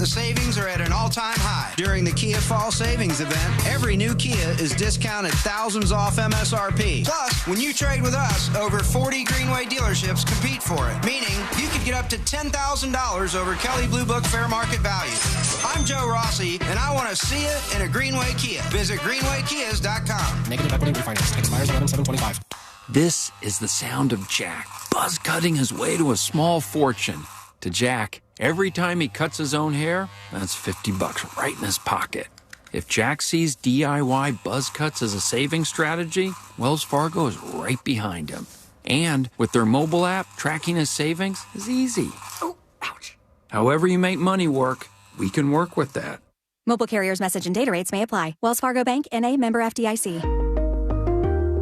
the savings are at an all-time high. During the Kia Fall Savings Event, every new Kia is discounted thousands off MSRP. Plus, when you trade with us, over 40 Greenway dealerships compete for it, meaning you could get up to $10,000 over Kelley Blue Book fair market value. I'm Joe Rossi, and I want to see it in a Greenway Kia. Visit greenwaykias.com. Negative equity refinance. Expires 11/7/25. This is the sound of Jack, buzz cutting his way to a small fortune. To Jack, every time he cuts his own hair, that's $50 right in his pocket. If Jack sees DIY buzz cuts as a saving strategy, Wells Fargo is right behind him. And with their mobile app, tracking his savings is easy. Oh, ouch. However you make money work, we can work with that. Mobile carriers' message and data rates may apply. Wells Fargo Bank, N.A., member FDIC.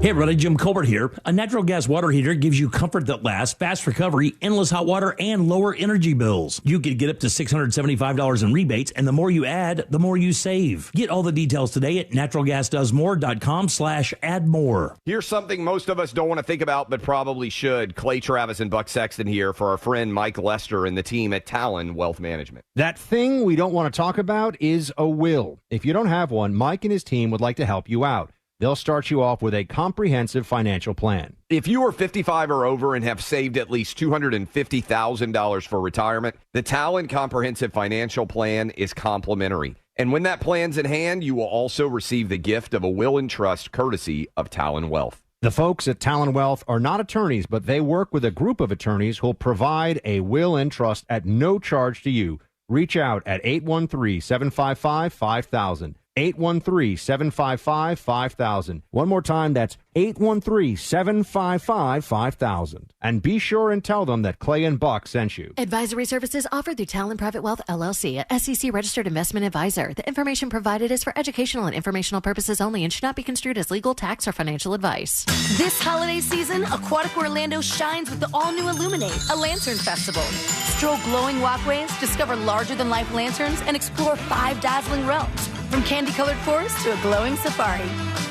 Hey everybody, Jim Colbert here. A natural gas water heater gives you comfort that lasts, fast recovery, endless hot water, and lower energy bills. You could get up to $675 in rebates, and the more you add, the more you save. Get all the details today at naturalgasdoesmore.com/add more. Here's something most of us don't want to think about, but probably should. Clay Travis and Buck Sexton here for our friend Mike Lester and the team at Talon Wealth Management. That thing we don't want to talk about is a will. If you don't have one, Mike and his team would like to help you out. They'll start you off with a comprehensive financial plan. If you are 55 or over and have saved at least $250,000 for retirement, the Talon Comprehensive Financial Plan is complimentary. And when that plan's in hand, you will also receive the gift of a will and trust courtesy of Talon Wealth. The folks at Talon Wealth are not attorneys, but they work with a group of attorneys who'll provide a will and trust at no charge to you. Reach out at 813-755-5000. 813-755-5000. One more time, that's 813-755-5000. And be sure and tell them that Clay and Buck sent you. Advisory services offered through Talon Private Wealth, LLC, a SEC-registered investment advisor. The information provided is for educational and informational purposes only and should not be construed as legal, tax, or financial advice. This holiday season, Aquatic Orlando shines with the all-new Illuminate, a lantern festival. Stroll glowing walkways, discover larger-than-life lanterns, and explore 5 dazzling realms. From candy-colored forests to a glowing safari.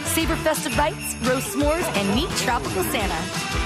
Savor festive bites, roast s'mores, and meet tropical Santa.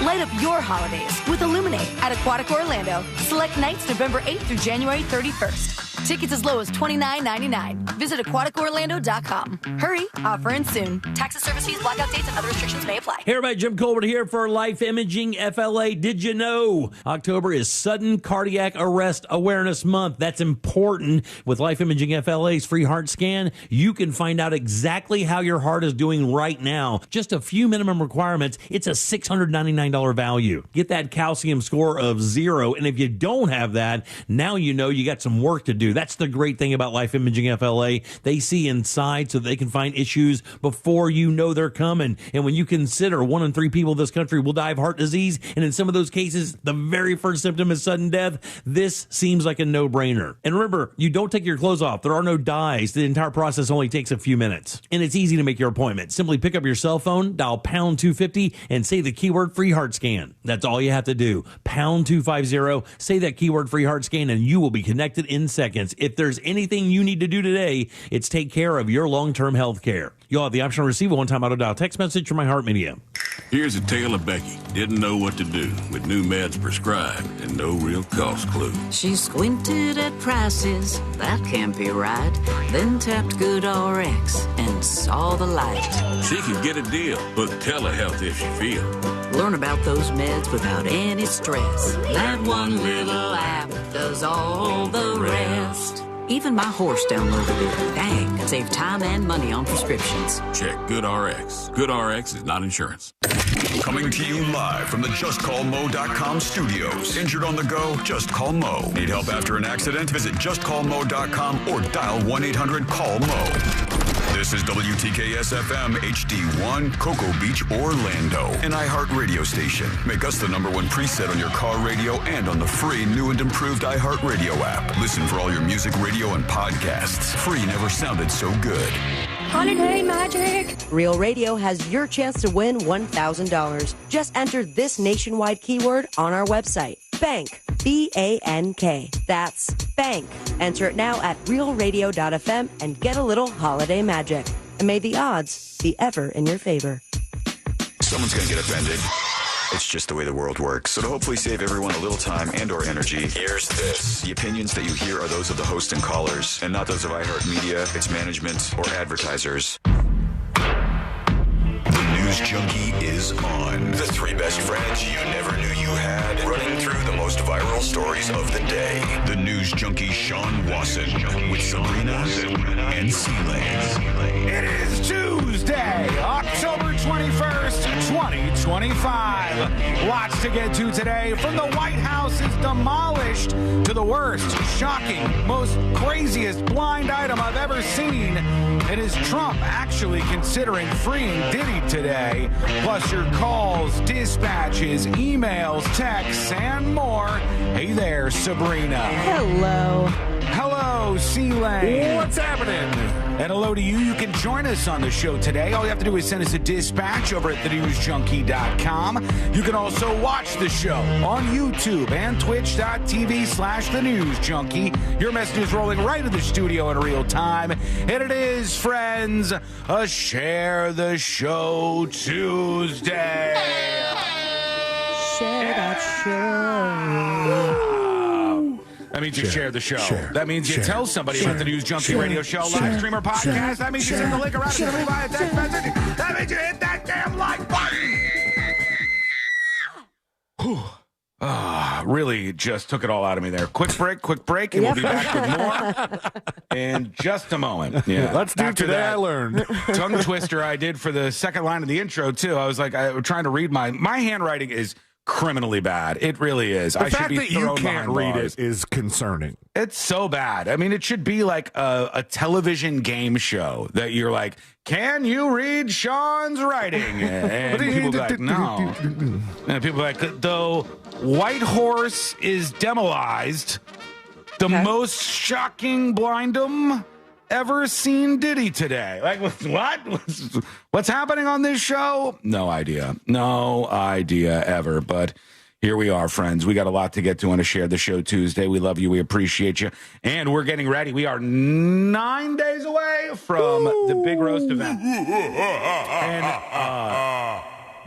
Light up your holidays with Illuminate at Aquatic Orlando. Select nights November 8th through January 31st. Tickets as low as $29.99. Visit aquaticorlando.com. Hurry, offer ends soon. Taxes, service fees, blackout dates, and other restrictions may apply. Hey everybody, Jim Colbert here for Life Imaging FLA. Did you know October is Sudden Cardiac Arrest Awareness Month? That's important. With Life Imaging FLA's free heart scan, you can find out exactly how your heart is doing right now. Just a few minimum requirements. It's a $699 value. Get that calcium score of 0, and if you don't have that, now you know you got some work to do. That's the great thing about Life Imaging FLA. They see inside so they can find issues before you know they're coming. And when you consider 1 in 3 people in this country will die of heart disease, and in some of those cases, the very first symptom is sudden death, this seems like a no-brainer. And remember, you don't take your clothes off. There are no dyes. The entire process only takes a few minutes. And it's easy to make your appointment. Simply pick up your cell phone, dial pound 250, and say the keyword free heart scan. That's all you have to do. Pound 250, say that keyword free heart scan, and you will be connected in seconds. If there's anything you need to do today, it's take care of your long-term health care. You'll have the option to receive a one-time auto-dial text message from iHeartMedia. Here's a tale of Becky. Didn't know what to do with new meds prescribed and no real cost clue. She squinted at prices, that can't be right. Then tapped GoodRx and saw the light. She could get a deal. Book telehealth if she feel. Learn about those meds without any stress. That one little app does all the rest. Even my horse downloaded it. Dang, save time and money on prescriptions. Check GoodRx. GoodRx is not insurance. Coming to you live from the JustCallMo.com studios. Injured on the go? Just call Mo. Need help after an accident? Visit JustCallMo.com or dial 1-800-CALL-MO. This is WTKS-FM HD1, Cocoa Beach, Orlando. An iHeart radio station. Make us the #1 preset on your car radio and on the free new and improved iHeart radio app. Listen for all your music, radio, and podcasts. Free never sounded so good. Holiday Magic! Real Radio has your chance to win $1,000. Just enter this nationwide keyword on our website. Bank. B-A-N-K. That's bank. Enter it now at realradio.fm and get a little holiday magic. And may the odds be ever in your favor. Someone's going to get offended. It's just the way the world works. So to hopefully save everyone a little time and or energy, here's this. The opinions that you hear are those of the host and callers, and not those of iHeartMedia, its management, or advertisers. The News Junkie is on. The three best friends you never knew you had, running through the most viral stories of the day. The News Junkie Sean Wasson with Sabrina and C-Lane. It is Tuesday, October 21st, 2025. Lots to get to today. From the White House is demolished to the worst, shocking, most craziest blind item I've ever seen. It is Trump actually considering freeing Diddy today. Plus your calls, dispatches, emails, texts, and more. Hey there, Sabrina. Hello. Hello, C-Lane. What's happening? And hello to you. You can join us on the show today. All you have to do is send us a dispatch over at thenewsjunkie.com. You can also watch the show on YouTube and twitch.tv/thenewsjunkie. Your message is rolling right to the studio in real time. And it is, friends, a Share the Show Tuesday. Share that show. That means you share the show. That means you tell somebody about the News Junkie radio show, live stream, or podcast. That means you send the link around to everybody via text message. That means you hit that damn like button. Really just took it all out of me there. Quick break, and we'll be back with more in just a moment. Yeah, let's do After today that I learned. tongue twister I did for the second line of the intro, too. I was like, I was trying to read my handwriting is criminally bad. It really is. The fact that you can't read it is concerning. It's so bad. I mean, it should be like a television game show that you're like, can you read Sean's writing? And people be like, no. And people be like, the White Horse is demolished. The most shocking blindum ever seen Diddy today. Like, what? What's happening on this show? No idea ever. But here we are, friends. We got a lot to get to on a Share the Show Tuesday. We love you. We appreciate you. And we're getting ready. We are 9 days away from the big roast event. And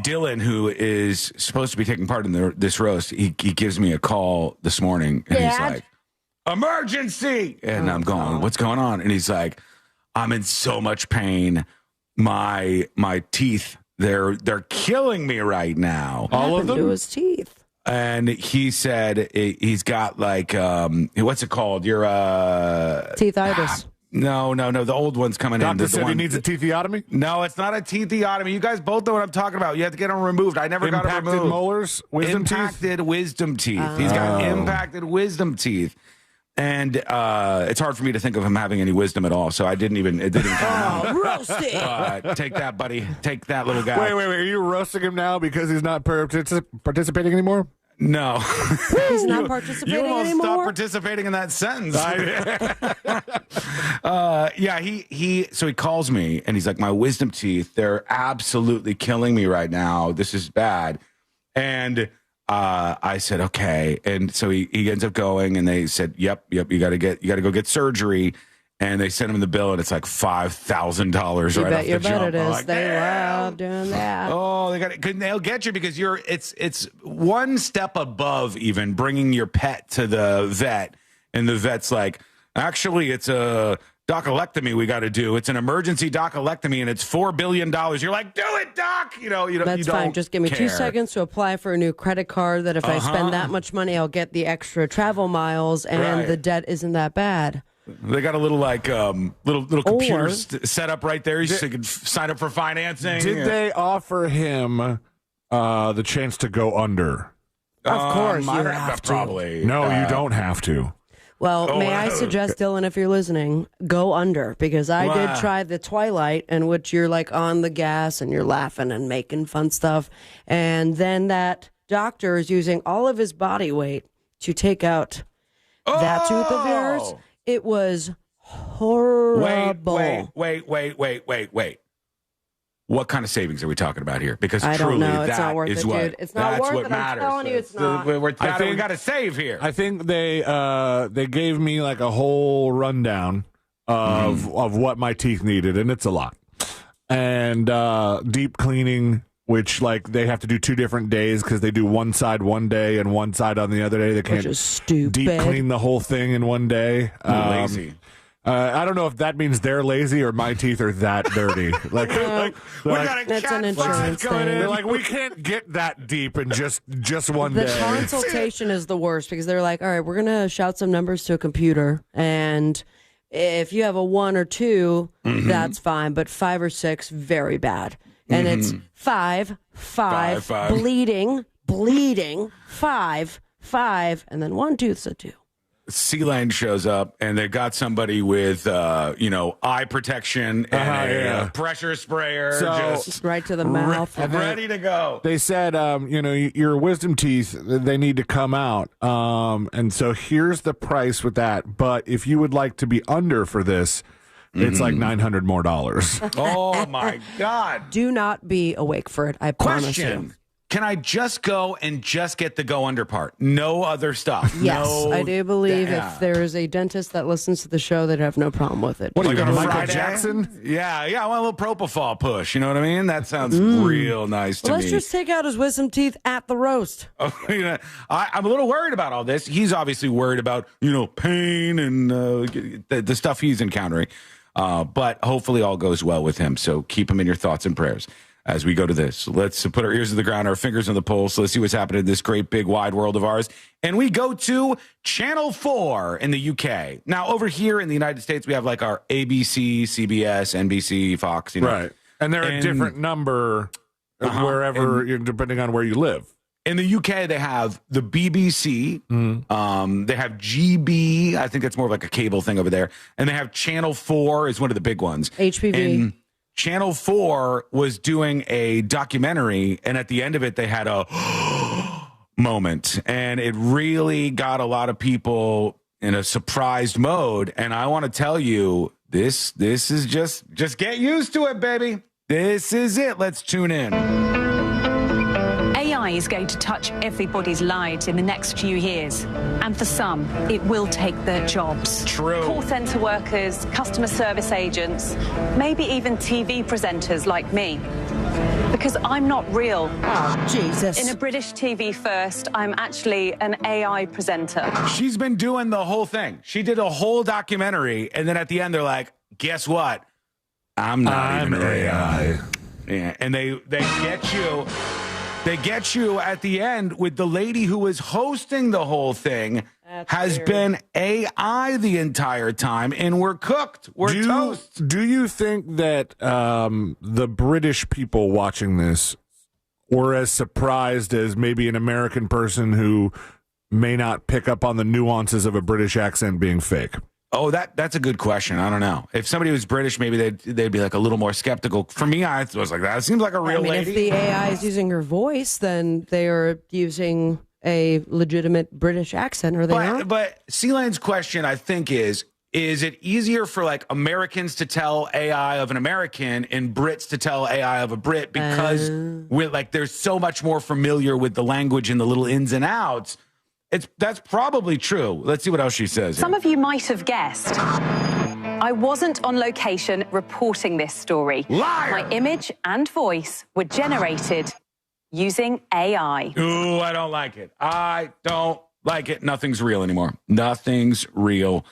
Dylan, who is supposed to be taking part in this roast, he gives me a call this morning. And he's like, emergency! And I'm going, what's going on? And he's like, I'm in so much pain. My teeth, they're killing me right now. All of them? To his teeth. And he said he's got like, what's it called? Your teethitis. No. The old one's coming in. Doctor said he needs a teethiotomy? No, it's not a teethiotomy. You guys both know what I'm talking about. You have to get them removed. I never got them removed. Impacted molars? Impacted wisdom teeth. He's got impacted wisdom teeth. And it's hard for me to think of him having any wisdom at all. So it didn't come out. Roasted. Take that, buddy. Take that, little guy. Wait. Are you roasting him now because he's not participating anymore? No. He's not participating you almost anymore? stopped participating in that sentence. So he calls me, and he's like, my wisdom teeth, they're absolutely killing me right now. This is bad. And I said, okay. And so he ends up going, and they said, yep, you got to go get surgery. And they sent him the bill, and it's like $5,000 right off the jump. You bet it is. Like, they love doing that. Oh, they'll get you because it's one step above even bringing your pet to the vet, and the vet's like, actually, it's a docolectomy we got to do. It's an emergency docolectomy, and it's $4 billion. You're like, do it, doc. You That's fine. Just give me 2 seconds to apply for a new credit card. That if I spend that much money, I'll get the extra travel miles, and the debt isn't that bad. They got a little little computer set up right there, so you can sign up for financing. Did they offer him the chance to go under? Of course, you have to. Probably. No, you don't have to. Well, may I suggest, Dylan, if you're listening, go under, because I did try the Twilight, in which you're like on the gas and you're laughing and making fun stuff, and then that doctor is using all of his body weight to take out that tooth of yours. It was horrible. Wait. What kind of savings are we talking about here? Because I don't truly, know. It's that not worth is it, what dude. It's not worth what it. matters. I'm telling you, it's not. We got to save here. I think they gave me like a whole rundown of what my teeth needed, and it's a lot. And deep cleaning which like they have to do 2 different days because they do one side one day and one side on the other day. They can't deep clean the whole thing in one day. Lazy. I don't know if that means they're lazy or my teeth are that dirty. That's an insurance thing. They're like, we can't get that deep in just one day. The consultation is the worst because they're like, all right, we're going to shout some numbers to a computer. And if you have a 1 or 2, that's fine. But 5 or 6, very bad. And it's 5, bleeding, 5, and then 1 tooth's a 2. C-Lane shows up, and they got somebody with, eye protection and a pressure sprayer, just right to the mouth, ready to go. They said, your wisdom teeth, they need to come out, and so here's the price with that. But if you would like to be under for this, it's like $900 more. Oh my God! Do not be awake for it. I promise you. Can I just go and just get the go under part? No other stuff. Yes, I do believe if there is a dentist that listens to the show, they'd have no problem with it. What are you Like going on to Michael Friday? Jackson? Yeah, I want a little propofol push. You know what I mean? That sounds real nice to me. Let's just take out his wisdom teeth at the roast. I'm a little worried about all this. He's obviously worried about, pain and the stuff he's encountering. But hopefully all goes well with him. So keep him in your thoughts and prayers as we go to this. Let's put our ears to the ground, our fingers on the pulse. Let's see what's happening in this great, big, wide world of ours. And we go to Channel 4 in the UK. Now, over here in the United States, we have like our ABC, CBS, NBC, Fox. Right. And they're a different number wherever, depending on where you live. In the UK, they have the BBC. They have GB. I think that's more of like a cable thing over there. And they have Channel 4 is one of the big ones. HPV. And Channel 4 was doing a documentary, and at the end of it, they had a moment. And it really got a lot of people in a surprised mode. And I want to tell you, this is just get used to it, baby. This is it. Let's tune in. AI is going to touch everybody's lives in the next few years. And for some, it will take their jobs. True. Call centre workers, customer service agents, maybe even TV presenters like me. Because I'm not real. Oh, Jesus. In a British TV first, I'm actually an AI presenter. She's been doing the whole thing. She did a whole documentary, and then at the end, they're like, guess what? I'm not even AI. Yeah, and they get you. They get you at the end with the lady who was hosting the whole thing has been AI the entire time, and we're cooked. We're toast. Do you think that the British people watching this were as surprised as maybe an American person who may not pick up on the nuances of a British accent being fake? Oh, that's a good question. I don't know. If somebody was British, maybe they'd be like a little more skeptical. For me, I was like, that seems like a real lady. If the AI is using her voice, then they are using a legitimate British accent, are they not? But C-Lane's question, I think, is it easier for like Americans to tell AI of an American and Brits to tell AI of a Brit because they're so much more familiar with the language and the little ins and outs? That's probably true. Let's see what else she says. Some of you might have guessed. I wasn't on location reporting this story. Liar! My image and voice were generated using AI. Ooh, I don't like it. I don't like it. Nothing's real anymore. Nothing's real.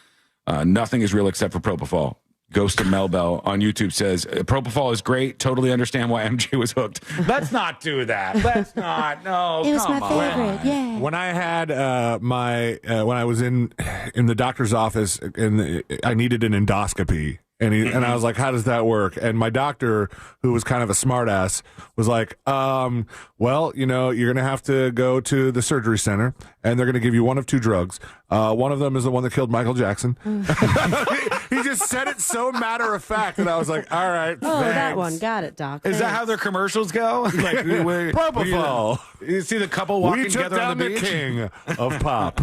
Nothing is real except for propofol. Ghost of Mel Bell on YouTube says, propofol is great. Totally understand why MJ was hooked. Let's not do that. Let's not. No, it was my favorite. Yeah. When I had when I was in the doctor's office and I needed an endoscopy, and I was like, how does that work? And my doctor, who was kind of a smartass, was like, well, you're going to have to go to the surgery center, and they're going to give you one of 2 drugs. One of them is the one that killed Michael Jackson. He just said it so matter of fact, and I was like, all right, oh, thanks. that one. Got it, Doc. Is that how their commercials go? Like, propofol. You see the couple walking together on the beach? We took down the king of pop.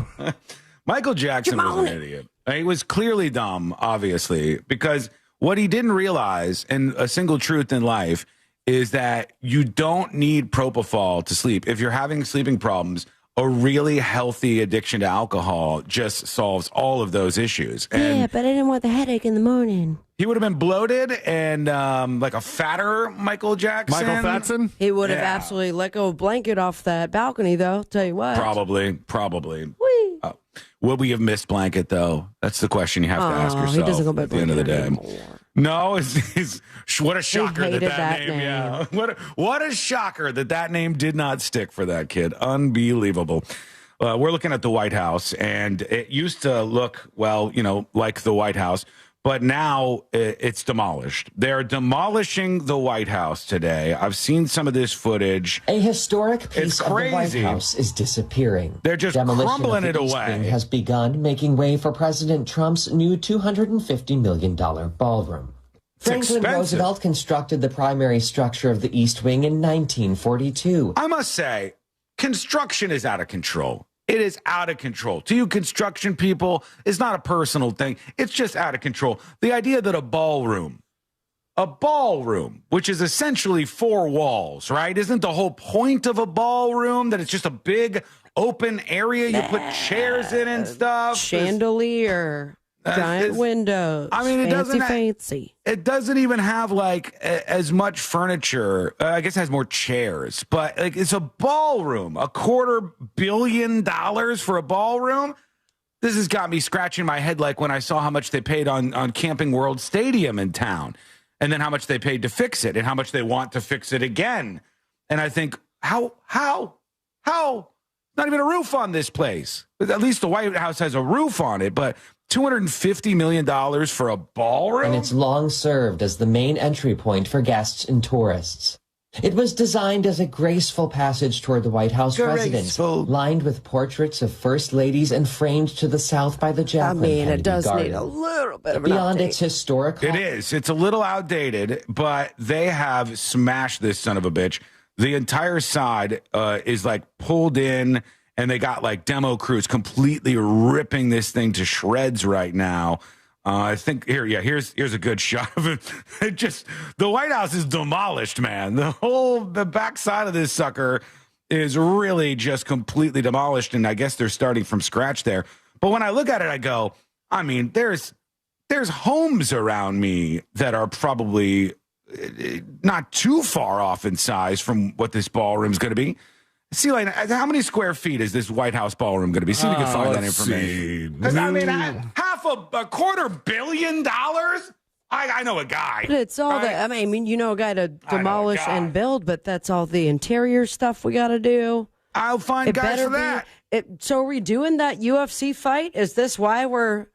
Michael Jackson was an idiot. He was clearly dumb, obviously, because what he didn't realize, and a single truth in life, is that you don't need propofol to sleep. If you're having sleeping problems, a really healthy addiction to alcohol just solves all of those issues. And but I didn't want the headache in the morning. he would have been bloated and like a fatter Michael Jackson. Michael Fatson? He would have absolutely let go of blanket off that balcony, though. Tell you what. Probably. Would we have missed Blanket, though? That's the question you have to ask yourself he doesn't go by at the end of the day. anymore. No, what a shocker hated that name. Yeah, what a shocker that name did not stick for that kid. Unbelievable. We're looking at the White House, and it used to look, well, like the White House, but now it's demolished. They're demolishing the White House today. I've seen some of this footage. A historic piece It's of the White crazy. House is disappearing. They're just Demolition crumbling of the it East away. Wing has begun, making way for President Trump's new $250 million ballroom. Franklin expensive. Roosevelt constructed the primary structure of the East Wing in 1942. I must say, construction is out of control. It is out of control. To you construction people, it's not a personal thing. It's just out of control. The idea that a ballroom, which is essentially 4 walls, right? Isn't the whole point of a ballroom that it's just a big open area you put chairs in and stuff? Chandelier. Giant windows. I mean, fancy. It doesn't even have like as much furniture. I guess it has more chairs, but like it's a ballroom. $250 million for a ballroom. This has got me scratching my head like when I saw how much they paid on Camping World Stadium in town, and then how much they paid to fix it, and how much they want to fix it again. And I think how not even a roof on this place. At least the White House has a roof on it, but $250 million for a ballroom? And it's long served as the main entry point for guests and tourists. It was designed as a graceful passage toward the White House residence, lined with portraits of first ladies and framed to the south by the Jacqueline Kennedy it does Garden. need a little bit of an Beyond update. its historic... It is. It's a little outdated, but they have smashed this son of a bitch. The entire side is like pulled in, and they got like demo crews completely ripping this thing to shreds right now. I think here's a good shot of it. The White House is demolished, man. The backside of this sucker is really just completely demolished, and I guess they're starting from scratch there. But when I look at it, I go, I mean, there's homes around me that are probably not too far off in size from what this ballroom's going to be. See, like, how many square feet is this White House ballroom going to be? See if we can find that information. Because, I mean, $250 million? I know a guy. But it's all that. I mean, you know a guy to demolish and build, but that's all the interior stuff we got to do. I'll find guys for that. So are we doing that UFC fight? Is this why we're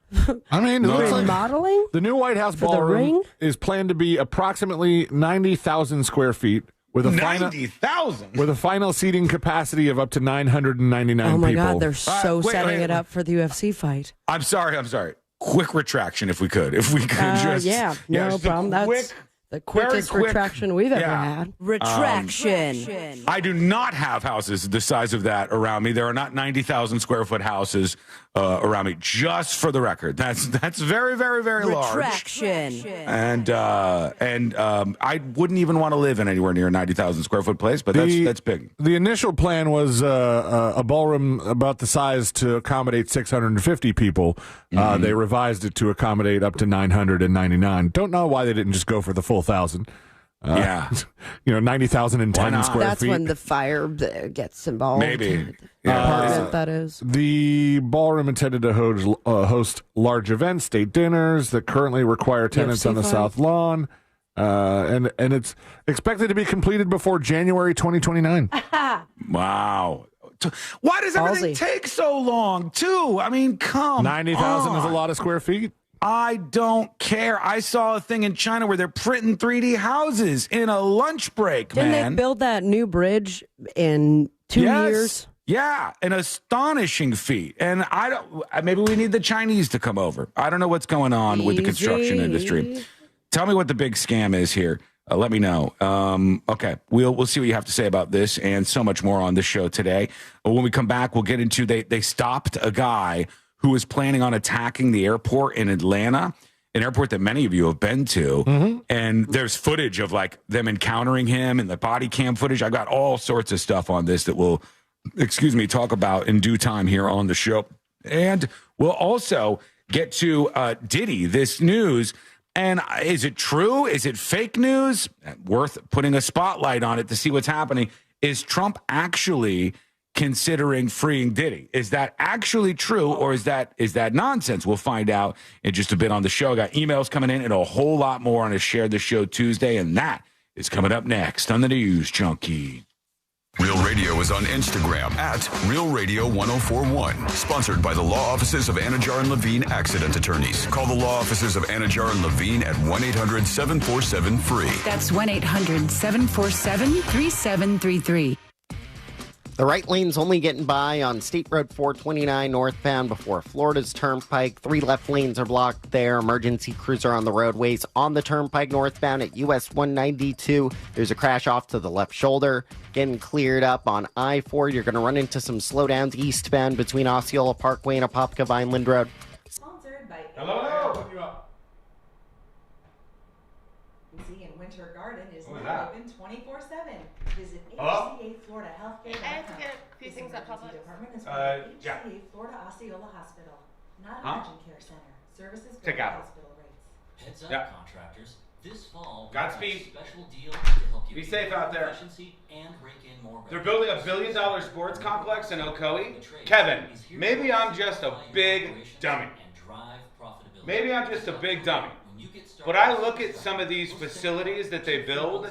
I mean, it looks like remodeling? The new White House For the ballroom ring? is planned to be approximately 90,000 square feet. With a 90,000? With a final seating capacity of up to 999 people. Oh, my God. They're so setting it up for the UFC fight. I'm sorry. Quick retraction, if we could. If we could just... No problem. That's the quickest retraction we've ever had. Retraction. I do not have houses the size of that around me. There are not 90,000 square foot houses around me. Just for the record, that's very, very, very large. Retraction. And I wouldn't even want to live in anywhere near a 90,000 square foot place, but that's big. The initial plan was a ballroom about the size to accommodate 650 people. They revised it to accommodate up to 999. Don't know why they didn't just go for the full 1,000. 90,010 square That's feet. when the fire gets involved. Maybe. Apartment, that is. The ballroom intended to host large events, state dinners that currently require tenants on the South Lawn. And it's expected to be completed before January 2029. Wow. Why does everything take so long, too? I mean, come 90,000 on. is a lot of square feet. I don't care. I saw a thing in China where they're printing 3D houses in a lunch break, Didn't man. they build that new bridge in 2 years? Yeah, an astonishing feat. And maybe we need the Chinese to come over. I don't know what's going on with the construction industry. Tell me what the big scam is here. Let me know. Okay, we'll see what you have to say about this and so much more on this show today. When we come back, we'll get into they stopped a guy who was planning on attacking the airport in Atlanta, an airport that many of you have been to. Mm-hmm. And there's footage of like them encountering him and the body cam footage. I've got all sorts of stuff on this that will talk about in due time here on the show. And we'll also get to Diddy, this news. And is it true? Is it fake news? Worth putting a spotlight on it to see what's happening. Is Trump actually considering freeing Diddy? Is that actually true, or is that nonsense? We'll find out in just a bit on the show. I got emails coming in and a whole lot more on a Share the Show Tuesday, and that is coming up next on the News Junkie. Real Radio is on Instagram at Real Radio 1041. Sponsored by the law offices of Anajar and Levine Accident Attorneys. Call the law offices of Anajar and Levine at 1-800-747-FREE. That's 1-800-747-3733. The right lane's only getting by on State Road 429 northbound before Florida's Turnpike. 3 left lanes are blocked there. Emergency crews are on the roadways. On the Turnpike northbound at US 192, there's a crash off to the left shoulder. Getting cleared up on I-4. You're going to run into some slowdowns eastbound between Osceola Parkway and Apopka Vineland Road. Sponsored by Hello. in Winter Garden is now open 24/7. Visit HCA Florida Healthcare. I have to get a few things up public. Department is yeah. HCA Florida Osceola Hospital, not Huh? urgent care center. Services Take go out. hospital rates. Heads up, Yeah. contractors. This fall, Godspeed. we have a special deal to help you Be safe out there. efficiency and rake in more They're revenue. building a $1 billion sports complex in Ocoee. Kevin, maybe I'm just a big dummy. Maybe I'm just a big dummy. But I look at some of these facilities that they build,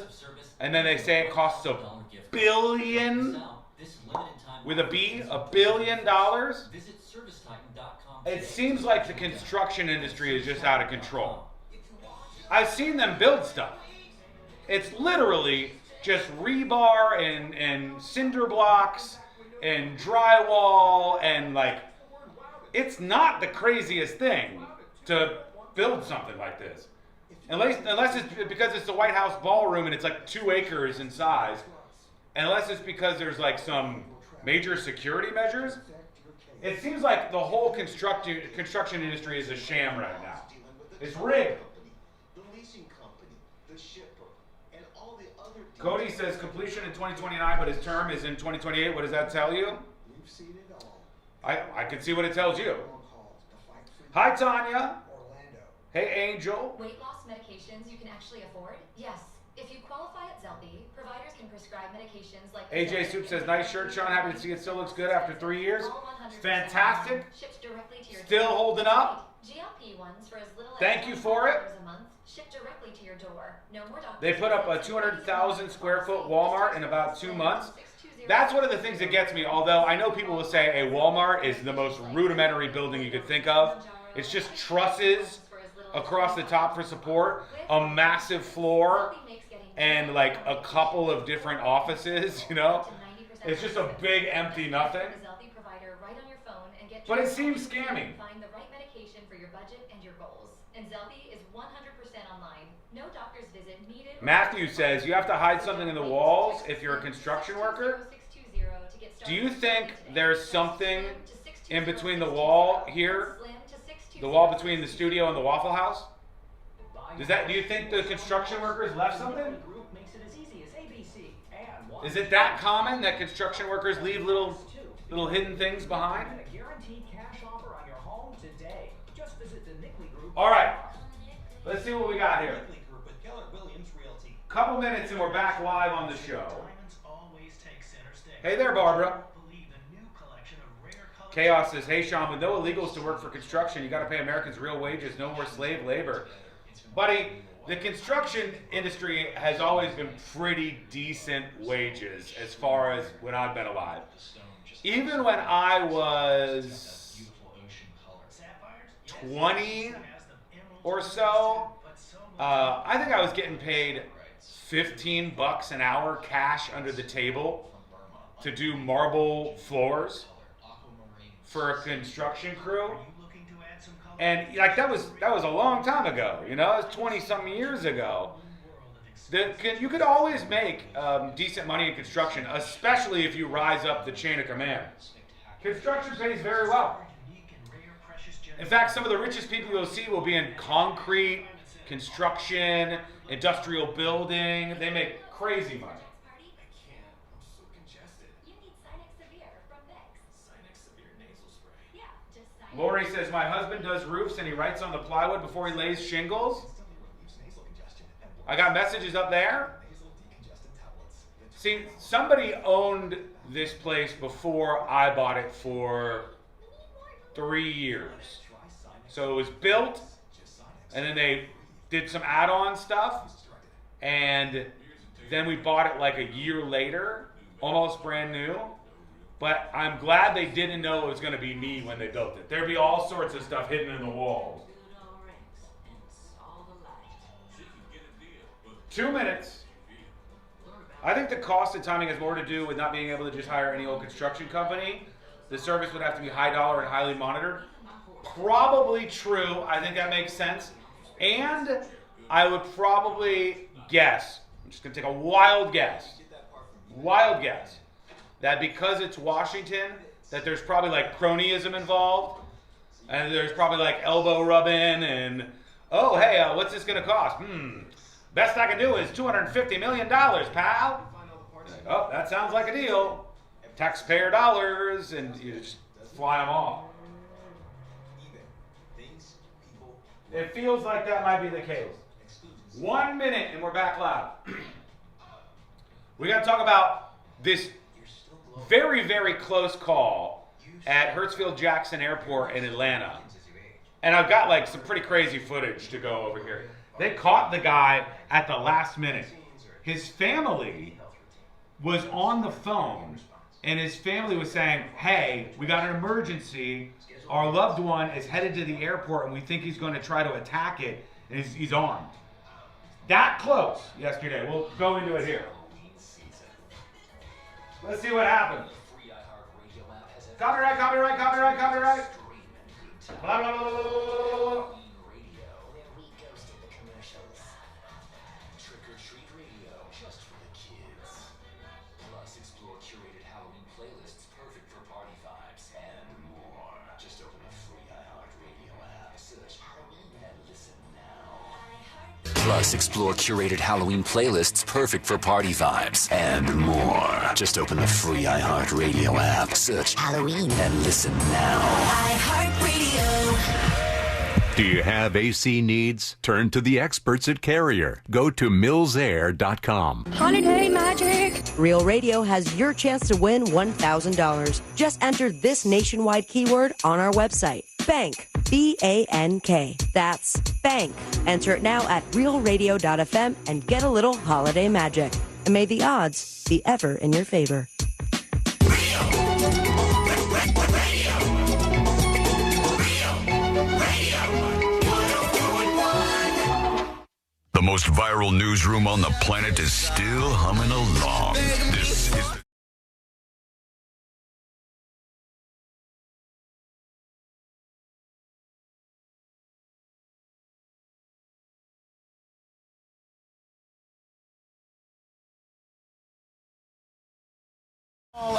and then they say it costs $1 billion with a B, $1 billion. It seems like the construction industry is just out of control. I've seen them build stuff. It's literally just rebar and cinder blocks and drywall and it's not the craziest thing to build something like this. Unless it's because it's the White House ballroom and it's 2 acres in size. Unless it's because there's some major security measures. It seems like the whole construction industry is a sham right now. It's rigged. Cody says completion in 2029, but his term is in 2028. What does that tell you? I can see what it tells you. Hi, Tanya. Hey, Angel. Weight loss medications you can actually afford? Yes. If you qualify at Zelby, providers can prescribe medications like... AJ Soup says, nice shirt, Sean. Happy to see it still looks good after 3 years. Fantastic. Shipped directly to your Still holding up. GLP ones for as little as Thank you for it. $1 a month, shipped directly to your door. No more doctors. They put up a 200,000 square foot Walmart in about 2 months. That's one of the things that gets me, although I know people will say a Walmart is the most rudimentary building you could think of. It's just trusses across the top for support, a massive floor, and a couple of different offices, It's just a big empty nothing. But it seems scammy. Find the right medication for your budget and your goals. And Zelby is 100% online. No doctor's visit needed. Matthew says you have to hide something in the walls if you're a construction worker. Do you think there's something in between the wall here? The wall between the studio and the Waffle House? Do you think the construction workers left something? Is it that common that construction workers leave little hidden things behind? All right, let's see what we got here. Couple minutes and we're back live on the show. Hey there, Barbara. Chaos says, hey, Sean, with no illegals to work for construction, you got to pay Americans real wages, no more slave labor. Buddy, the construction industry has always been pretty decent wages as far as when I've been alive. Even when I was 20 or so, I think I was getting paid $15 an hour cash under the table to do marble floors for a construction crew. And that was a long time ago, it was 20-something years ago. You could always make decent money in construction, especially if you rise up the chain of command. Construction pays very well. In fact, some of the richest people you'll see will be in concrete, construction, industrial building. They make crazy money. Lori says, my husband does roofs and he writes on the plywood before he lays shingles. I got messages up there. See, somebody owned this place before I bought it for 3 years. So it was built, and then they did some add-on stuff, and then we bought it like a year later, almost brand new. But I'm glad they didn't know it was going to be me when they built it. There'd be all sorts of stuff hidden in the walls. 2 minutes. I think the cost and timing has more to do with not being able to just hire any old construction company. The service would have to be high dollar and highly monitored. Probably true. I think that makes sense. And I would probably guess, I'm just going to take a wild guess, that because it's Washington, that there's probably like cronyism involved. And there's probably like elbow rubbing and, oh, hey, what's this going to cost? Best I can do is $250 million, pal. Oh, that sounds like a deal. Taxpayer dollars, and you just fly them off. It feels like that might be the case. 1 minute and we're back live. We got to talk about this very, very close call at Hertzfield-Jackson Airport in Atlanta. And I've got like some pretty crazy footage to go over here. They caught the guy at the last minute. His family was on the phone, and his family was saying, hey, we got an emergency. Our loved one is headed to the airport, and we think he's going to try to attack it, and he's armed. That close yesterday. We'll go into it here. Let's see what happened. Copyright. Blah, blah, blah, blah, blah, blah. Plus, explore curated Halloween playlists perfect for party vibes and more. Just open the free iHeartRadio app, search Halloween, and listen now. Do you have AC needs? Turn to the experts at Carrier. Go to millsair.com. Holiday magic! Real Radio has your chance to win $1,000. Just enter this nationwide keyword on our website. Bank. B-A-N-K. That's bank. Enter it now at realradio.fm and get a little holiday magic. And may the odds be ever in your favor. The most viral newsroom on the planet is still humming along. This is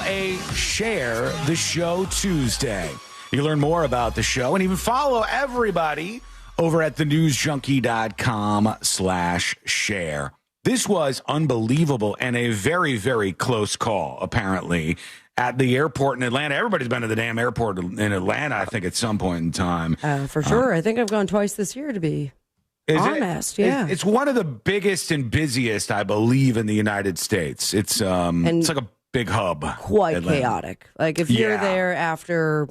a Share the Show Tuesday. You can learn more about the show and even follow everybody over at thenewsjunkie.com/share. This was unbelievable and a very, very close call, apparently, at the airport in Atlanta. Everybody's been to the damn airport in Atlanta, I think, at some point in time. For sure. I think I've gone twice this year, to be honest. Yeah. It's one of the biggest and busiest, I believe, in the United States. It's like a big hub. Quite Atlanta. Chaotic. Like if you're there after,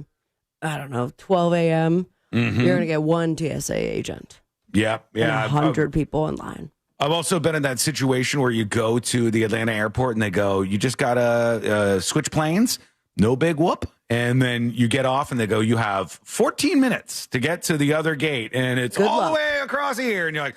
I don't know, 12 a.m., you're going to get one TSA agent. Yeah. And 100 people in line. I've also been in that situation where you go to the Atlanta airport and they go, you just got to switch planes, no big whoop. And then you get off and they go, you have 14 minutes to get to the other gate. And it's Good all luck. the way across here. And you're like,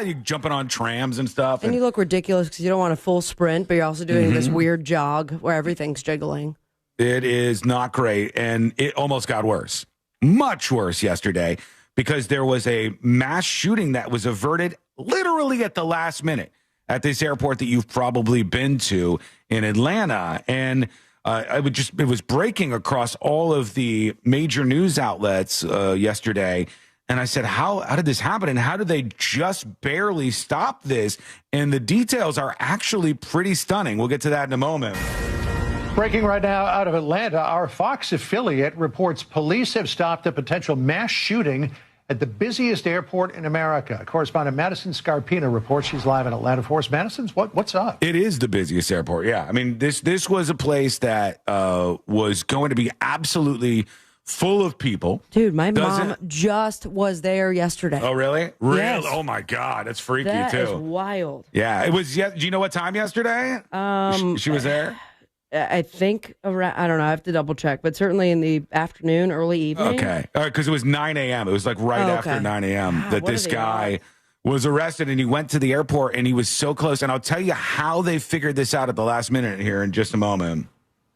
you're jumping on trams and stuff. And you look ridiculous because you don't want a full sprint, but you're also doing this weird jog where everything's jiggling. It is not great. And it almost got worse, much worse yesterday, because there was a mass shooting that was averted literally at the last minute at this airport that you've probably been to in Atlanta. And it was breaking across all of the major news outlets yesterday. And I said, how did this happen? And how did they just barely stop this? And the details are actually pretty stunning. We'll get to that in a moment. Breaking right now out of Atlanta, our Fox affiliate reports police have stopped a potential mass shooting at the busiest airport in America. Correspondent Madison Scarpina reports. She's live in Atlanta for us. Madison, what's up? It is the busiest airport. Yeah, I mean this was a place that was going to be absolutely full of people. Dude, my mom just was there yesterday. Oh, really? Really? Yes. Oh my God, that's freaky That too. is wild. Yeah, it was. Do you know what time yesterday? She was there. I think around, I don't know. I have to double check, but certainly in the afternoon, early evening. Okay. All right, because it was 9 a.m. It was like right after 9 a.m. that this guy was arrested, and he went to the airport, and he was so close. And I'll tell you how they figured this out at the last minute here in just a moment.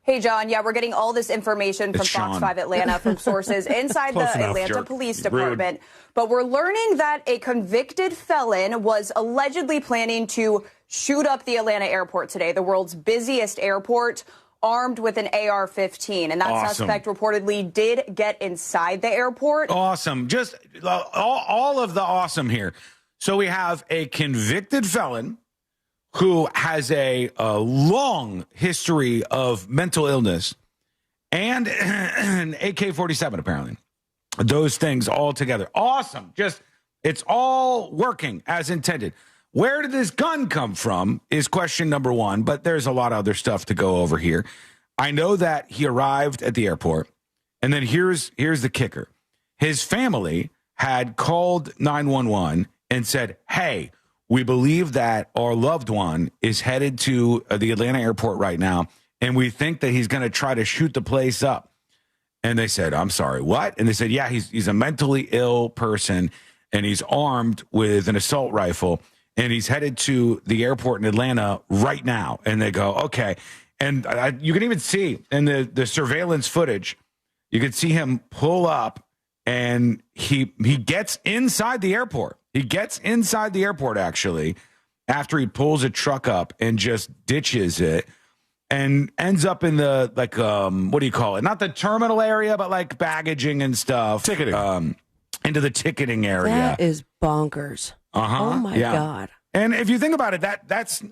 Hey, John. Yeah, we're getting all this information from Fox 5 Atlanta from sources inside the Atlanta Police Department. But we're learning that a convicted felon was allegedly planning to shoot up the Atlanta airport today, the world's busiest airport, armed with an AR-15. And that suspect reportedly did get inside the airport. Awesome. Just all of the awesome here. So we have a convicted felon who has a long history of mental illness and an AK-47, apparently. Those things all together. Awesome. Just, it's all working as intended. Where did this gun come from is question number one, but there's a lot of other stuff to go over here. I know that he arrived at the airport, and then here's the kicker. His family had called 911 and said, hey, we believe that our loved one is headed to the Atlanta airport right now, and we think that he's going to try to shoot the place up. And they said, I'm sorry, what? And they said, yeah, he's a mentally ill person, and he's armed with an assault rifle, and he's headed to the airport in Atlanta right now. And they go, okay. And you can even see in the surveillance footage, you can see him pull up, and he gets inside the airport. He gets inside the airport, actually, after he pulls a truck up and just ditches it and ends up in the, like, what do you call it? Not the terminal area, but like baggaging and stuff. Ticketing. Into the ticketing area. That is bonkers. Oh, my God. And if you think about it, it's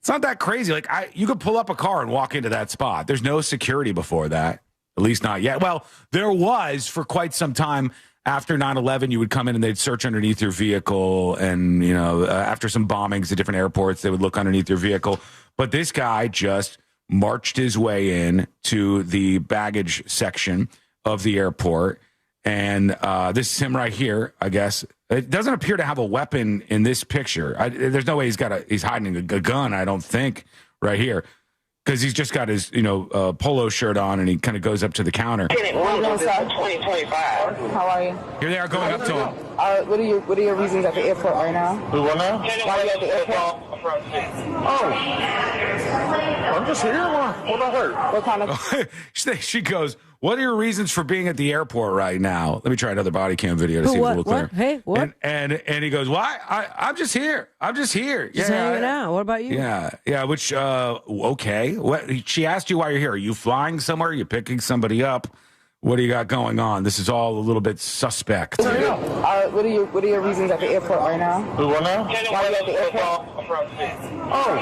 not that crazy. Like, you could pull up a car and walk into that spot. There's no security before that, at least not yet. Well, there was for quite some time. After 9/11, you would come in and they'd search underneath your vehicle. And, after some bombings at different airports, they would look underneath your vehicle. But this guy just marched his way in to the baggage section of the airport. And this is him right here, I guess. It doesn't appear to have a weapon in this picture. There's no way he's hiding a gun, I don't think, right here. Because he's just got his, polo shirt on, and he kind of goes up to the counter. 2025. How are you? Here they are going up to him. What are your reasons at the airport right now? Who, what now? Why are you at the airport? Oh, I'm just here. What I heard? What kind of? She goes, what are your reasons for being at the airport right now? Let me try another body cam video to see if it's a little clearer. What? Hey, what? And he goes, why? I'm just here. I'm just here. Just hanging out. What about you? Yeah. Which, okay. What? She asked you why you're here. Are you flying somewhere? Are you picking somebody up? What do you got going on? This is all a little bit suspect. What are your reasons at the airport right now? Who, what now? Why are you at the airport? Oh,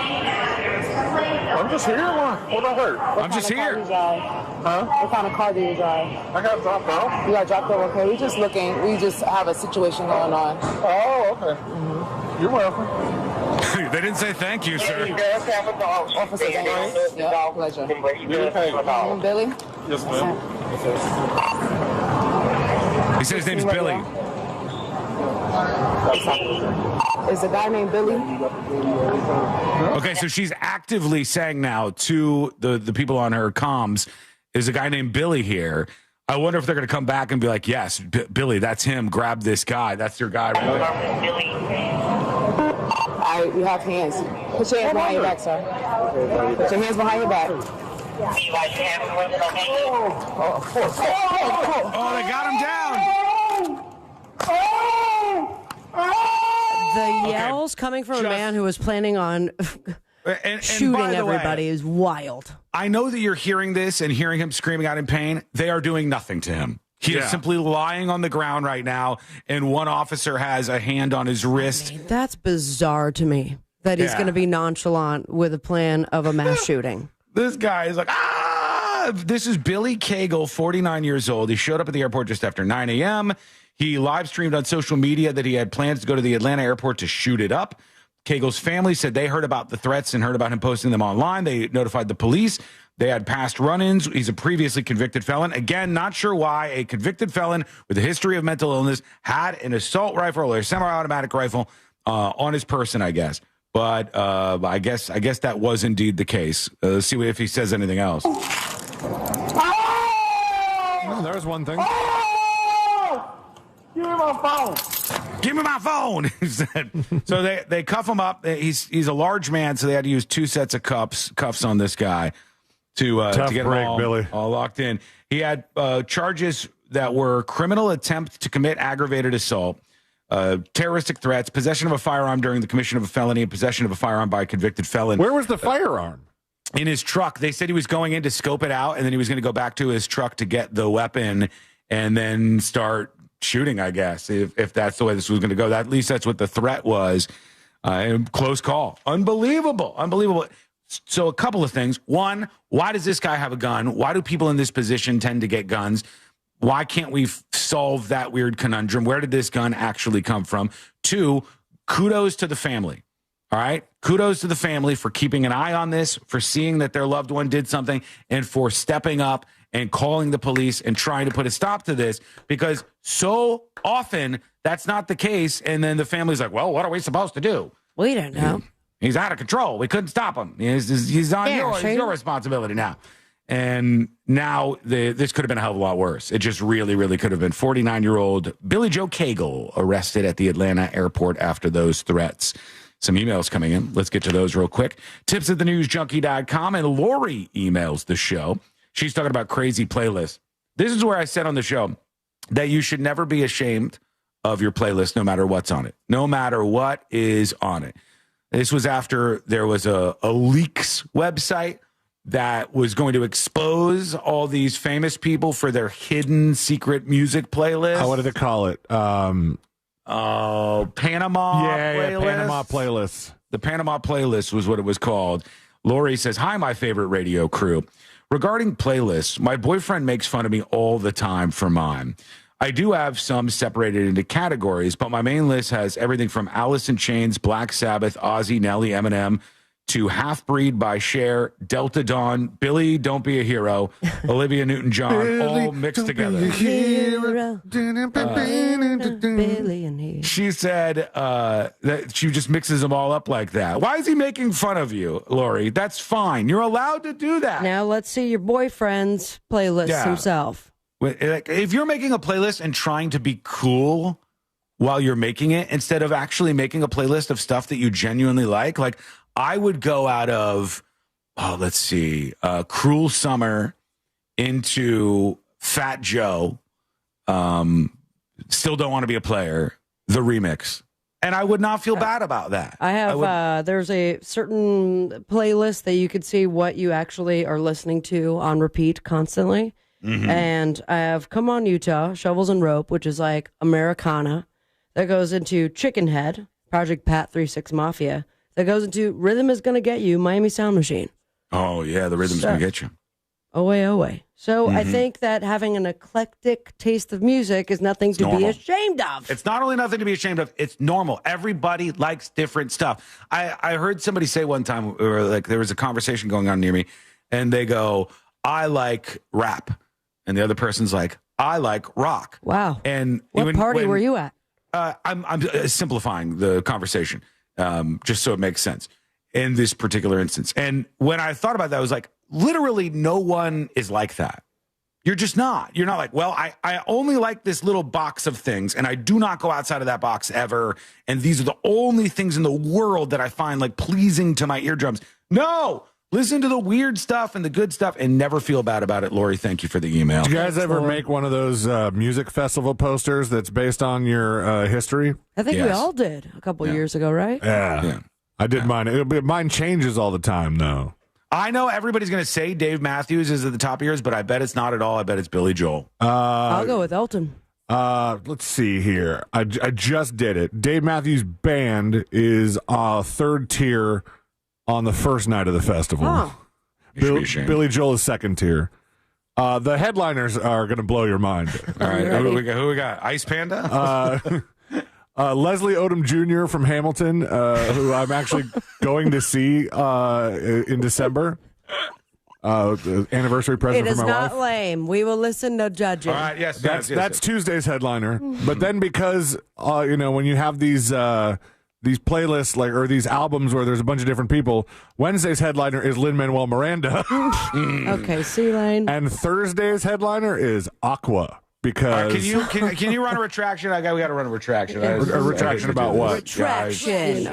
I'm just here. What I heard? I'm just here. Huh? What kind of car do you drive? I got dropped off. You got dropped off. Okay, we just have a situation going on. Oh, okay. Mm-hmm. You're welcome. They didn't say thank you, sir. Officer, yeah, pleasure. Billy? Yes, ma'am. He said his name's Billy. Is the guy named Billy? Okay, so she's actively saying now to the people on her comms, is a guy named Billy here. I wonder if they're going to come back and be like, yes, Billy, that's him. Grab this guy. That's your guy right there. You have hands. Put your hands behind your back, sir. Put your hands behind your back. Oh, they got him down. The yells coming from a man who was planning on shooting everybody is wild. I know that you're hearing this and hearing him screaming out in pain. They are doing nothing to him. He is simply lying on the ground right now, and one officer has a hand on his wrist. That's bizarre to me, that he's going to be nonchalant with a plan of a mass shooting. This guy is like, ah! This is Billy Cagle, 49 years old. He showed up at the airport just after 9 a.m. He live streamed on social media that he had plans to go to the Atlanta airport to shoot it up. Cagle's family said they heard about the threats and heard about him posting them online. They notified the police. They had past run-ins. He's a previously convicted felon. Again, not sure why a convicted felon with a history of mental illness had an assault rifle or a semi-automatic rifle on his person, I guess. But I guess that was indeed the case. Let's see if he says anything else. Oh, there's one thing. Give me my phone. Give me my phone. He said. So they cuff him up. He's a large man, so they had to use 2 sets of cuffs on this guy to get him all locked in. He had charges that were criminal attempt to commit aggravated assault, terroristic threats, possession of a firearm during the commission of a felony, and possession of a firearm by a convicted felon. Where was the firearm? In his truck. They said he was going in to scope it out, and then he was going to go back to his truck to get the weapon and then start shooting, I guess, if that's the way this was going to go. At least that's what the threat was. Close call. Unbelievable. So a couple of things. One, why does this guy have a gun? Why do people in this position tend to get guns? Why can't we solve that weird conundrum? Where did this gun actually come from? 2, kudos to the family. All right? Kudos to the family for keeping an eye on this, for seeing that their loved one did something, and for stepping up and calling the police and trying to put a stop to this, because so often that's not the case. And then the family's like, well, what are we supposed to do? We don't know. He's out of control. We couldn't stop him. He's on your responsibility now. And now this could have been a hell of a lot worse. It just really, really could have been. 49-year-old Billy Joe Cagle arrested at the Atlanta airport after those threats. Some emails coming in. Let's get to those real quick. Tips at thenewsjunkie.com. And Lori emails the show. She's talking about crazy playlists. This is where I said on the show that you should never be ashamed of your playlist, no matter what's on it, no matter what is on it. This was after there was a leaks website that was going to expose all these famous people for their hidden secret music playlist. What did they call it? Panama playlist. Yeah, Panama playlist. The Panama playlist was what it was called. Lori says, hi, my favorite radio crew. Regarding playlists, my boyfriend makes fun of me all the time for mine. I do have some separated into categories, but my main list has everything from Alice in Chains, Black Sabbath, Ozzy, Nelly, Eminem, to Half Breed by Cher, Delta Dawn, Billy, Don't Be a Hero, Olivia Newton-John, all mixed together. She said that she just mixes them all up like that. Why is he making fun of you, Lori? That's fine. You're allowed to do that. Now let's see your boyfriend's playlist himself. If you're making a playlist and trying to be cool while you're making it, instead of actually making a playlist of stuff that you genuinely like I would go out of, Cruel Summer into Fat Joe, Still Don't Want to Be a Player, the remix. And I would not feel bad about that. I have, there's a certain playlist that you could see what you actually are listening to on repeat constantly. Mm-hmm. And I have Come On Utah, Shovels and Rope, which is like Americana. That goes into Chicken Head, Project Pat 3-6 Mafia. That goes into Rhythm Is Gonna Get You, Miami Sound Machine. Oh, yeah, the rhythm's going to get you. Owe. So I think that having an eclectic taste of music is nothing to be ashamed of. It's not only nothing to be ashamed of, it's normal. Everybody likes different stuff. I heard somebody say one time, or like there was a conversation going on near me, and they go, I like rap. And the other person's like, I like rock. Wow. And what party were you at? I'm simplifying the conversation. Just so it makes sense in this particular instance. And when I thought about that, I was like, literally no one is like that. You're just not. You're not like, well, I only like this little box of things, and I do not go outside of that box ever. And these are the only things in the world that I find like pleasing to my eardrums. No, listen to the weird stuff and the good stuff and never feel bad about it. Lori, thank you for the email. Did you guys ever make one of those music festival posters that's based on your history? I think we all did a couple years ago, right? Yeah. I did mine. Mine changes all the time, though. I know everybody's going to say Dave Matthews is at the top of yours, but I bet it's not at all. I bet it's Billy Joel. I'll go with Elton. Let's see here. I just did it. Dave Matthews Band is third tier on the first night of the festival. Oh. Billy Joel is second tier. The headliners are going to blow your mind. All right, who we got? Ice Panda? Leslie Odom Jr. from Hamilton, who I'm actually going to see in December. The anniversary present It is for my not wife. lame. We will listen to judging. All right, yes, That's Tuesday's headliner. But then because when you have these playlists or these albums where there's a bunch of different people, Wednesday's headliner is Lin-Manuel Miranda. Okay, C-Lane. And Thursday's headliner is Aqua. Because can you run a retraction? We got to run a retraction. A retraction about what? Retraction.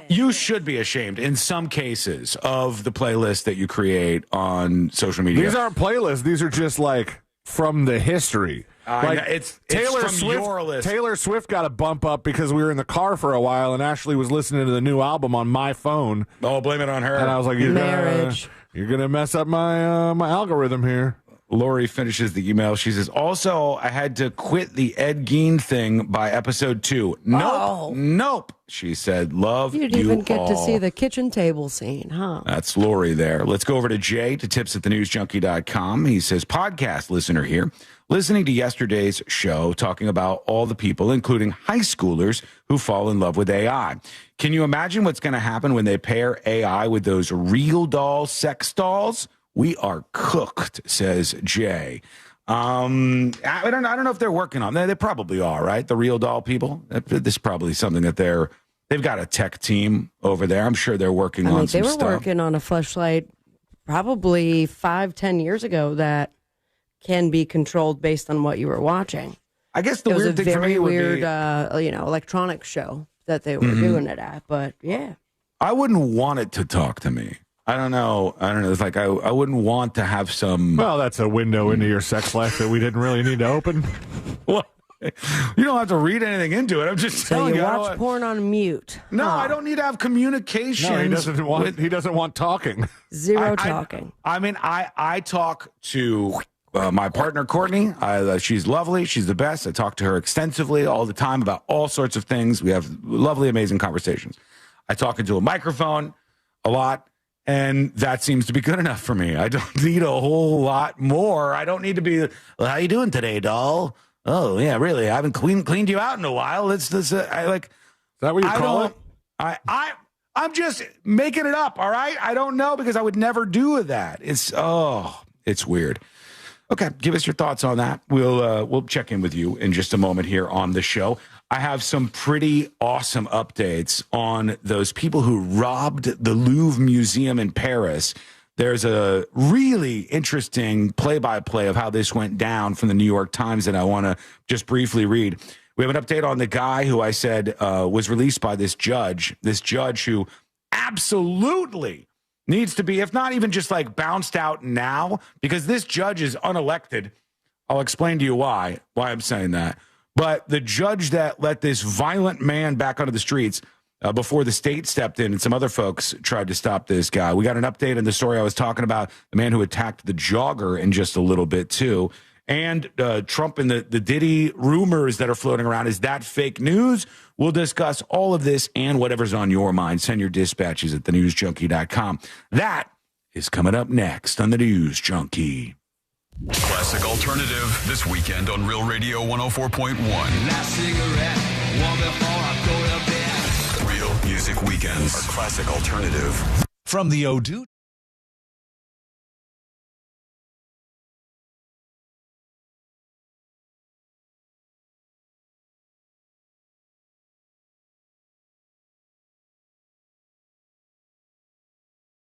You should be ashamed in some cases of the playlist that you create on social media. These aren't playlists. These are just like from the history. It's Taylor from Swift. your list. Taylor Swift got a bump up because we were in the car for a while, and Ashley was listening to the new album on my phone. Oh, blame it on her. And I was like, "You're gonna mess up my my algorithm here." Lori finishes the email. She says, also, I had to quit the Ed Gein thing by episode 2. Nope. She said, love you You didn't even get all. to see the kitchen table scene, huh? That's Lori there. Let's go over to Jay to tips@thenewsjunkie.com. He says, podcast listener here, listening to yesterday's show talking about all the people, including high schoolers, who fall in love with AI. Can you imagine what's going to happen when they pair AI with those real doll sex dolls? We are cooked, says Jay. I don't know if they're working on that. They probably are, right? The real doll people. This is probably something that they've got a tech team over there. I'm sure they're working on some stuff. They were working on a fleshlight probably 5-10 years ago that can be controlled based on what you were watching. I guess the it was weird a thing for me very would weird, be, electronics show that they were doing it at. But yeah, I wouldn't want it to talk to me. I don't know. It's like I wouldn't want to have some. Well, that's a window into your sex life that we didn't really need to open. Well, you don't have to read anything into it. I'm just so telling you you. watch porn on mute. No, I don't need to have communication. No, he doesn't want talking. Zero talking. I talk to my partner Courtney. She's lovely. She's the best. I talk to her extensively all the time about all sorts of things. We have lovely, amazing conversations. I talk into a microphone a lot. And that seems to be good enough for me. I don't need a whole lot more. I don't need to be, well, how you doing today, doll? Oh, yeah, really? I haven't cleaned you out in a while. Is that what you call it? I'm just making it up, all right? I don't know because I would never do that. It's weird. Okay, give us your thoughts on that. We'll check in with you in just a moment here on the show. I have some pretty awesome updates on those people who robbed the Louvre Museum in Paris. There's a really interesting play-by-play of how this went down from the New York Times that I want to just briefly read. We have an update on the guy who I said was released by this judge who absolutely needs to be, if not even just like bounced out now, because this judge is unelected. I'll explain to you why I'm saying that. But the judge that let this violent man back onto the streets before the state stepped in and some other folks tried to stop this guy. We got an update on the story I was talking about, the man who attacked the jogger, in just a little bit, too. And Trump and the Diddy rumors that are floating around. Is that fake news? We'll discuss all of this and whatever's on your mind. Send your dispatches at thenewsjunkie.com. That is coming up next on The News Junkie. Classic Alternative this weekend on Real Radio 104.1. Last cigarette, one before I go to bed. Real Music Weekends are Classic Alternative. From the Odoo.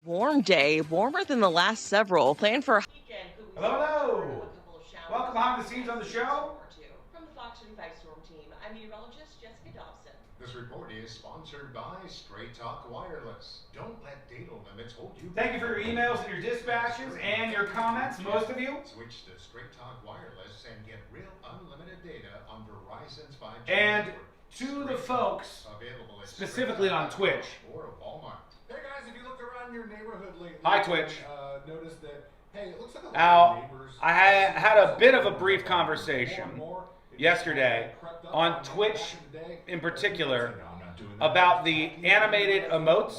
Warm day, warmer than the last several. Plan for a Hello. Welcome behind the scenes on the show. From the Fox 35 Storm Team, I'm meteorologist Jessica Dobson. This report is sponsored by Straight Talk Wireless. Don't let data limits hold you back. Thank you for your emails and your dispatches and your comments, most of you. Switch to Straight Talk Wireless and get real unlimited data on Verizon's 5G And network. to the folks, available at specifically on Twitch. Or Walmart. Hey guys, if you looked around your neighborhood lately, Hi, Twitch. Noticed that, hey, it looks like a lot Now, of neighbors. I had a bit of a brief conversation yesterday on Twitch in particular about the animated emotes.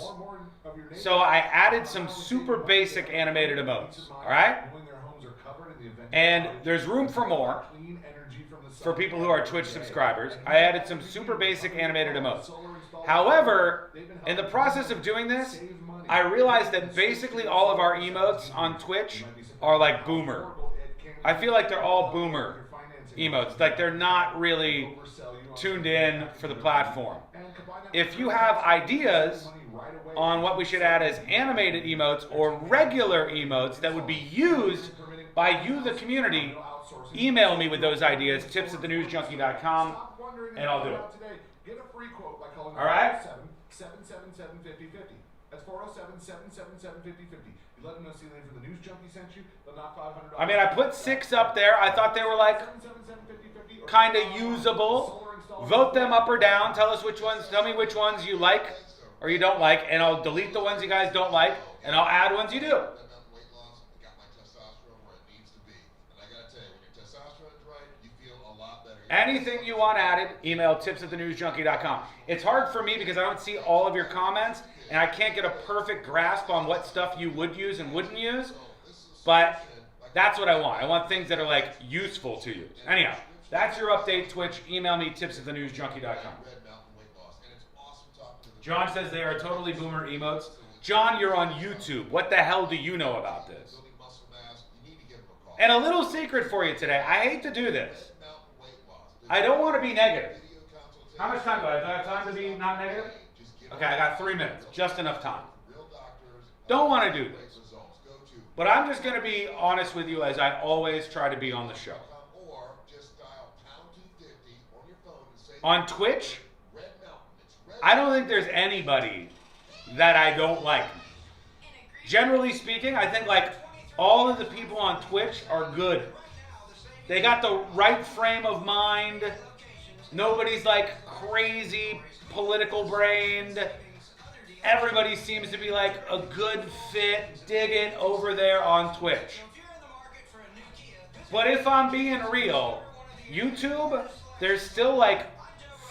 So I added some super basic animated emotes, all right? And there's room for more for people who are Twitch subscribers. I added some super basic animated emotes. However, in the process of doing this, I realized that basically all of our emotes on Twitch are like boomer. I feel like they're all boomer emotes. Like they're not really tuned in for the platform. If you have ideas on what we should add as animated emotes or regular emotes that would be used by you, the community, email me with those ideas, tips@thenewsjunkie.com, and I'll do it. All right? 777-5050. That's 407-777-5050. You let them know Celine from the News Junkie sent you. They'll knock $500. I mean, I put 6 up there. I thought they were like kind of usable. Vote them up or down. Tell us which ones. Tell me which ones you like or you don't like, and I'll delete the ones you guys don't like, and I'll add ones you do. Anything you want added, email tips@thenewsjunkie.com. It's hard for me because I don't see all of your comments, and I can't get a perfect grasp on what stuff you would use and wouldn't use, but that's what I want. I want things that are like useful to you. Anyhow, that's your update, Twitch. Email me, tips@thenewsjunkie.com. John says they are totally boomer emotes. John, you're on YouTube. What the hell do you know about this? And a little secret for you today. I hate to do this. I don't want to be negative. How much time do I have? Do I have time to be not negative? Okay, I got 3 minutes. Just enough time. Don't want to do this. But I'm just going to be honest with you as I always try to be on the show. On Twitch, I don't think there's anybody that I don't like. Generally speaking, I think like all of the people on Twitch are good. They got the right frame of mind. Nobody's like crazy political brained. Everybody seems to be like a good fit, digging over there on Twitch. But if I'm being real, YouTube, there's still like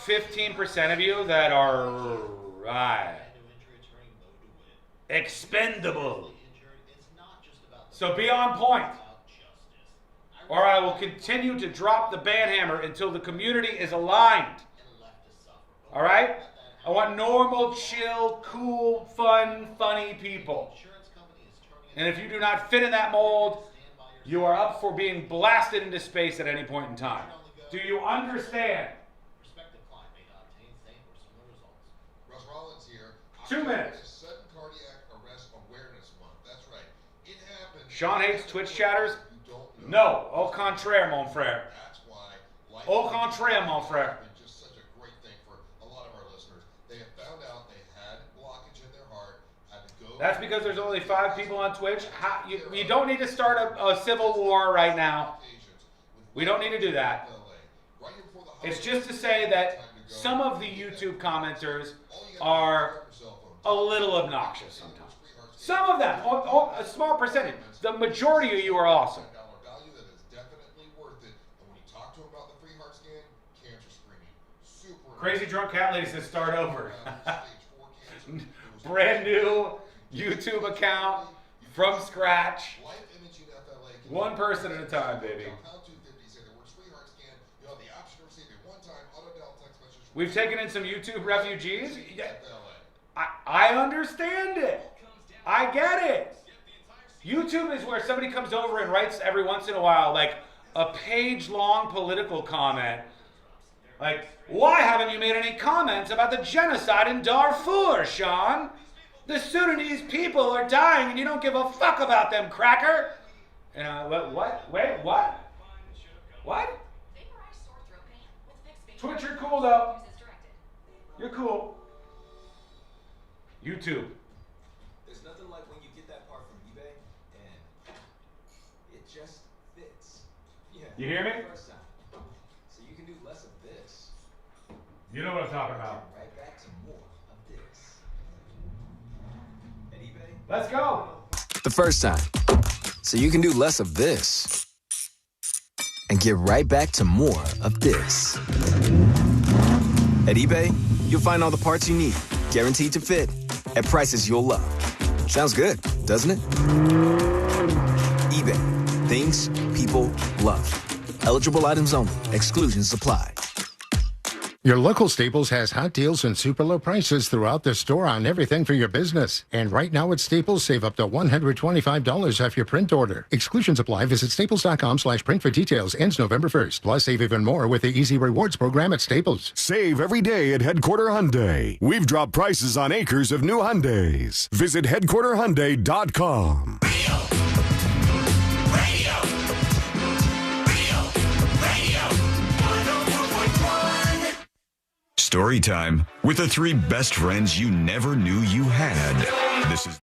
15% of you that are expendable. So be on point, or I will continue to drop the ban hammer until the community is aligned. All right? I want normal, chill, cool, fun, funny people. And if you do not fit in that mold, you are up for being blasted into space at any point in time. Do you understand? 2 minutes. Sean hates Twitch chatters? No. Au contraire, mon frère. Au contraire, mon frère. That's because there's only 5 people on Twitch. You don't need to start a civil war right now. We don't need to do that. It's just to say that some of the YouTube commenters are a little obnoxious sometimes. Some of them, a small percentage. The majority of you are awesome. Crazy Drunk Cat Lady says start over. Brand new YouTube account from scratch. One person at a time, baby. We've taken in some YouTube refugees. I understand it. I get it. YouTube is where somebody comes over and writes every once in a while like a page-long political comment. Like, why haven't you made any comments about the genocide in Darfur, Sean? The Sudanese people are dying and you don't give a fuck about them, cracker. And what? Wait, what? What? Twitch, you're cool though. You're cool. YouTube. There's nothing like when you get that part from eBay and it just fits. Yeah. You hear me? So you can do less of this. You know what I'm talking about. Right back to more of this. At eBay. Let's go. The first time. So you can do less of this and get right back to more of this. At eBay, you'll find all the parts you need, guaranteed to fit, at prices you'll love. Sounds good, doesn't it? eBay. Things people love. Eligible items only. Exclusions apply. Your local Staples has hot deals and super low prices throughout the store on everything for your business. And right now at Staples, save up to $125 off your print order. Exclusions apply. Visit staples.com/print for details. Ends November 1st. Plus, save even more with the Easy Rewards program at Staples. Save every day at Headquarter Hyundai. We've dropped prices on acres of new Hyundais. Visit headquarterhyundai.com. Story time with the 3 best friends you never knew you had. This is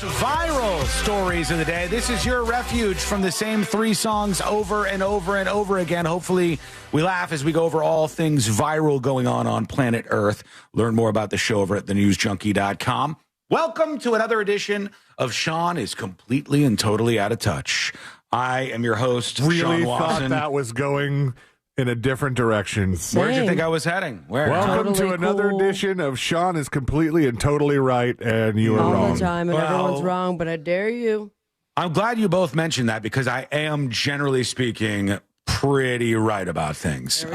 Viral stories of the day. This is your refuge from the same 3 songs over and over and over again. Hopefully, we laugh as we go over all things viral going on planet Earth. Learn more about the show over at thenewsjunkie.com. Welcome to another edition of Sean is Completely and Totally Out of Touch. I am your host, Really Sean Watson. thought that was going in a different direction. Where'd you think I was heading? Where? Welcome to another edition of Sean is Completely and Totally Right, and you are all wrong. the time, and everyone's wrong, but I dare you. I'm glad you both mentioned that because I am, generally speaking, pretty right about things.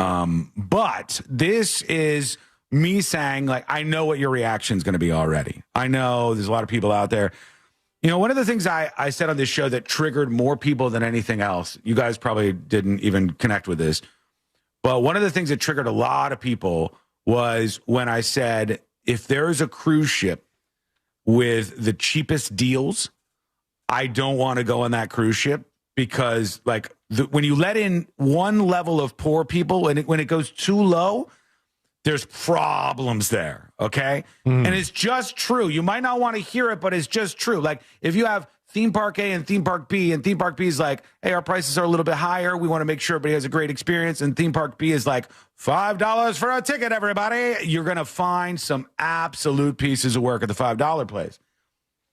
But this is me saying, like, I know what your reaction is going to be already. I know there's a lot of people out there. You know, one of the things I said on this show that triggered more people than anything else, you guys probably didn't even connect with this, but one of the things that triggered a lot of people was when I said, if there's a cruise ship with the cheapest deals, I don't want to go on that cruise ship because, like, when you let in one level of poor people and when it goes too low, there's problems there, okay? And it's just true. You might not want to hear it, but it's just true. Like, if you have theme park A and theme park B, and theme park B is like, hey, our prices are a little bit higher. We want to make sure everybody has a great experience. And theme park B is like, $5 for a ticket, everybody. You're going to find some absolute pieces of work at the $5 place.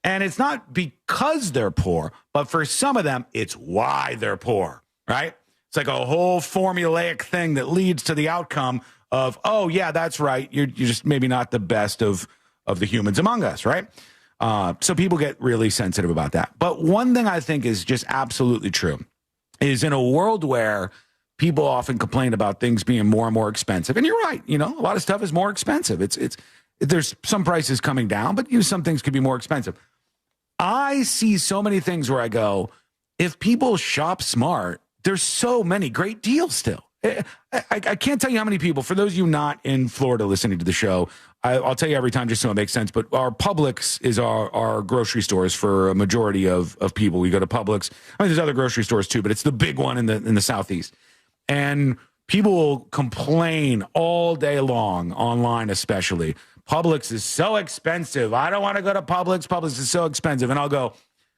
And it's not because they're poor, but for some of them, it's why they're poor, right? It's like a whole formulaic thing that leads to the outcome of, oh, yeah, that's right. You're just maybe not the best of the humans among us, right? So people get really sensitive about that. But one thing I think is just absolutely true is in a world where people often complain about things being more and more expensive, and you're right, you know, a lot of stuff is more expensive. There's some prices coming down, but some things could be more expensive. I see so many things where I go, if people shop smart, there's so many great deals still. I can't tell you how many people, for those of you not in Florida listening to the show, I'll tell you every time just so it makes sense, but our Publix is our grocery stores for a majority of people. We go to Publix. I mean, there's other grocery stores too, but it's the big one in the Southeast. And people will complain all day long, online especially. Publix is so expensive. I don't want to go to Publix. Publix is so expensive. And I'll go,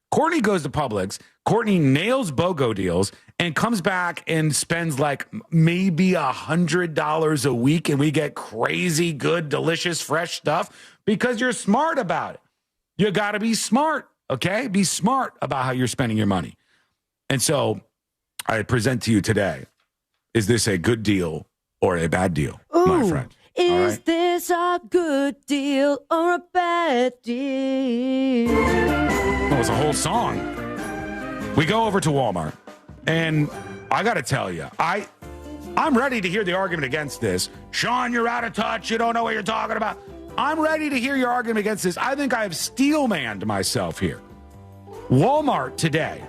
Courtney goes to Publix. Courtney nails BOGO deals and comes back and spends like maybe $100 a week, and we get crazy good, delicious, fresh stuff because you're smart about it. You got to be smart, okay? Be smart about how you're spending your money. And so I present to you today, is this a good deal or a bad deal, my friend? Is this a good deal or a bad deal? Well, it's a whole song. We go over to Walmart, and I got to tell you, I'm ready to hear the argument against this. Sean, you're out of touch. You don't know what you're talking about. I'm ready to hear your argument against this. I think I have steel-manned myself here. Walmart today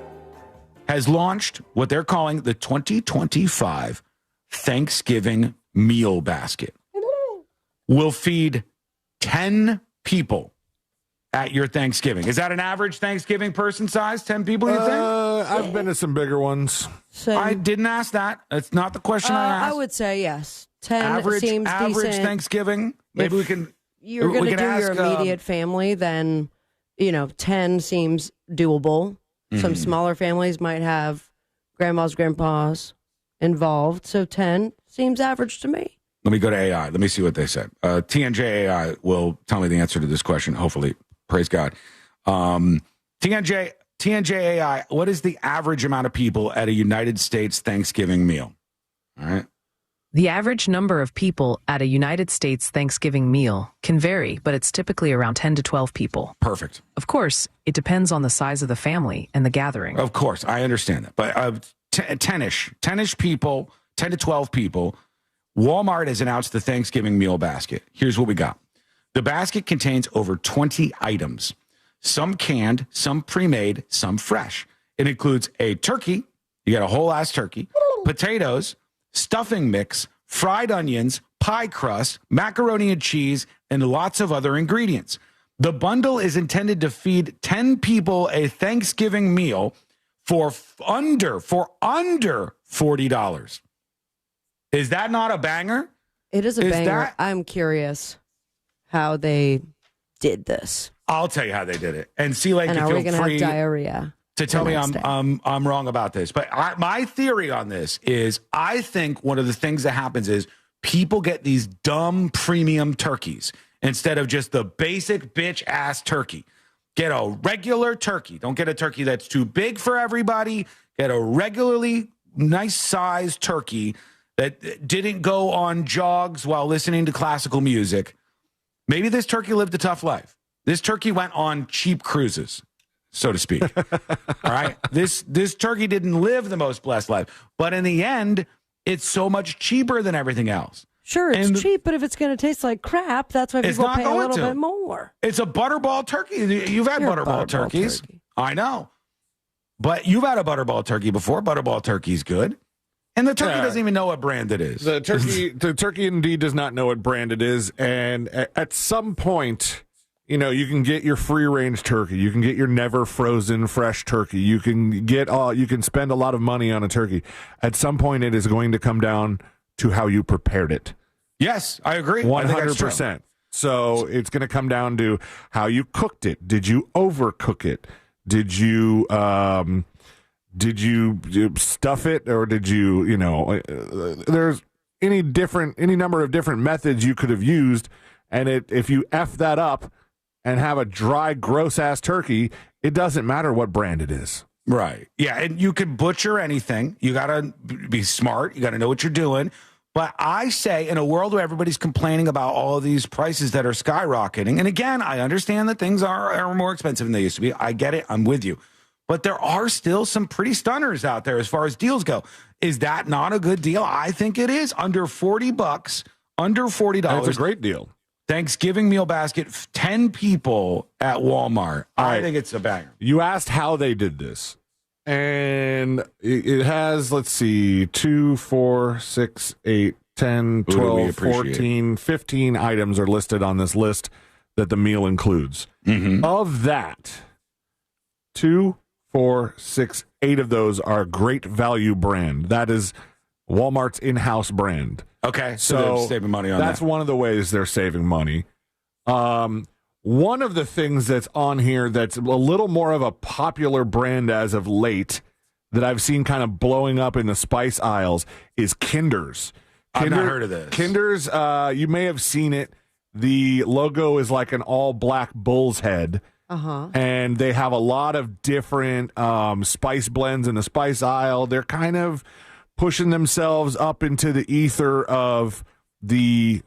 has launched what they're calling the 2025 Thanksgiving Meal Basket. Will feed 10 people at your Thanksgiving. Is that an average Thanksgiving person size? 10 people, you think? I've been to some bigger ones. I didn't ask that. That's not the question I asked. I would say yes. 10 average, seems decent. Thanksgiving. Maybe we can. You're going to do your immediate family, then 10 seems doable. Some smaller families might have grandmas, grandpas involved, so 10 seems average to me. Let me go to AI. Let me see what they said. TNJ AI will tell me the answer to this question, hopefully. Praise God. TNJ TNJAI, what is the average amount of people at a United States Thanksgiving meal? All right. The average number of people at a United States Thanksgiving meal can vary, but it's typically around 10 to 12 people. Perfect. Of course, it depends on the size of the family and the gathering. Of course, I understand that. But 10-ish people, 10 to 12 people. Walmart has announced the Thanksgiving meal basket. Here's what we got. The basket contains over 20 items, some canned, some pre-made, some fresh. It includes a turkey. You got a whole ass turkey, potatoes, stuffing mix, fried onions, pie crust, macaroni and cheese, and lots of other ingredients. The bundle is intended to feed 10 people a Thanksgiving meal for under $40. Is that not a banger? It is a banger. I'm curious how they did this. I'll tell you how they did it. And see, like, and if are we you're going to free have diarrhea? to tell me I'm wrong about this. But my theory on this is I think one of the things that happens is people get these dumb premium turkeys instead of just the basic bitch ass turkey. Get a regular turkey. Don't get a turkey that's too big for everybody. Get a regularly nice sized turkey that didn't go on jogs while listening to classical music. Maybe this turkey lived a tough life. This turkey went on cheap cruises, so to speak. All right. This turkey didn't live the most blessed life, but in the end, it's so much cheaper than everything else. Sure, it's cheap, but if it's going to taste like crap, that's why people pay a little bit more. It's a butterball turkey. You've had butterball turkeys. I know. But you've had a butterball turkey before. Butterball turkey's good. And the turkey doesn't even know what brand it is. The turkey indeed does not know what brand it is. And at some point, you know, you can get your free range turkey. You can get your never frozen fresh turkey. You can spend a lot of money on a turkey. At some point, it is going to come down to how you prepared it. Yes, I agree. 100%. So it's going to come down to how you cooked it. Did you overcook it? Did you stuff it, or did you there's any number of different methods you could have used, and if you F that up and have a dry, gross-ass turkey, it doesn't matter what brand it is. Right. Yeah, and you can butcher anything. You got to be smart. You got to know what you're doing. But I say, in a world where everybody's complaining about all of these prices that are skyrocketing, and again, I understand that things are more expensive than they used to be. I get it. I'm with you. But there are still some pretty stunners out there as far as deals go. Is that not a good deal? I think it is. Under $40, under $40. That's a great deal. Thanksgiving meal basket, 10 people at Walmart. I think it's a banger. You asked how they did this. And it has, let's see, 2, 4, 6, 8, 10, 12, 14, 15 items are listed on this list that the meal includes. Mm-hmm. Of that, 2, 4, 6, 8 of those are Great Value brand. That is Walmart's in-house brand. Okay, so they're saving money on that. That's one of the ways they're saving money. One of the things that's on here that's a little more of a popular brand as of late that I've seen kind of blowing up in the spice aisles is Kinder's. I've not heard of this. Kinder's, you may have seen it. The logo is like an all-black bull's head. And they have a lot of different spice blends in the spice aisle. They're kind of pushing themselves up into the ether of the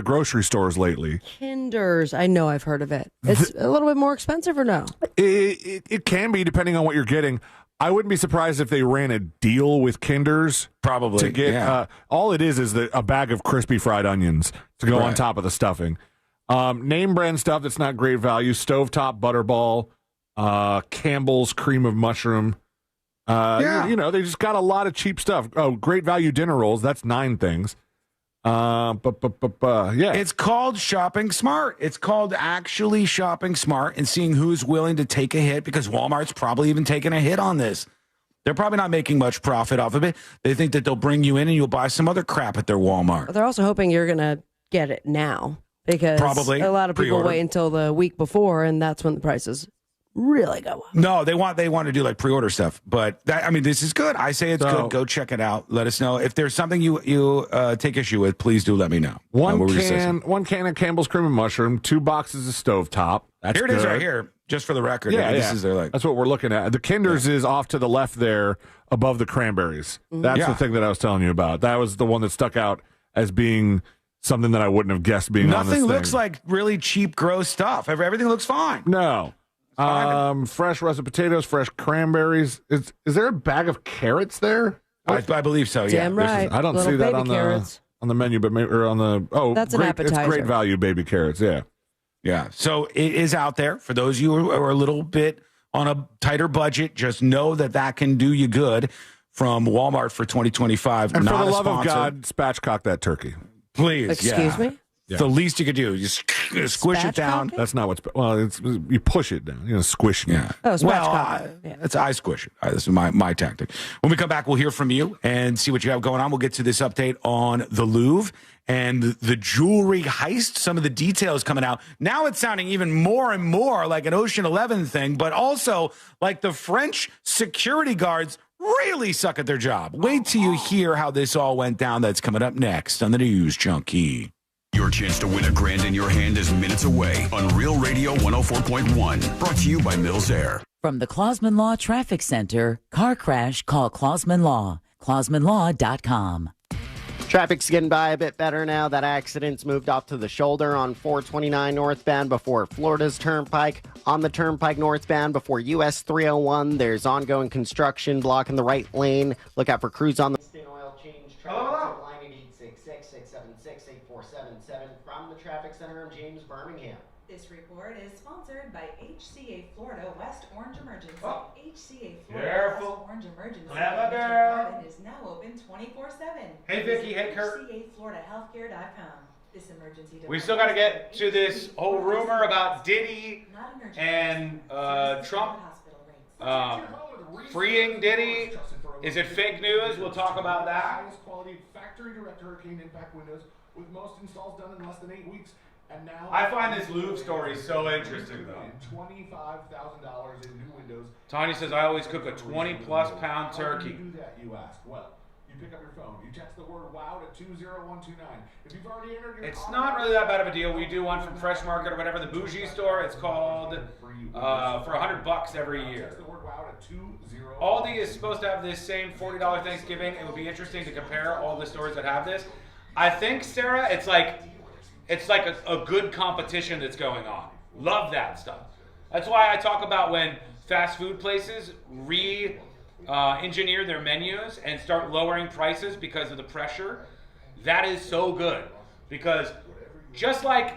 grocery stores lately. Kinder's, I know I've heard of it. It's a little bit more expensive, or no? It can be, depending on what you're getting. I wouldn't be surprised if they ran a deal with Kinder's. Probably. To get, all it is a bag of crispy fried onions to go on top of the stuffing. Name brand stuff that's not great value. Stovetop Butterball, Campbell's Cream of Mushroom. They just got a lot of cheap stuff. Oh, Great Value dinner rolls. That's 9 things. It's called shopping smart. It's called actually shopping smart and seeing who's willing to take a hit, because Walmart's probably even taking a hit on this. They're probably not making much profit off of it. They think that they'll bring you in and you'll buy some other crap at their Walmart. They're also hoping you're going to get it now, because probably a lot of people pre-order. wait until the week before, and that's when the prices really go up. No, they want to do like pre-order stuff, but this is good. I say it's good. Go check it out. Let us know if there's something you take issue with. Please do let me know. One can of Campbell's Cream of Mushroom, 2 boxes of Stovetop. That's here it good. is right here. Just for the record. Yeah, This is their like. That's what we're looking at. The Kinders is off to the left there above the cranberries. That's the thing that I was telling you about. That was the one that stuck out as being something that I wouldn't have guessed being on this Nothing thing. looks like really cheap, gross stuff. Everything looks fine. No. Fresh russet potatoes, fresh cranberries. Is there a bag of carrots there? I believe so, yeah. Damn right. I don't Little see that baby on carrots. the menu, but maybe, or on the That's an great, appetizer. It's great value baby carrots, yeah. Yeah. So it is out there for those of you who are a little bit on a tighter budget. Just know that can do you good from Walmart for 2025. And Not for the a love sponsor. of God, spatchcock that turkey. Please. Excuse me? Yeah. The least you could do. You squish it down. That's not it's you push it down. Squish it. Yeah. Oh, I squish it. This is my tactic. When we come back, we'll hear from you and see what you have going on. We'll get to this update on the Louvre and the jewelry heist. Some of the details coming out. Now it's sounding even more and more like an Ocean 11 thing, but also like the French security guards really suck at their job. Wait till you hear how this all went down. That's coming up next on the News Junkie. Your chance to win $1,000 in your hand is minutes away on Real Radio 104.1. Brought to you by Mills Air. From the Clausman Law Traffic Center, car crash, call Clausman Law. ClausmanLaw.com. Traffic's getting by a bit better now. That accident's moved off to the shoulder on 429 northbound before Florida's Turnpike. On the Turnpike northbound before US 301, there's ongoing construction blocking the right lane. Look out for crews on the oil change. Traffic line at 866-676-8477 from the Traffic Center. I'm James Birmingham. This report is sponsored by HCA Florida West Orange Emergency. HCA Florida Careful. West Orange Emergency. Clever Winter girl. Garden is now open 24/7. Hey, Vicky. Hey, Kurt. HCAFloridaHealthcare.com. This emergency. We still got to get to this whole rumor about Diddy and Trump freeing Diddy. Is it fake news? We'll talk about that. Highest quality factory direct hurricane impact windows with most installs done in less than 8 weeks. And now I find this Louvre story so interesting, though. $25,000 in new windows. Tanya says, I always cook a 20-plus pound turkey. How do you do that, you ask? Well, you pick up your phone. You text the word WOW to 20129. If you've already entered your It's not really that bad of a deal. We do one from Fresh Market or whatever, the bougie store. It's called for $100 every year. Aldi is supposed to have this same $40 Thanksgiving. It would be interesting to compare all the stores that have this. I think, Sarah, it's like a good competition that's going on. Love that stuff. That's why I talk about when fast food places engineer their menus and start lowering prices because of the pressure. That is so good, because just like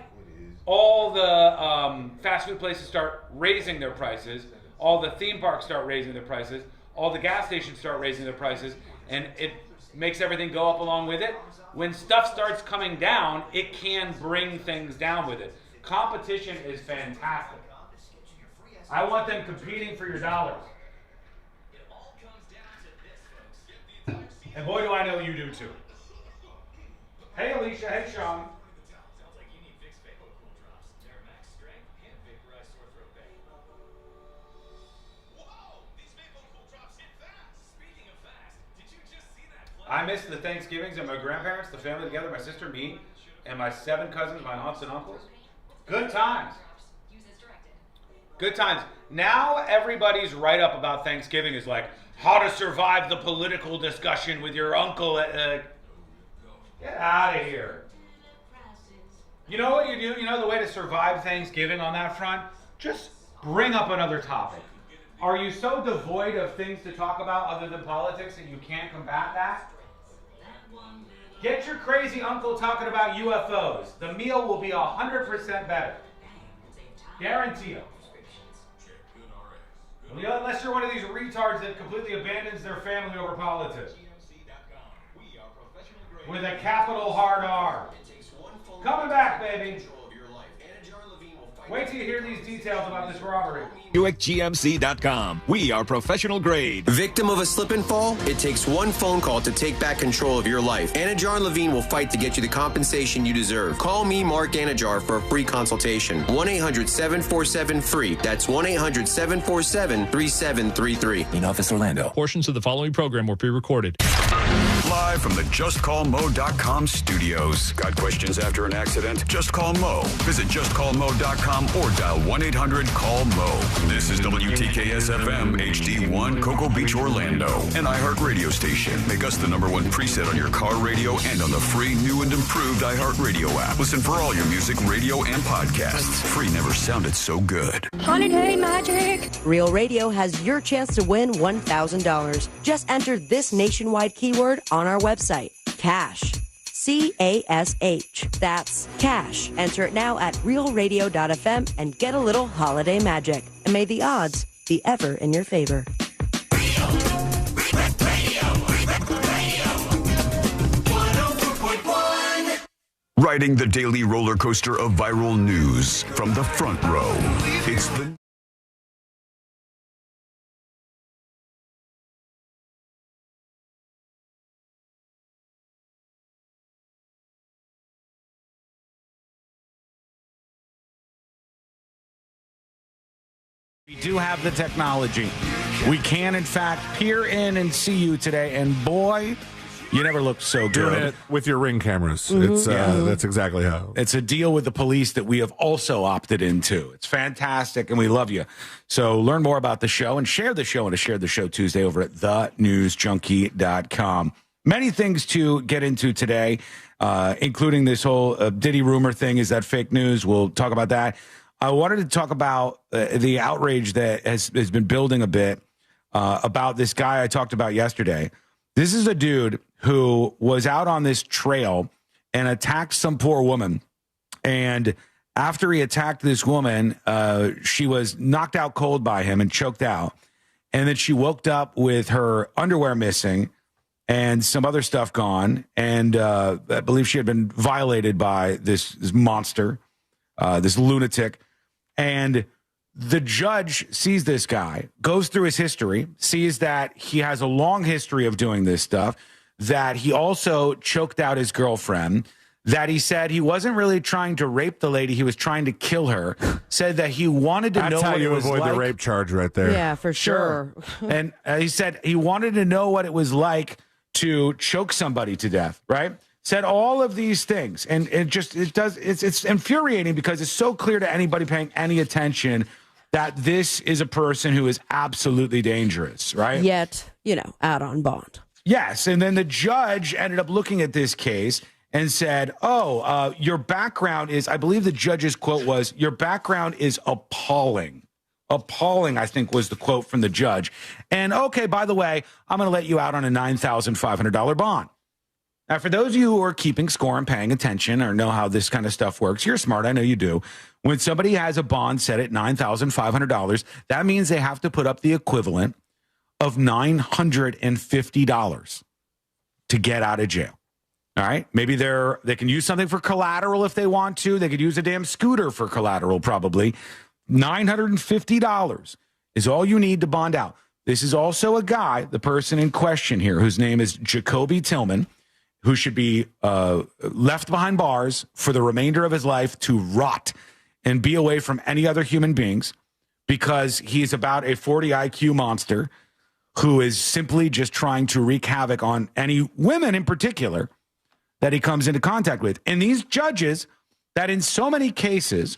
all the fast food places start raising their prices, all the theme parks start raising their prices, all the gas stations start raising their prices, and it makes everything go up along with it. When stuff starts coming down, it can bring things down with it. Competition is fantastic. I want them competing for your dollars. And boy, do I know you do too. Hey, Alicia. Hey, Sean. I miss the Thanksgivings at my grandparents, the family together, my sister, me, and my 7 cousins, my aunts and uncles. Good times. Good times. Now everybody's write-up about Thanksgiving is like, how to survive the political discussion with your uncle. Get out of here. You know what you do? You know the way to survive Thanksgiving on that front? Just bring up another topic. Are you so devoid of things to talk about other than politics that you can't combat that? Get your crazy uncle talking about UFOs. The meal will be 100% better. Guarantee it. Unless you're one of these retards that completely abandons their family over politics. With a capital hard R. Coming back, baby. Wait till you hear these details about this robbery. BuickGMC.com. We are professional grade. Victim of a slip and fall? It takes one phone call to take back control of your life. Anajar and Levine will fight to get you the compensation you deserve. Call me, Mark Anajar, for a free consultation. 1-800-747-FREE. That's 1-800-747-3733. In Office Orlando. Portions of the following program were pre-recorded. live from the JustCallMo.com studios. Got questions after an accident? Just call Mo. Visit JustCallMo.com or dial 1-800-CALL-MO. This is WTKS-FM HD1 Cocoa Beach, Orlando. An iHeart radio station. Make us the #1 preset on your car radio and on the free, new and improved iHeart Radio app. Listen for all your music, radio, and podcasts. Free never sounded so good. Holiday magic. Real Radio has your chance to win $1,000. Just enter this nationwide keyword on our website. Cash. CASH. That's cash. Enter it now at realradio.fm and get a little holiday magic. And may the odds be ever in your favor. Riding the daily roller coaster of viral news from the front row. It's the We do have the technology. We can, in fact, peer in and see you today. And boy, you never looked so good. Doing it with your Ring cameras. Mm-hmm. It's That's exactly how. It's a deal with the police that we have also opted into. It's fantastic, and we love you. So learn more about the show and share the show on a Share the Show Tuesday over at thenewsjunkie.com. Many things to get into today, including this whole Diddy rumor thing. Is that fake news? We'll talk about that. I wanted to talk about the outrage that has been building a bit about this guy I talked about yesterday. This is a dude who was out on this trail and attacked some poor woman. And after he attacked this woman, she was knocked out cold by him and choked out. And then she woke up with her underwear missing and some other stuff gone. And I believe she had been violated by this monster, this lunatic. And the judge sees this guy, goes through his history, sees that he has a long history of doing this stuff, that he also choked out his girlfriend, that he said he wasn't really trying to rape the lady, he was trying to kill her, said that he wanted to know what it was like. That's how you avoid the rape charge right there. Yeah, for sure. And he said he wanted to know what it was like to choke somebody to death, right? Said all of these things, and it's infuriating because it's so clear to anybody paying any attention that this is a person who is absolutely dangerous, right? Yet, out on bond. Yes, and then the judge ended up looking at this case and said, your background is, I believe the judge's quote was, your background is appalling. Appalling, I think, was the quote from the judge. And, okay, by the way, I'm going to let you out on a $9,500 bond. Now, for those of you who are keeping score and paying attention or know how this kind of stuff works, you're smart. I know you do. When somebody has a bond set at $9,500, that means they have to put up the equivalent of $950 to get out of jail. All right? Maybe they can use something for collateral if they want to. They could use a damn scooter for collateral, probably. $950 is all you need to bond out. This is also a guy, the person in question here, whose name is Jacoby Tillman, who should be left behind bars for the remainder of his life to rot and be away from any other human beings because he's about a 40 IQ monster who is simply just trying to wreak havoc on any women in particular that he comes into contact with. And these judges that in so many cases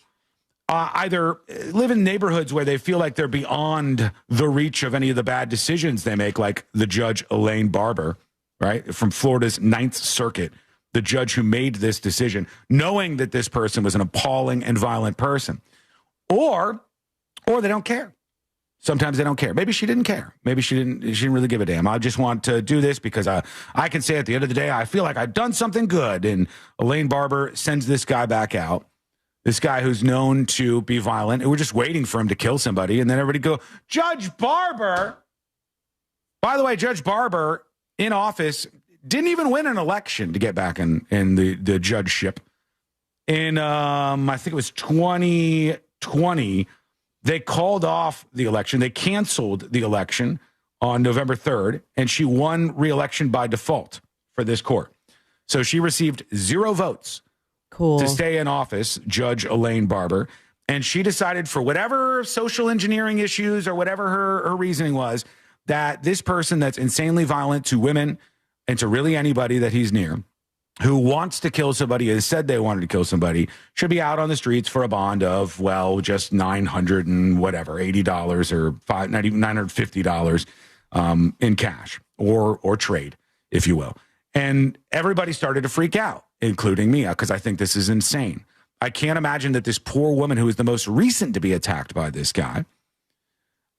either live in neighborhoods where they feel like they're beyond the reach of any of the bad decisions they make, like the judge Elaine Barber, right, from Florida's 9th Circuit, the judge who made this decision, knowing that this person was an appalling and violent person. Or they don't care. Sometimes they don't care. Maybe she didn't care. Maybe she didn't really give a damn. I just want to do this because I can say at the end of the day, I feel like I've done something good. And Elaine Barber sends this guy back out, this guy who's known to be violent. And we're just waiting for him to kill somebody. And then everybody go, Judge Barber. By the way, Judge Barber, in office, didn't even win an election to get back in the judgeship. In, I think it was 2020, they called off the election. They canceled the election on November 3rd, and she won re-election by default for this court. So she received 0 votes to stay in office, Judge Elaine Barber. And she decided, for whatever social engineering issues or whatever her reasoning was, that this person that's insanely violent to women and to really anybody that he's near who wants to kill somebody, has said they wanted to kill somebody, should be out on the streets for a bond of, well, just $900 and whatever, $80 or $950 in cash or trade, if you will. And everybody started to freak out, including me, because I think this is insane. I can't imagine that this poor woman who is the most recent to be attacked by this guy,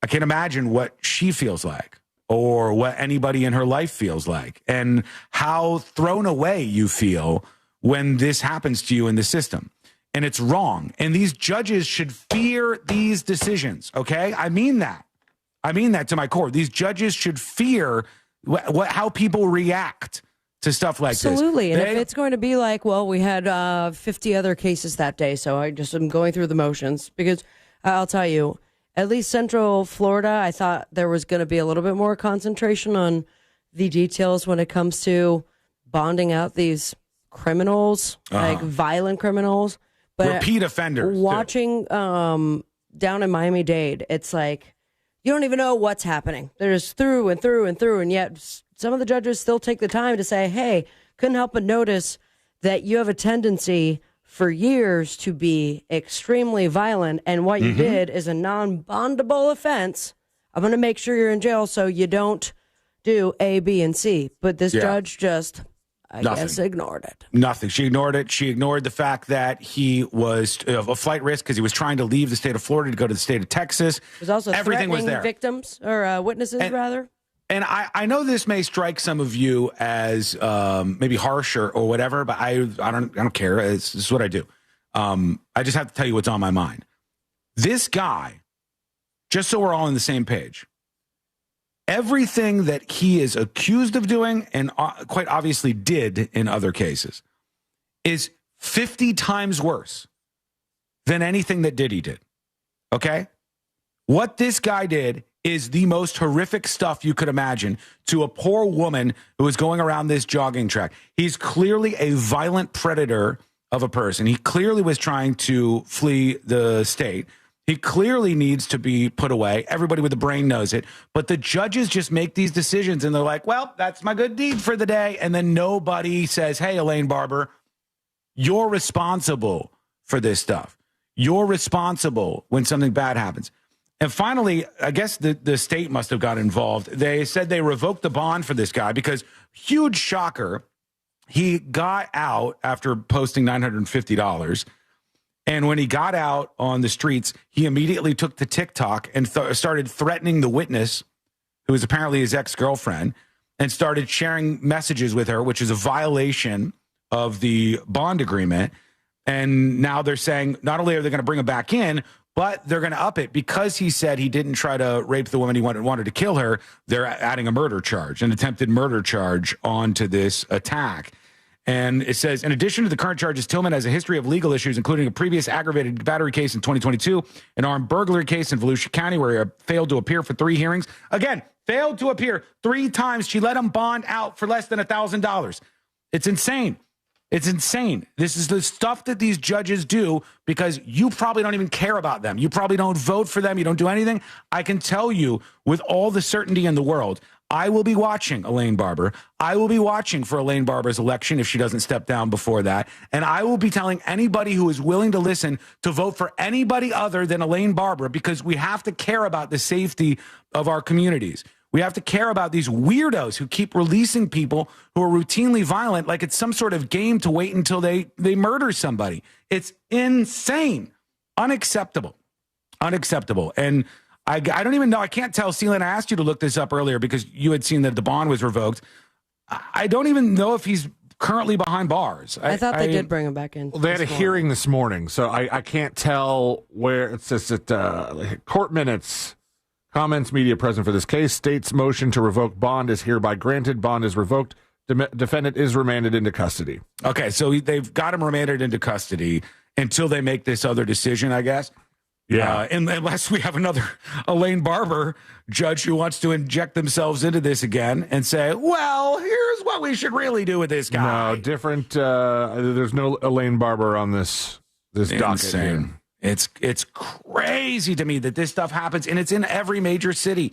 I can't imagine what she feels like or what anybody in her life feels like and how thrown away you feel when this happens to you in the system. And it's wrong. And these judges should fear these decisions, okay? I mean that to my core. These judges should fear how people react to stuff like Absolutely. this. And if it's going to be like, well, we had 50 other cases that day, so I just am going through the motions. Because I'll tell you, at least Central Florida, I thought there was going to be a little bit more concentration on the details when it comes to bonding out these criminals, like violent criminals. But repeat offenders. Watching down in Miami-Dade, it's like you don't even know what's happening. They're just through and through and through, and yet some of the judges still take the time to say, hey, couldn't help but notice that you have a tendency for years to be extremely violent, and what you did is a non-bondable offense. I'm going to make sure you're in jail so you don't do A, B, and C. But this judge just, I guess, ignored it. Nothing. She ignored it. She ignored the fact that he was a flight risk because he was trying to leave the state of Florida to go to the state of Texas. There's also everything was there. Victims or witnesses, rather. And I know this may strike some of you as maybe harsh or whatever, but I don't care. This is what I do. I just have to tell you what's on my mind. This guy, just so we're all on the same page, everything that he is accused of doing and quite obviously did in other cases is 50 times worse than anything that Diddy did. Okay? What this guy did is the most horrific stuff you could imagine to a poor woman who is going around this jogging track. He's clearly a violent predator of a person. He clearly was trying to flee the state. He clearly needs to be put away. Everybody with a brain knows it. But the judges just make these decisions and they're like, well, that's my good deed for the day. And then nobody says, hey, Elaine Barber, you're responsible for this stuff. You're responsible when something bad happens. And finally, I guess the state must have got involved. They said they revoked the bond for this guy because, huge shocker, he got out after posting $950. And when he got out on the streets, he immediately took to TikTok and started threatening the witness, who was apparently his ex-girlfriend, and started sharing messages with her, which is a violation of the bond agreement. And now they're saying not only are they going to bring him back in, but they're going to up it because he said he didn't try to rape the woman he wanted to kill her. They're adding a murder charge, an attempted murder charge onto this attack. And it says, in addition to the current charges, Tillman has a history of legal issues, including a previous aggravated battery case in 2022, an armed burglary case in Volusia County where he failed to appear for 3 hearings. Again, failed to appear 3 times. She let him bond out for less than $1,000. It's insane. It's insane. This is the stuff that these judges do because you probably don't even care about them. You probably don't vote for them. You don't do anything. I can tell you with all the certainty in the world, I will be watching Elaine Barber. I will be watching for Elaine Barber's election if she doesn't step down before that. And I will be telling anybody who is willing to listen to vote for anybody other than Elaine Barber because we have to care about the safety of our communities. We have to care about these weirdos who keep releasing people who are routinely violent like it's some sort of game to wait until they murder somebody. It's insane. Unacceptable. Unacceptable. And I don't even know. I can't tell. Celine, I asked you to look this up earlier because you had seen that the bond was revoked. I don't even know if he's currently behind bars. I thought they did bring him back in. Well, they had a hearing this morning, so I can't tell where it says that court minutes. Comments media present for this case states motion to revoke bond is hereby granted. Bond is revoked. Defendant is remanded into custody. Okay, so they've got him remanded into custody until they make this other decision, I guess. Yeah. Unless we have another Elaine Barber judge who wants to inject themselves into this again and say, well, here's what we should really do with this guy. No, different. There's no Elaine Barber on this docket here. It's crazy to me that this stuff happens, and it's in every major city.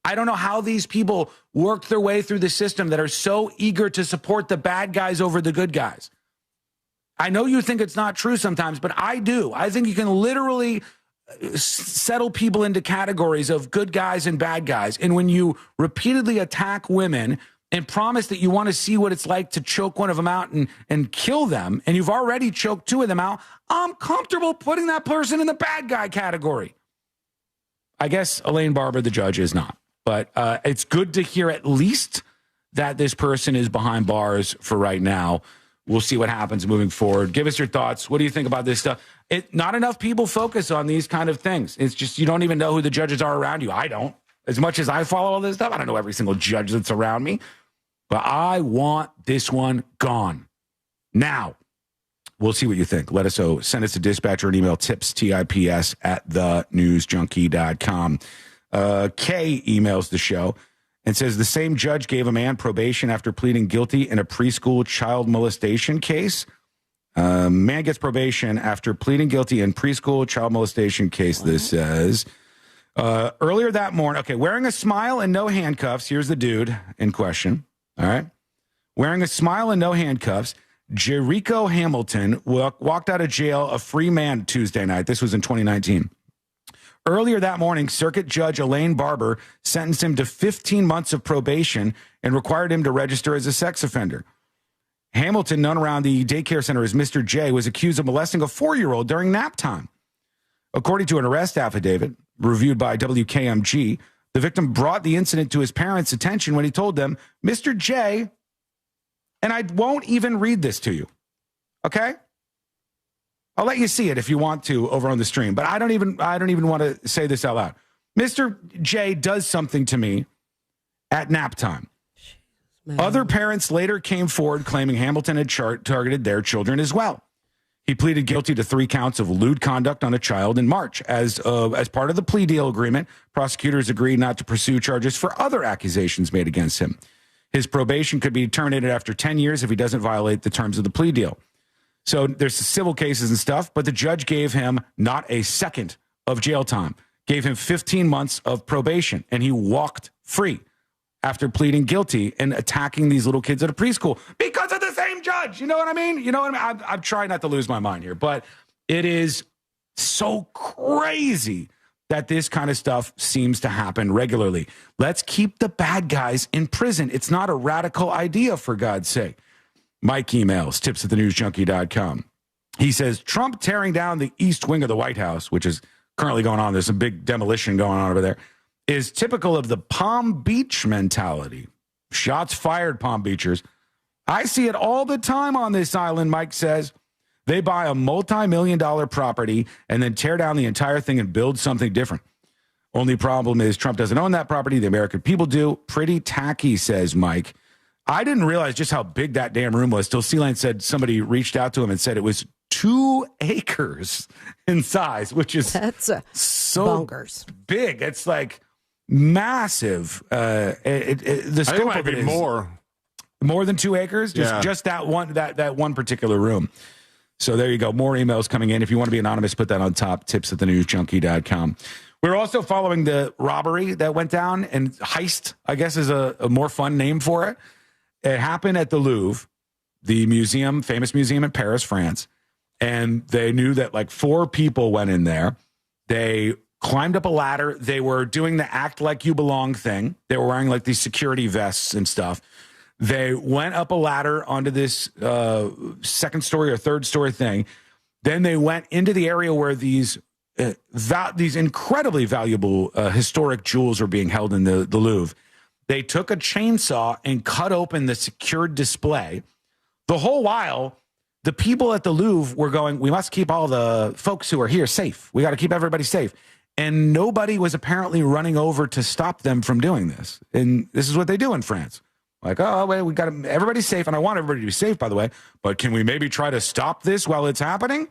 I don't know how these people work their way through the system that are so eager to support the bad guys over the good guys. I know you think it's not true sometimes, but I do. I think you can literally settle people into categories of good guys and bad guys. And when you repeatedly attack women and promise that you want to see what it's like to choke one of them out and kill them, and you've already choked two of them out, I'm comfortable putting that person in the bad guy category. I guess Elaine Barber, the judge, is not. But it's good to hear at least that this person is behind bars for right now. We'll see what happens moving forward. Give us your thoughts. What do you think about this stuff? Not enough people focus on these kind of things. It's just you don't even know who the judges are around you. I don't. As much as I follow all this stuff, I don't know every single judge that's around me. But I want this one gone. Now, we'll see what you think. Let us know. Send us a dispatch or an email, tips, TIPS, @thenewsjunkie.com. Kay emails the show and says the same judge gave a man probation after pleading guilty in a preschool child molestation case. Man gets probation after pleading guilty in preschool child molestation case. This says earlier that morning. Okay, wearing a smile and no handcuffs. Here's the dude in question. All right, wearing a smile and no handcuffs. Jericho Hamilton walked out of jail a free man Tuesday night. This was in 2019. Earlier that morning, Circuit Judge Elaine Barber sentenced him to 15 months of probation and required him to register as a sex offender. Hamilton, known around the daycare center as Mr. J, was accused of molesting a 4-year-old during nap time. According to an arrest affidavit reviewed by WKMG, the victim brought the incident to his parents' attention when he told them, Mr. J, and I won't even read this to you, okay? I'll let you see it if you want to over on the stream, but I don't even want to say this out loud. Mr. J does something to me at nap time. Other parents later came forward claiming Hamilton had targeted their children as well. He pleaded guilty to 3 counts of lewd conduct on a child in March. As part of the plea deal agreement, prosecutors agreed not to pursue charges for other accusations made against him. His probation could be terminated after 10 years if he doesn't violate the terms of the plea deal. So there's civil cases and stuff, but the judge gave him not a second of jail time, gave him 15 months of probation, and he walked free after pleading guilty and attacking these little kids at a preschool because of the same judge. You know what I mean? I'm trying not to lose my mind here, but it is so crazy that this kind of stuff seems to happen regularly. Let's keep the bad guys in prison. It's not a radical idea, for God's sake. Mike emails, tips@thenewsjunkie.com. He says, Trump tearing down the east wing of the White House, which is currently going on, there's a big demolition going on over there, is typical of the Palm Beach mentality. Shots fired, Palm Beachers. I see it all the time on this island, Mike says. They buy a multi-million-dollar property and then tear down the entire thing and build something different. Only problem is Trump doesn't own that property. The American people do. Pretty tacky, says Mike. I didn't realize just how big that damn room was till C-Lane said somebody reached out to him and said it was 2 acres in size, which is so bonkers big. It's like massive. The scope of it is more than 2 acres. Just that one particular room. So there you go. More emails coming in. If you want to be anonymous, put that on top. tips@thenewsjunkie.com. We're also following the robbery that went down, and heist, I guess, is a more fun name for it. It happened at the Louvre, the museum, famous museum in Paris, France. And they knew that like 4 people went in there. They climbed up a ladder. They were doing the act like you belong thing. They were wearing like these security vests and stuff. They went up a ladder onto this second story or third story thing. Then they went into the area where these incredibly valuable historic jewels were being held in the Louvre. They took a chainsaw and cut open the secured display. The whole while, the people at the Louvre were going, we must keep all the folks who are here safe. We got to keep everybody safe. And nobody was apparently running over to stop them from doing this. And this is what they do in France. Like, oh, wait, we got everybody's safe. And I want everybody to be safe, by the way. But can we maybe try to stop this while it's happening?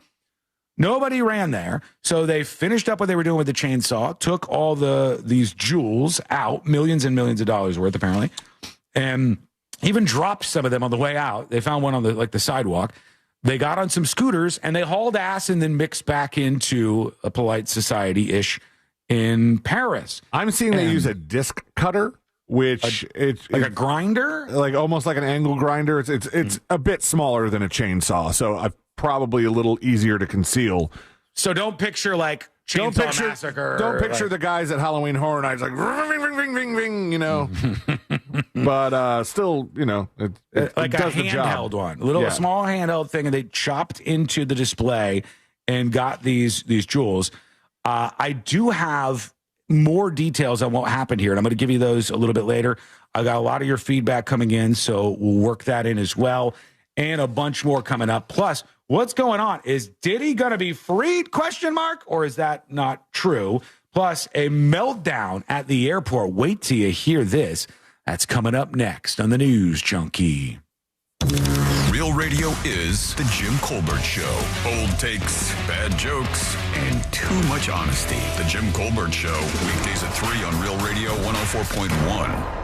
Nobody ran there. So they finished up what they were doing with the chainsaw, took all these jewels out, millions and millions of dollars worth, apparently, and even dropped some of them on the way out. They found one on the sidewalk. They got on some scooters and they hauled ass and then mixed back into a polite society-ish in Paris. I'm seeing they use a disc cutter, which it's like a grinder, like almost like an angle grinder. It's a bit smaller than a chainsaw, so probably a little easier to conceal. So don't picture like Chainsaw Massacre. Don't picture the guys at Halloween Horror Nights like ring, ring, ring, ring, ring, you know. But still, you know, it like does a the job. handheld one, a small handheld thing, and they chopped into the display and got these jewels. I do have more details on what happened here, and I'm going to give you those a little bit later. I got a lot of your feedback coming in, so we'll work that in as well, and a bunch more coming up. Plus, what's going on? Is Diddy going to be freed? ? Or is that not true? Plus, a meltdown at the airport. Wait till you hear this. That's coming up next on the News Junkie. Real Radio is The Jim Colbert Show. Old takes, bad jokes, and too much honesty. The Jim Colbert Show, weekdays at 3 on Real Radio 104.1.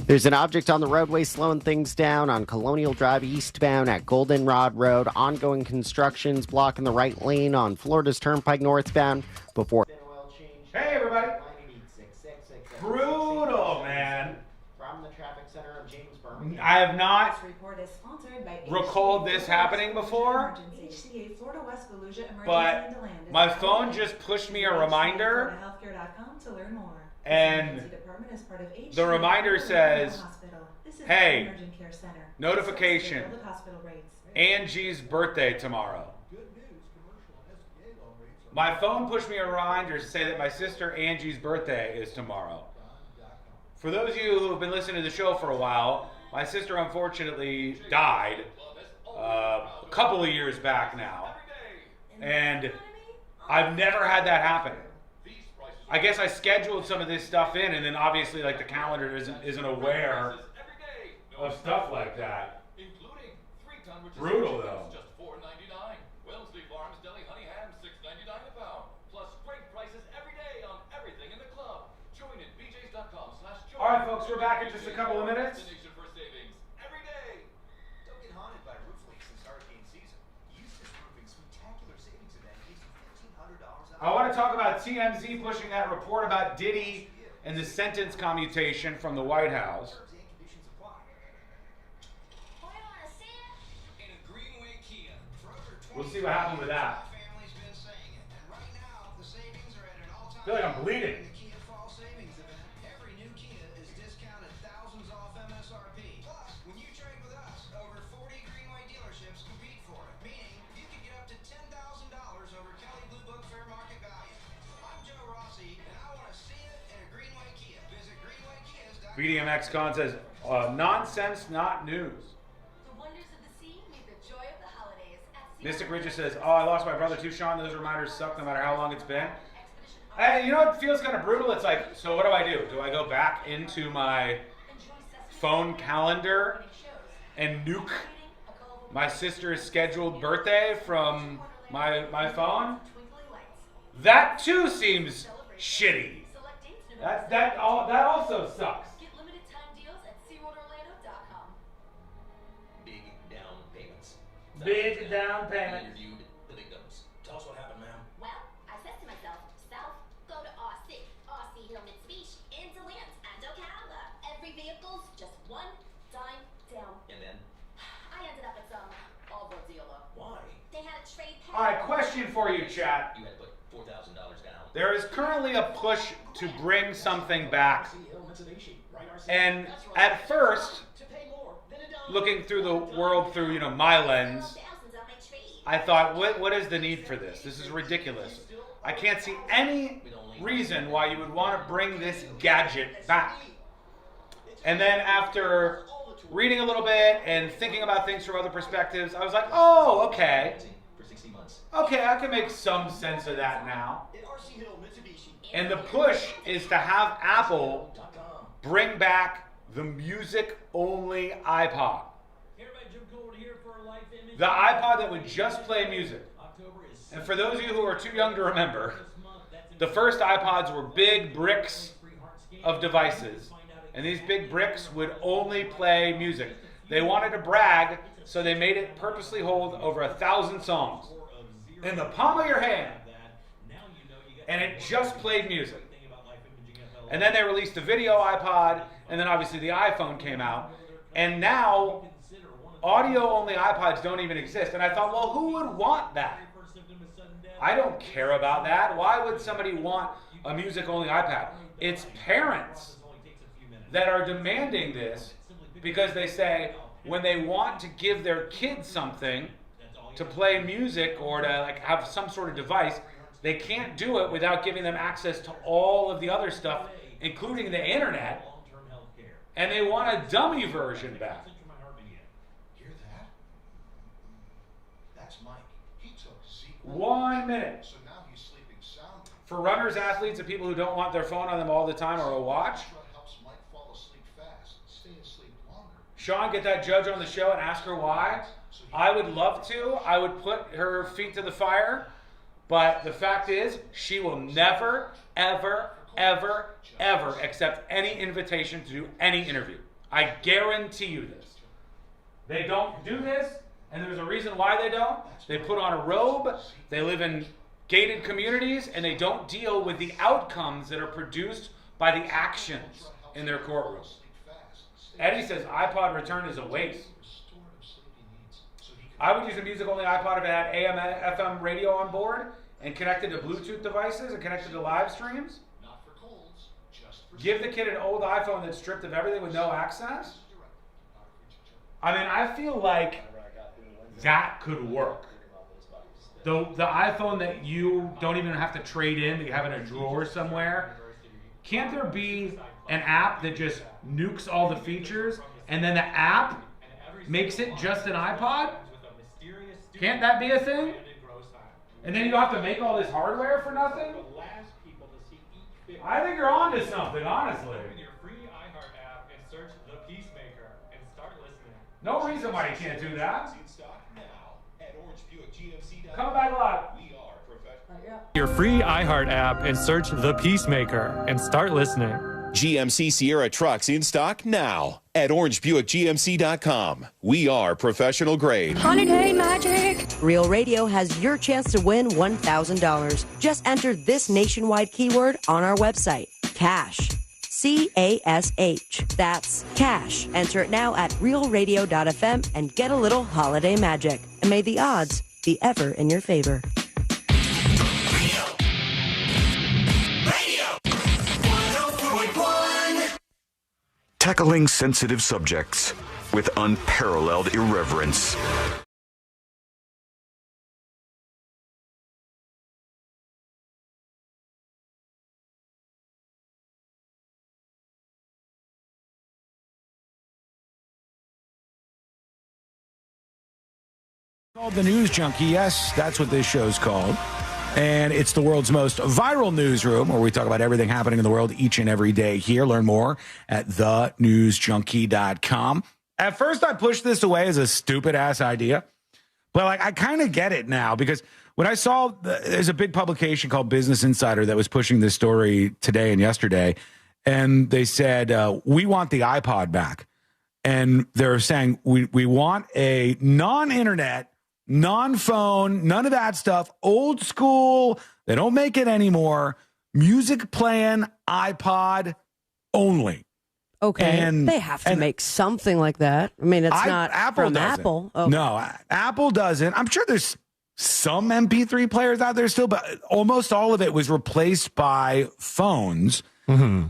There's an object on the roadway slowing things down on Colonial Drive eastbound at Goldenrod Road. Ongoing constructions blocking the right lane on Florida's Turnpike northbound before... Hey, everybody. Brutal, man. From the traffic center of James Birmingham. I have not recalled this happening before, but my phone just pushed me a reminder, and the reminder says, hey, notification, Angie's birthday tomorrow. My phone pushed me a reminder to say that my sister Angie's birthday is tomorrow. For those of you who have been listening to the show for a while, my sister unfortunately died a couple of years back now, and I've never had that happen. I guess I scheduled some of this stuff in, and then obviously like the calendar isn't aware of stuff like that. Brutal though. All right, folks, we're back in just a couple of minutes. Every day. Don't get haunted by roof leaks this hurricane season. Use this roofing spectacular savings event. Gives you $1,500 off. I want to talk about TMZ pushing that report about Diddy and the sentence commutation from the White House. We'll see what happens with that. I feel like I'm bleeding. BDMX Con says, nonsense, not news. The wonders of the sea meet the joy of the holidays. Mystic Richard says, oh, I lost my brother too, Sean. Those reminders suck no matter how long it's been. You know what feels kind of brutal? It's like, so what do? Do I go back into my phone calendar and nuke my sister's scheduled birthday from my phone? That too seems shitty. That also sucks. Big down payment. Interviewed the victims. Tell us what happened, ma'am. Well, I said to myself, go to RC Hill Mitsubishi, in DeLance and Ocala. Every vehicle's just one dime down. And then? I ended up at some auto dealer. Why? They had a trade pack. All right, question for you, chat. You had to put $4,000 down. There is currently a push to bring something back. And at first, looking through the world through, my lens, I thought, what is the need for this? This is ridiculous. I can't see any reason why you would want to bring this gadget back. And then after reading a little bit and thinking about things from other perspectives, I was like, oh, okay. Okay, I can make some sense of that now. And the push is to have Apple bring back the music-only iPod. The iPod that would just play music. And for those of you who are too young to remember, the first iPods were big bricks of devices. And these big bricks would only play music. They wanted to brag, so they made it purposely hold over 1,000 songs in the palm of your hand. and it just played music. And then they released the video iPod, and then obviously the iPhone came out. And now, audio-only iPods don't even exist. And I thought, well, who would want that? I don't care about that. Why would somebody want a music-only iPad? It's parents that are demanding this because they say when they want to give their kids something to play music or to like have some sort of device, they can't do it without giving them access to all of the other stuff, including the internet, and they want a dummy version back. Hear that? That's Mike. He took Zeke. 1 minute. So now he's sleeping soundly. For runners, athletes, and people who don't want their phone on them all the time or a watch, Helps Mike fall asleep fast, stay asleep longer. Sean, get that judge on the show and ask her why. I would love to. I would put her feet to the fire. But the fact is, she will never, ever, ever, ever accept any invitation to do any interview. I guarantee you this. They don't do this, and there's a reason why they don't. They put on a robe, they live in gated communities, and they don't deal with the outcomes that are produced by the actions in their courtrooms. Eddie says iPod return is a waste. I would use a music-only iPod if it had AM, FM radio on board and connected to Bluetooth devices and connected to live streams. Give the kid an old iPhone that's stripped of everything with no access. I mean, I feel like that could work. The iPhone that you don't even have to trade in, that you have in a drawer somewhere, can't there be an app that just nukes all the features and then the app makes it just an iPod? Can't that be a thing? And then you don't have to make all this hardware for nothing? I think you're onto something, honestly. No reason why you can't do that. Come back live. Your free iHeart app and search The Peacemaker and start listening. GMC Sierra trucks in stock now at orangebuickgmc.com. We are professional grade. Holiday magic. Real Radio has your chance to win $1,000. Just enter this nationwide keyword on our website. Cash. C-A-S-H. That's cash. Enter it now at realradio.fm and get a little holiday magic. And may the odds be ever in your favor. Tackling sensitive subjects with unparalleled irreverence. Called The News Junkie. Yes, that's what this show's called. And it's the world's most viral newsroom where we talk about everything happening in the world each and every day here. Learn more at thenewsjunkie.com. At first, I pushed this away as a stupid-ass idea. But like, I kind of get it now because when I saw there's a big publication called Business Insider that was pushing this story today and yesterday. And they said, we want the iPod back. And they're saying we want a non-internet, non-phone, none of that stuff, old school, they don't make it anymore, music playing iPod only. Okay, and they have to make something like that. I mean, it's not from doesn't. Apple. Okay. No, Apple doesn't. I'm sure there's some MP3 players out there still, but almost all of it was replaced by phones. Mm-hmm.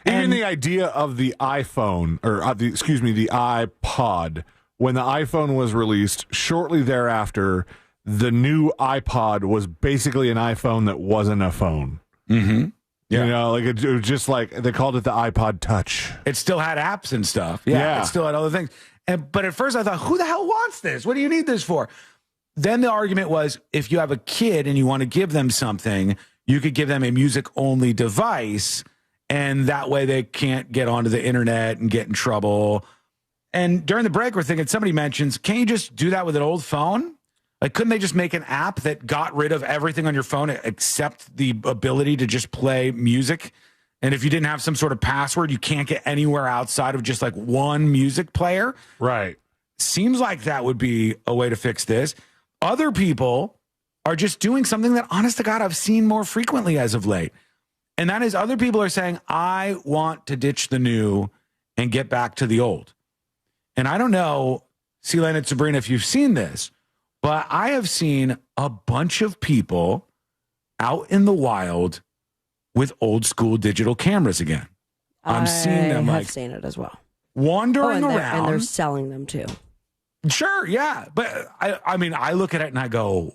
Even the idea of the iPhone, or the iPod, when the iPhone was released, shortly thereafter, the new iPod was basically an iPhone that wasn't a phone. Mm-hmm. Yeah. You know, like it was just like they called it the iPod Touch. It still had apps and stuff. Yeah. It still had other things. But at first I thought, who the hell wants this? What do you need this for? Then the argument was, if you have a kid and you want to give them something, you could give them a music-only device, and that way they can't get onto the internet and get in trouble. And during the break, we're thinking, somebody mentions, can't you just do that with an old phone? Like, couldn't they just make an app that got rid of everything on your phone except the ability to just play music? And if you didn't have some sort of password, you can't get anywhere outside of just like one music player? Right. Seems like that would be a way to fix this. Other people are just doing something that, honest to God, I've seen more frequently as of late. And that is other people are saying, I want to ditch the new and get back to the old. And I don't know, Celine and Sabrina, if you've seen this, but I have seen a bunch of people out in the wild with old school digital cameras again. I'm seeing them I've seen it as well. Wandering around. And they're selling them too. Sure, yeah. But I mean, I look at it and I go,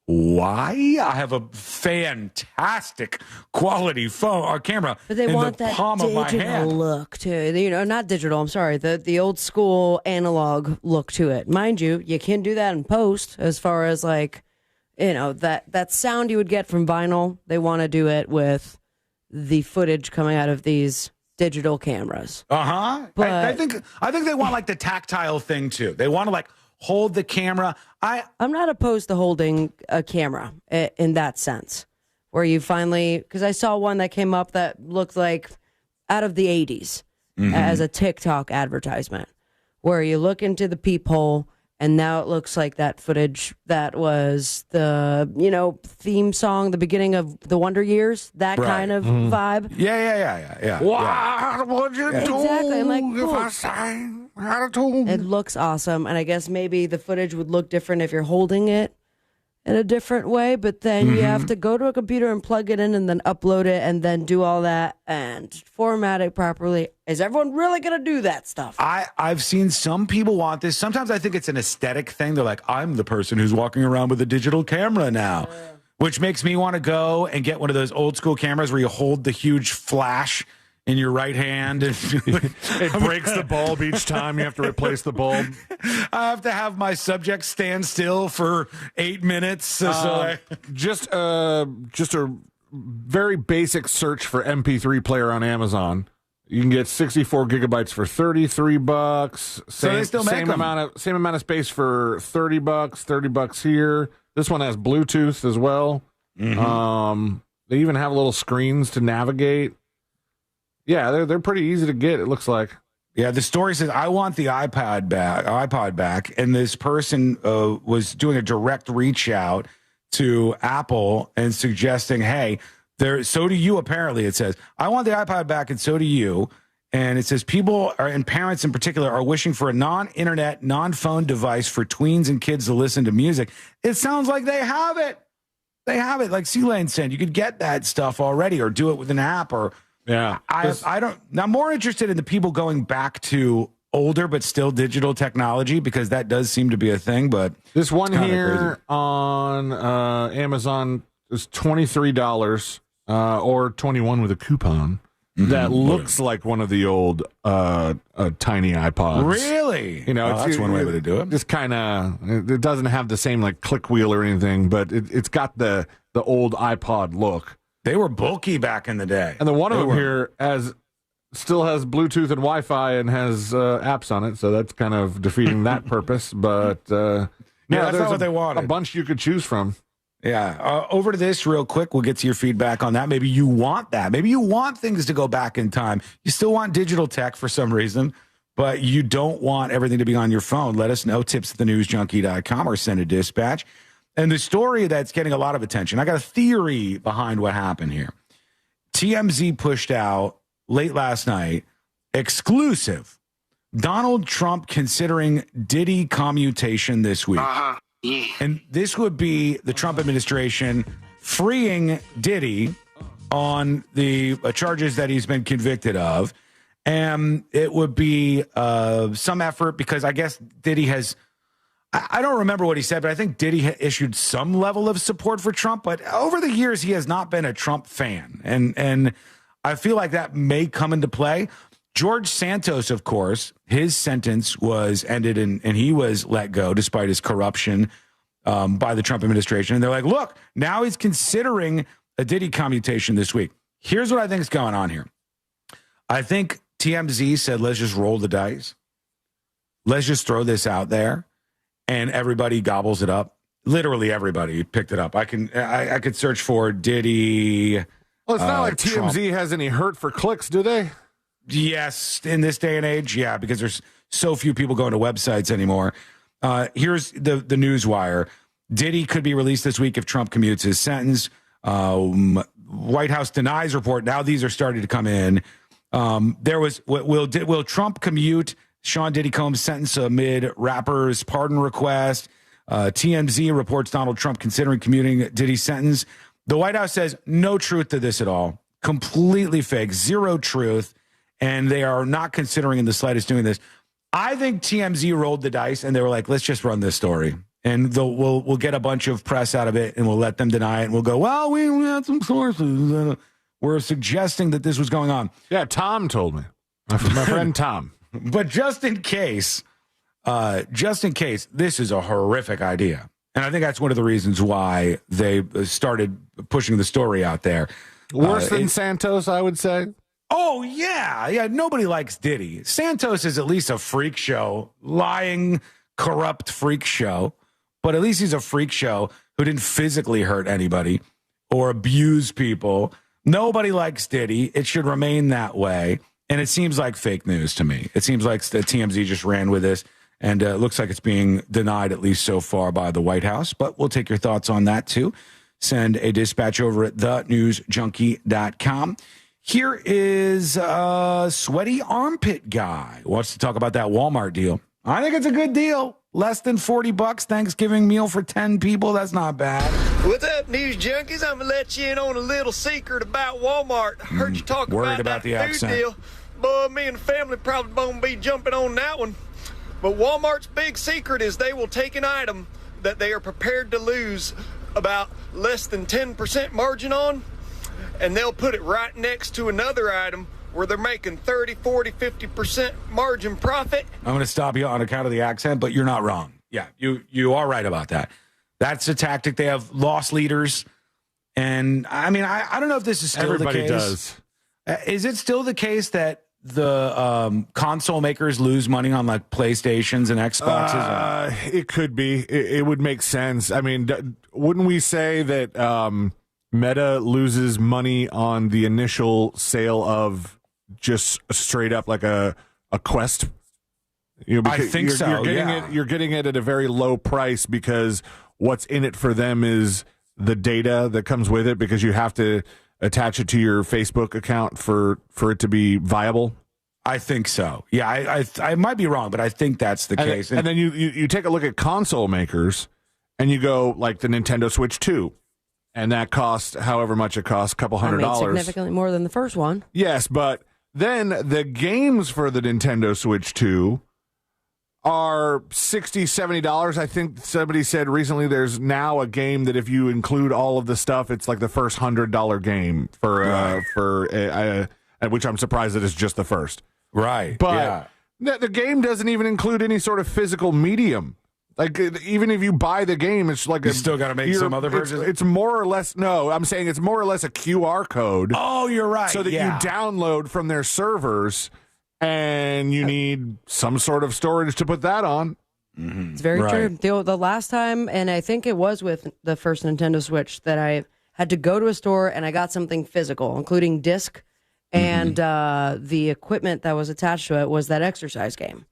why? I have a fantastic quality phone or camera But they in want the that palm of my digital hand. look too. You know, not digital. I'm sorry. The old school analog look to it. Mind you, you can do that in post. As far as like, you know, that sound you would get from vinyl. They want to do it with the footage coming out of these digital cameras. But I think they want like the tactile thing too. They want to like hold the camera. I'm not opposed to holding a camera in that sense, where you finally, because I saw one that came up that looked like out of the 80s as a TikTok advertisement, where you look into the peephole and now it looks like that footage that was the, you know, theme song, the beginning of the Wonder Years, that kind of vibe. Yeah. What would you do Exactly. I'm like, if cool. I sang out of tune? It looks awesome, and I guess maybe the footage would look different if you're holding it in a different way, but then you have to go to a computer and plug it in and then upload it and then do all that and format it properly. Is everyone really going to do that stuff? I've seen some people want this. Sometimes I think it's an aesthetic thing. They're like, I'm the person who's walking around with a digital camera now, which makes me want to go and get one of those old school cameras where you hold the huge flash in your right hand. And it breaks the bulb each time you have to replace the bulb. I have to have my subject stand still for 8 minutes. Just a very basic search for MP3 player on Amazon. You can get 64 gigabytes for $33. So they still make same them. same amount of space for $30. $30 here. This one has Bluetooth as well. They even have little screens to navigate. Yeah, they're pretty easy to get, it looks like. Yeah, the story says, I want the iPod back. And this person was doing a direct reach out to Apple and suggesting, hey, so do you, apparently. It says, I want the iPod back, and so do you. And it says, people and parents in particular are wishing for a non-internet, non-phone device for tweens and kids to listen to music. It sounds like they have it. They have it. Like C-Lane said, you could get that stuff already or do it with an app or... Yeah, I'm more interested in the people going back to older but still digital technology, because that does seem to be a thing. But this one here on Amazon is $23 or $21 with a coupon. That looks like one of the old tiny iPods. Really? You know, that's one way to do it. Just kind of, it doesn't have the same like click wheel or anything, but it's got the old iPod look. They were bulky back in the day. And the one of them here still has Bluetooth and Wi-Fi and has apps on it, so that's kind of defeating that purpose. But that's not what they wanted. A bunch you could choose from. Yeah. Over to this real quick. We'll get to your feedback on that. Maybe you want that. Maybe you want things to go back in time. You still want digital tech for some reason, but you don't want everything to be on your phone. Let us know. tips@thenewsjunkie.com or send a dispatch. And the story that's getting a lot of attention, I got a theory behind what happened here. TMZ pushed out late last night, exclusive, Donald Trump considering Diddy commutation this week. And this would be the Trump administration freeing Diddy on the charges that he's been convicted of. And it would be some effort, because I guess Diddy has... I don't remember what he said, but I think Diddy issued some level of support for Trump. But over the years, he has not been a Trump fan. And I feel like that may come into play. George Santos, of course, his sentence was ended and he was let go despite his corruption by the Trump administration. And they're like, look, now he's considering a Diddy commutation this week. Here's what I think is going on here. I think TMZ said, let's just roll the dice. Let's just throw this out there. And everybody gobbles it up. Literally everybody picked it up. I could search for Diddy. Well, it's not like TMZ Trump. Has any hurt for clicks, do they? Yes, in this day and age, yeah, because there's so few people going to websites anymore. Here's the Newswire. Diddy could be released this week if Trump commutes his sentence. White House denies report. Now these are starting to come in. There was will Trump commute Sean Diddy Combs' sentence amid rapper's pardon request? TMZ reports Donald Trump considering commuting Diddy's sentence. The White House says no truth to this at all. Completely fake, zero truth, and they are not considering in the slightest doing this. I think TMZ rolled the dice and they were like, let's just run this story. And we'll get a bunch of press out of it and we'll let them deny it. And we'll go, well, we had some sources. We're suggesting that this was going on. Yeah, Tom told me. My friend Tom. But just in case, this is a horrific idea. And I think that's one of the reasons why they started pushing the story out there. Worse than Santos, I would say. Oh, yeah. Yeah, nobody likes Diddy. Santos is at least a freak show, lying, corrupt freak show. But at least he's a freak show who didn't physically hurt anybody or abuse people. Nobody likes Diddy. It should remain that way. And it seems like fake news to me. It seems like the TMZ just ran with this. And it looks like it's being denied, at least so far, by the White House. But we'll take your thoughts on that, too. Send a dispatch over at thenewsjunkie.com. Here is Sweaty Armpit Guy. Wants to talk about that Walmart deal. I think it's a good deal. Less than $40 Thanksgiving meal for 10 people. That's not bad. What's up, news junkies? I'm going to let you in on a little secret about Walmart. I heard you talk Worried about the that food accent. deal. Boy, me and the family probably won't be jumping on that one. But Walmart's big secret is they will take an item that they are prepared to lose about less than 10% margin on, and they'll put it right next to another item where they're making 30, 40, 50% margin profit. I'm going to stop you on account of the accent, but you're not wrong. Yeah, you are right about that. That's a tactic. They have loss leaders. And, I mean, I don't know if this is still Everybody the case. does. Is it still the case that the console makers lose money on, like, PlayStations and Xboxes? It could be. It would make sense. I mean, wouldn't we say that Meta loses money on the initial sale of just straight up like a Quest? You know, I think so. You're getting it at a very low price because what's in it for them is the data that comes with it, because you have to attach it to your Facebook account for it to be viable. I think so. Yeah, I might be wrong, but I think that's the case. And then you take a look at console makers and you go like the Nintendo Switch 2. And that cost however much it costs, a couple $100. Significantly more than the first one. Yes, but then the games for the Nintendo Switch 2 are $60, $70. I think somebody said recently there's now a game that if you include all of the stuff, it's like the first $100 game for which I'm surprised that it's just the first. Right. But the game doesn't even include any sort of physical medium. Like, even if you buy the game, it's like you still got to make some other versions. It's more or less. No, I'm saying it's more or less a QR code. Oh, you're right. So that you download from their servers, and you need some sort of storage to put that on. Mm-hmm. It's very true. The last time, and I think it was with the first Nintendo Switch, that I had to go to a store and I got something physical, including disc and the equipment that was attached to it was that exercise game.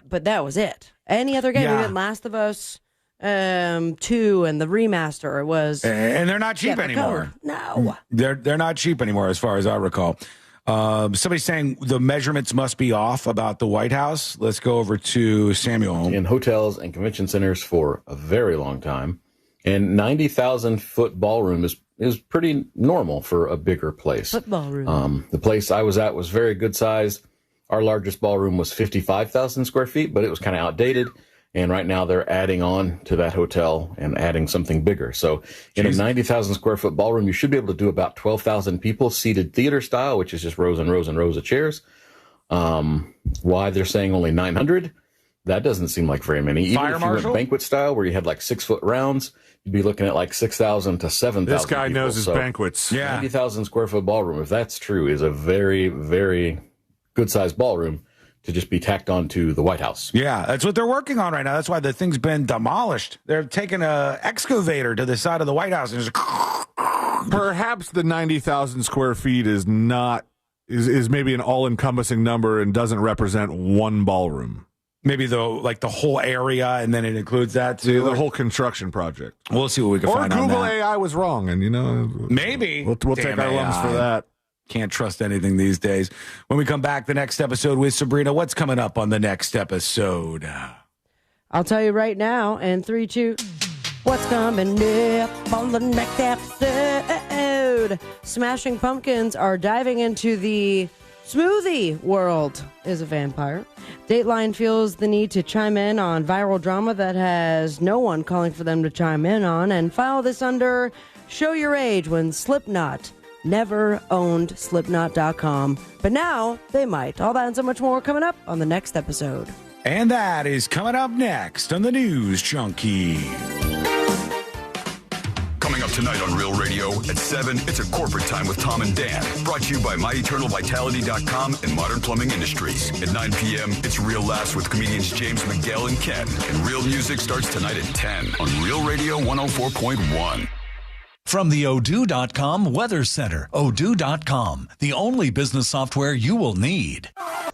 But that was it. Any other game, even Last of Us 2 and the remaster was, and they're not cheap anymore. No, they're not cheap anymore, as far as I recall. Somebody's saying the measurements must be off about the White House. Let's go over to Samuel. In hotels and convention centers for a very long time, and 90,000-foot ballroom is pretty normal for a bigger place. Football room. The place I was at was very good sized. Our largest ballroom was 55,000 square feet, but it was kind of outdated. And right now they're adding on to that hotel and adding something bigger. So in a 90,000 square foot ballroom, you should be able to do about 12,000 people seated theater style, which is just rows and rows and rows of chairs. Why they're saying only 900? That doesn't seem like very many. Even if you went banquet style, where you had like 6-foot rounds, you'd be looking at like 6,000 to 7,000. This guy knows his banquets. 90,000 square foot ballroom, if that's true, is a very, very good-sized ballroom to just be tacked on to the White House. Yeah, that's what they're working on right now. That's why the thing's been demolished. They're taking a excavator to the side of the White House and just... Perhaps the 90,000 square feet is not is maybe an all-encompassing number and doesn't represent one ballroom. Maybe the whole area, and then it includes that too. The whole construction project. We'll see what we can or find on Google that. AI was wrong, and maybe we'll take our lumps for that. Can't trust anything these days. When we come back, the next episode with Sabrina, what's coming up on the next episode? I'll tell you right now, and 3, 2, what's coming up on the next episode? Smashing Pumpkins are diving into the smoothie world is a vampire. Dateline feels the need to chime in on viral drama that has no one calling for them to chime in on, and file this under Show Your Age when Slipknot never owned Slipknot.com, but now they might. All that and so much more coming up on the next episode. And that is coming up next on the News Junkie. Coming up tonight on Real Radio at 7, it's a corporate time with Tom and Dan. Brought to you by MyEternalVitality.com and Modern Plumbing Industries. At 9 p.m., it's Real Laughs with comedians James Miguel and Ken. And Real Music starts tonight at 10 on Real Radio 104.1. From the Odoo.com Weather Center, Odoo.com, the only business software you will need. Hello,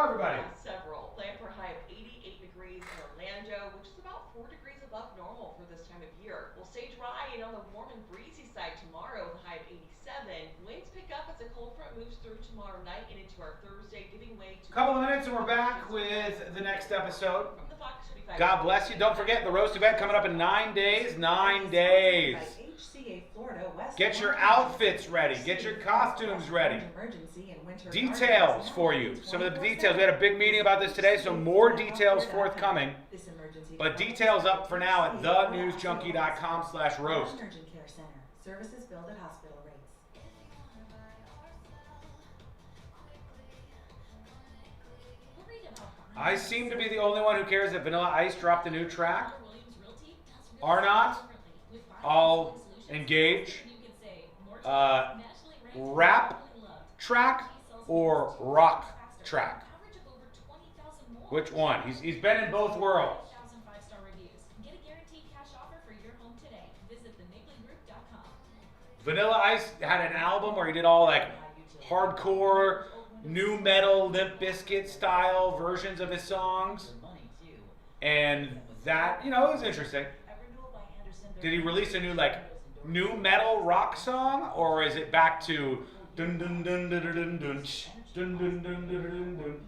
everybody. Several. Plan for a high of 88 degrees in Orlando, which is about 4 degrees above normal for this time of year. We'll stay dry and on the warm and breezy side tomorrow with a high of 87. Winds pick up as a cold front moves through tomorrow night and into our Thursday, giving way to... Couple of minutes and we're back with the next episode. God bless you. Don't forget the roast event coming up in 9 days. 9 days. Get your outfits ready. Get your costumes ready. Details for you. Some of the details. We had a big meeting about this today, so more details forthcoming. But details up for now at thenewsjunkie.com/roast. Services billed at hospital rates. I seem to be the only one who cares that Vanilla Ice dropped a new track. Are not. I'll engage. Rap track or rock track? Which one? He's been in both worlds. Vanilla Ice had an album where he did all like hardcore, new metal, Limp Bizkit style versions of his songs. And that, it was interesting. Did he release a new new metal rock song, or is it back to dun dun dun dun dun dun dun dun dun dun dun dun?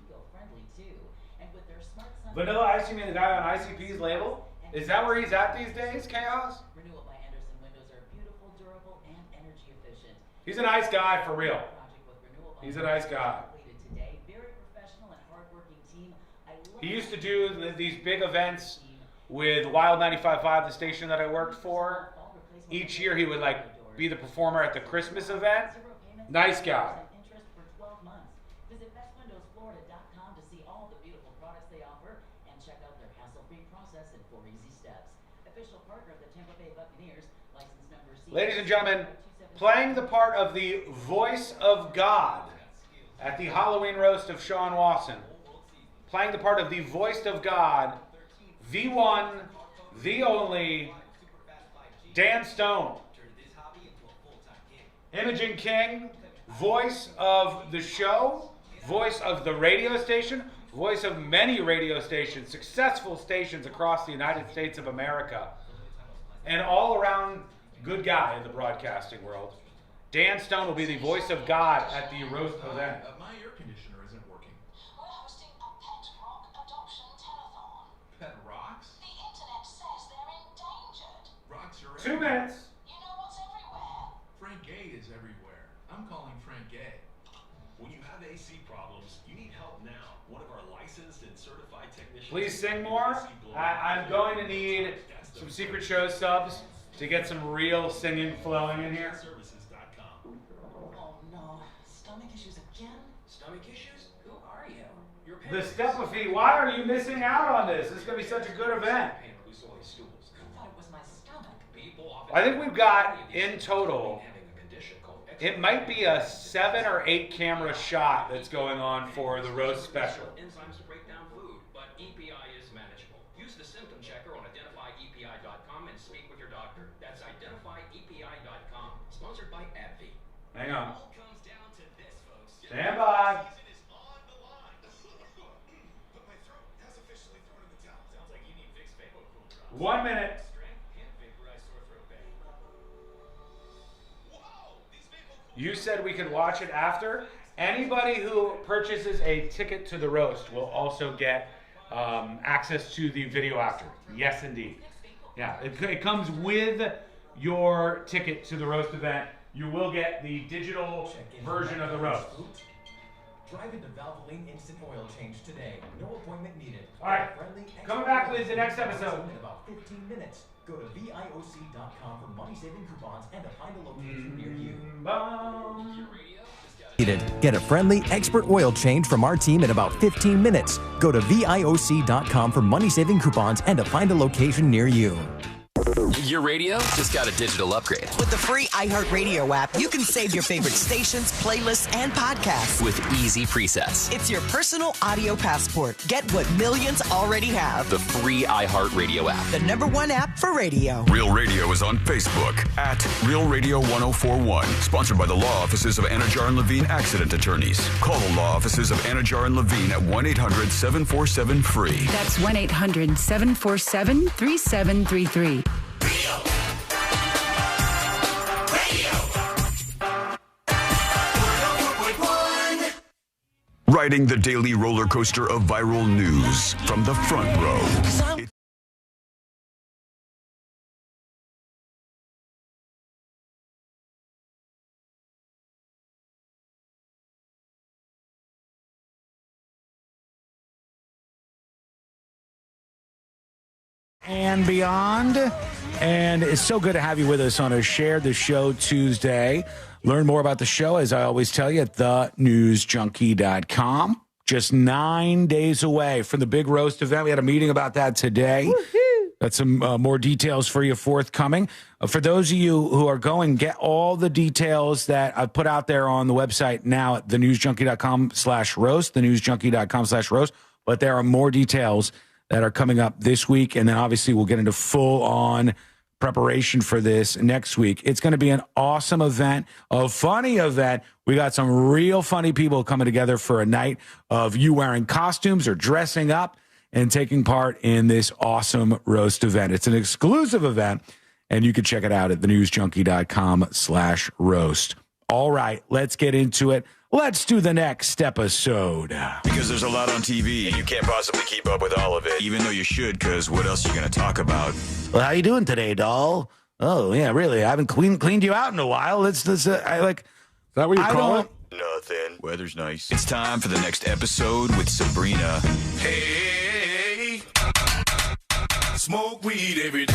Vanilla Ice, you mean the guy on ICP's label? Is that where he's at these days, Chaos? He's a nice guy for real. He's a nice guy. He used to do these big events with Wild 95.5, the station that I worked for. Each year he would be the performer at the Christmas event. Nice guy. Ladies and gentlemen, playing the part of the voice of God at the Halloween roast of Sean Wasson. Playing the part of the voice of God, the one, the only, Dan Stone. Imogen King, voice of the show, voice of the radio station, voice of many radio stations, successful stations across the United States of America, and all around good guy in the broadcasting world. Dan Stone will be the voice of God at the roast event. My air conditioner isn't working. We're hosting a pet rock adoption telethon. Pet rocks? The internet says they're endangered. Rocks are 2 minutes. You know what's everywhere? Frank Gay is everywhere. I'm calling Frank Gay. When you have AC problems, you need help now. One of our licensed and certified technicians. Please sing more. I'm going to need some Secret Show subs to get some real singing flowing in here. Oh no, stomach issues again? Stomach issues? Who are you? Your The Stepafy, why are you missing out on this? This is going to be such a good event. I thought it was my stomach. I think we've got, in total, it might be a 7 or 8 camera shot that's going on for the roast special. Enzymes to break down food, but EPI is manageable. Use the symptom checker on identifyepi.com and speak with your doctor. That's identifyepi.com. Sponsored by AbbVie. Hang on. All comes down to this, folks. Stand by. 1 minute. You said we could watch it after. Anybody who purchases a ticket to the roast will also get access to the video after. Yes, indeed. Yeah, it comes with your ticket to the roast event. You will get the digital version of the roast. Drive into Valvoline Instant Oil Change today. No appointment needed. All right. Coming back with the next episode. In about 15 minutes. Go to VIOC.com for money-saving coupons and to find a location near you. Get a friendly, expert oil change from our team in about 15 minutes. Go to VIOC.com for money-saving coupons and to find a location near you. Your radio just got a digital upgrade. With the free iHeartRadio app, you can save your favorite stations, playlists, and podcasts. With easy presets. It's your personal audio passport. Get what millions already have. The free iHeartRadio app. The #1 app for radio. Real Radio is on Facebook at Real Radio 1041. Sponsored by the law offices of Anajar and Levine Accident Attorneys. Call the law offices of Anajar and Levine at 1-800-747-FREE. That's 1-800-747-3733. Riding the daily roller coaster of viral news from the front row. And beyond. And it's so good to have you with us on a Share the Show Tuesday. Learn more about the show, as I always tell you, at thenewsjunkie.com. Just 9 days away from the big roast event. We had a meeting about that today. Woo-hoo. Got some more details for you forthcoming. For those of you who are going, get all the details that I've put out there on the website now at thenewsjunkie.com/roast, thenewsjunkie.com/roast. But there are more details that are coming up this week. And then obviously we'll get into full-on preparation for this next week. It's going to be an awesome event, a funny event. We got some real funny people coming together for a night of you wearing costumes or dressing up and taking part in this awesome roast event. It's an exclusive event, and you can check it out at thenewsjunkie.com/roast. All right, let's get into it. Let's do the next episode. Because there's a lot on TV, and you can't possibly keep up with all of it, even though you should, because what else are you going to talk about? Well, how you doing today, doll? Oh, yeah, really. I haven't cleaned you out in a while. Is that what you call it? Nothing. Weather's nice. It's time for the next episode with Sabrina. Hey, smoke weed every day.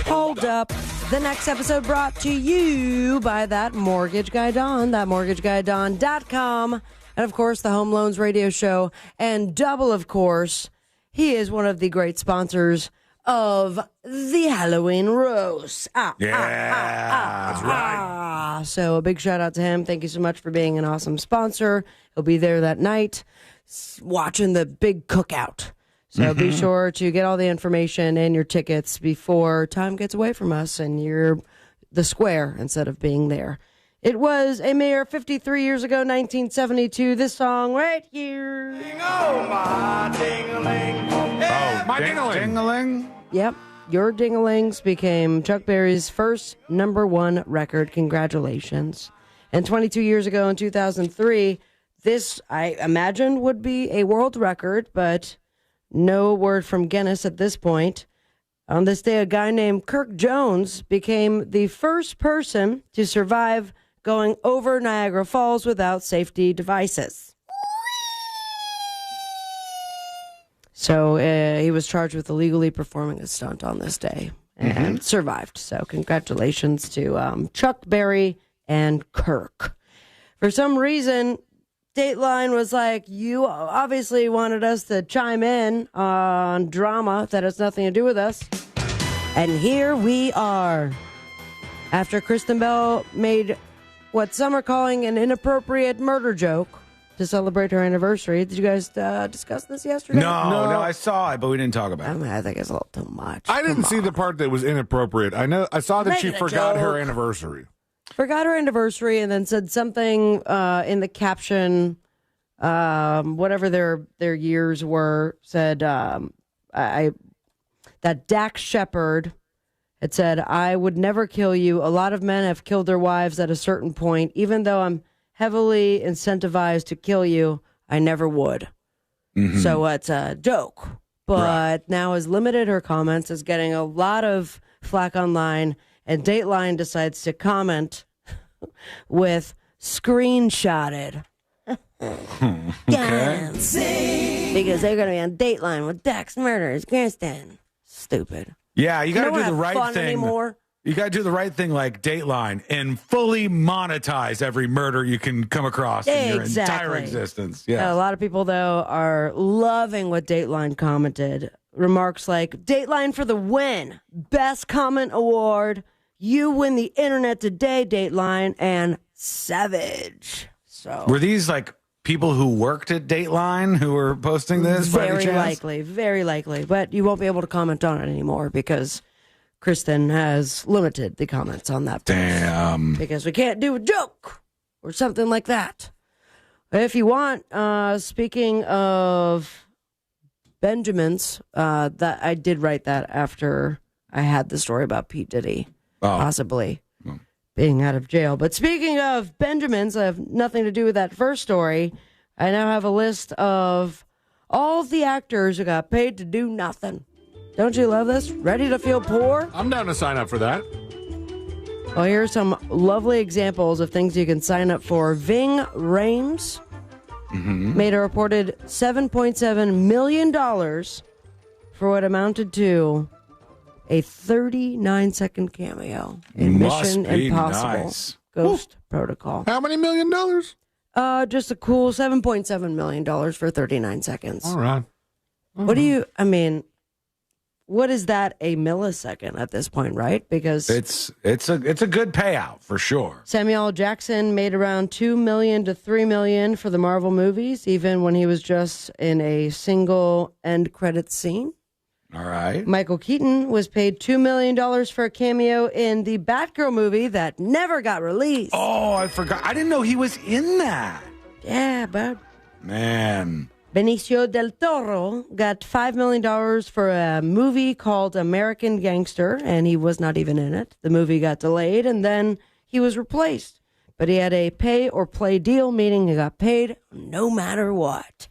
Hold up. The next episode brought to you by That Mortgage Guy Don, thatmortgageguyDon.com, and of course the Home Loans Radio Show, and double, of course, he is one of the great sponsors of the Halloween Roast. That's right. So a big shout out to him. Thank you so much for being an awesome sponsor. He'll be there that night watching the big cookout. So be sure to get all the information and your tickets before time gets away from us and you're the square instead of being there. It was a mere 53 years ago, 1972. This song right here. Oh, my ding-a-ling. Oh, my ding-a-ling. Yep. Your Ding-a-lings became Chuck Berry's first #1 record. Congratulations. And 22 years ago in 2003, this, I imagine, would be a world record, but no word from Guinness at this point. On this day, a guy named Kirk Jones became the first person to survive going over Niagara Falls without safety devices. So he was charged with illegally performing a stunt on this day and survived. So congratulations to Chuck Berry and Kirk. For some reason, Dateline was like, you obviously wanted us to chime in on drama that has nothing to do with us. And here we are. After Kristen Bell made what some are calling an inappropriate murder joke to celebrate her anniversary. Did you guys discuss this yesterday? No, I saw it, but we didn't talk about it. I think it's a little too much. I didn't see the part that was inappropriate. I saw that she forgot her anniversary. Forgot her anniversary and then said something in the caption whatever their years were, said that Dax Shepard had said, I would never kill you. A lot of men have killed their wives at a certain point. Even though I'm heavily incentivized to kill you, I never would. Mm-hmm. So it's a joke. But now has limited her comments, is getting a lot of flack online, and Dateline decides to comment with screenshotted. Okay. Because they're going to be on Dateline with Dax murders, Kirsten. Stupid. Yeah, you got to don't do the have right fun thing. anymore. You got to do the right thing like Dateline and fully monetize every murder you can come across in your entire existence. Yeah. A lot of people, though, are loving what Dateline commented. Remarks like, Dateline for the win. Best comment award. You win the internet today, Dateline, and Savage. So Were these like people who worked at Dateline who were posting this? Very likely. But you won't be able to comment on it anymore because Kristen has limited the comments on that post. Damn. Because we can't do a joke or something like that. If you want, speaking of Benjamins, that I did write that after I had the story about Pete Diddy possibly being out of jail. But speaking of Benjamins, I have nothing to do with that first story. I now have a list of all the actors who got paid to do nothing. Don't you love this? Ready to feel poor? I'm down to sign up for that. Well, here are some lovely examples of things you can sign up for. Ving Rhames made a reported $7.7 million for what amounted to a 39-second cameo in Mission Impossible Ghost Protocol. How many $1 million? Just a cool $7.7 million for 39 seconds. All right. What do you, I mean, what is that a millisecond at this point, right? Because it's a good payout for sure. Samuel L. Jackson made around $2 million to $3 million for the Marvel movies, even when he was just in a single end credits scene. All right. Michael Keaton was paid $2 million for a cameo in the Batgirl movie that never got released. Oh, I forgot. I didn't know he was in that. Yeah, bud. Man. Benicio del Toro got $5 million for a movie called American Gangster, and he was not even in it. The movie got delayed, and then he was replaced. But he had a pay or play deal, meaning he got paid no matter what.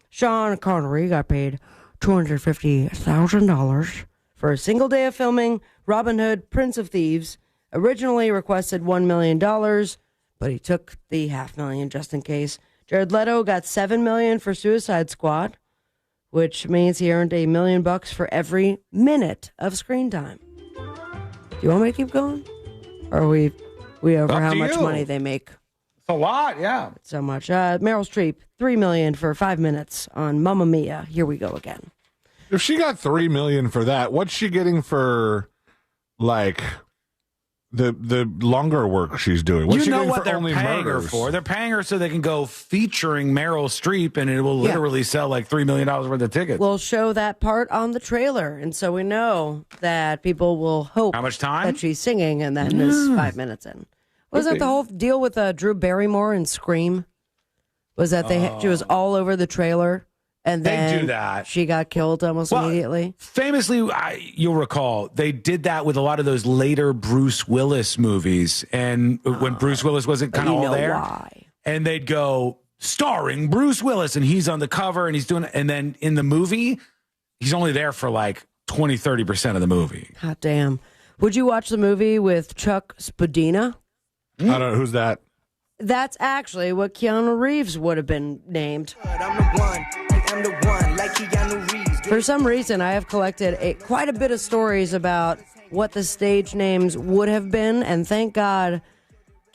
Sean Connery got paid $250,000 for a single day of filming Robin Hood, Prince of Thieves. Originally requested $1 million, but he took the $500,000 just in case. Jared Leto got $7 million for Suicide Squad, which means he earned $1 million for every minute of screen time. Do you want me to keep going? Or are we over Up how to much you. money they make? It's a lot, yeah. So much. Meryl Streep, $3 million for 5 minutes on Mamma Mia. Here we go again. If she got $3 million for that, what's she getting for like the longer work she's doing? What's You she know getting what for they're Only paying her Murders? for? They're paying her so they can go featuring Meryl Streep, and it will literally sell like $3 million worth of tickets. We'll show that part on the trailer, and so we know that people will hope How much time? that she's singing, and then is 5 minutes in. Wasn't that the whole deal with Drew Barrymore and Scream? Was that she was all over the trailer, and They then do that. she got killed almost immediately? Famously, you'll recall, they did that with a lot of those later Bruce Willis movies. And when Bruce Willis wasn't kind of all there. Why? And they'd go, starring Bruce Willis, and he's on the cover, and he's doing it. And then in the movie, he's only there for like 20-30% of the movie. Hot damn. Would you watch the movie with Chuck Spadina? I don't know. Who's that? That's actually what Keanu Reeves would have been named. For some reason, I have collected quite a bit of stories about what the stage names would have been, and thank God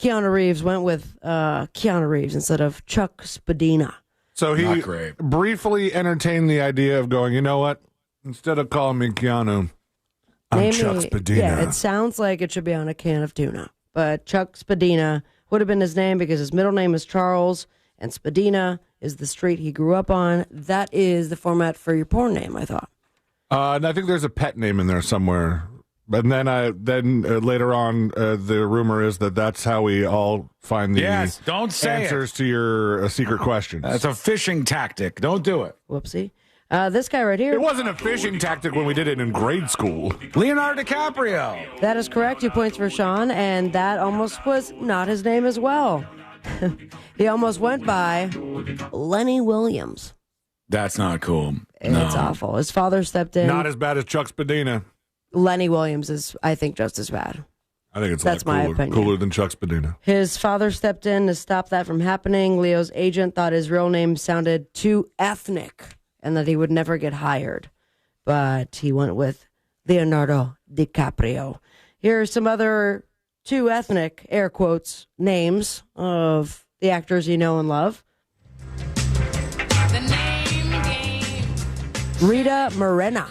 Keanu Reeves went with Keanu Reeves instead of Chuck Spadina. So he briefly entertained the idea of going, you know what? Instead of calling me Keanu, I'm Chuck Spadina. Yeah, it sounds like it should be on a can of tuna. But Chuck Spadina would have been his name because his middle name is Charles, and Spadina is the street he grew up on. That is the format for your porn name, I thought. And I think there's a pet name in there somewhere And then later on, the rumor is that that's how we all find the don't say answers to your secret questions. That's a fishing tactic. Don't do it. Whoopsie. This guy right here. It wasn't a fishing tactic when we did it in grade school. Leonardo DiCaprio. That is correct. 2 points for Sean, and that almost was not his name as well. He almost went by Lenny Williams. That's not cool. It's awful. His father stepped in. Not as bad as Chuck Spadina. Lenny Williams is, I think, just as bad. I think it's That's my opinion. Cooler than Chuck Spadina. His father stepped in to stop that from happening. Leo's agent thought his real name sounded too ethnic and that he would never get hired. But he went with Leonardo DiCaprio. Here are some other too ethnic, air quotes, names of the actors you know and love. Rita Morena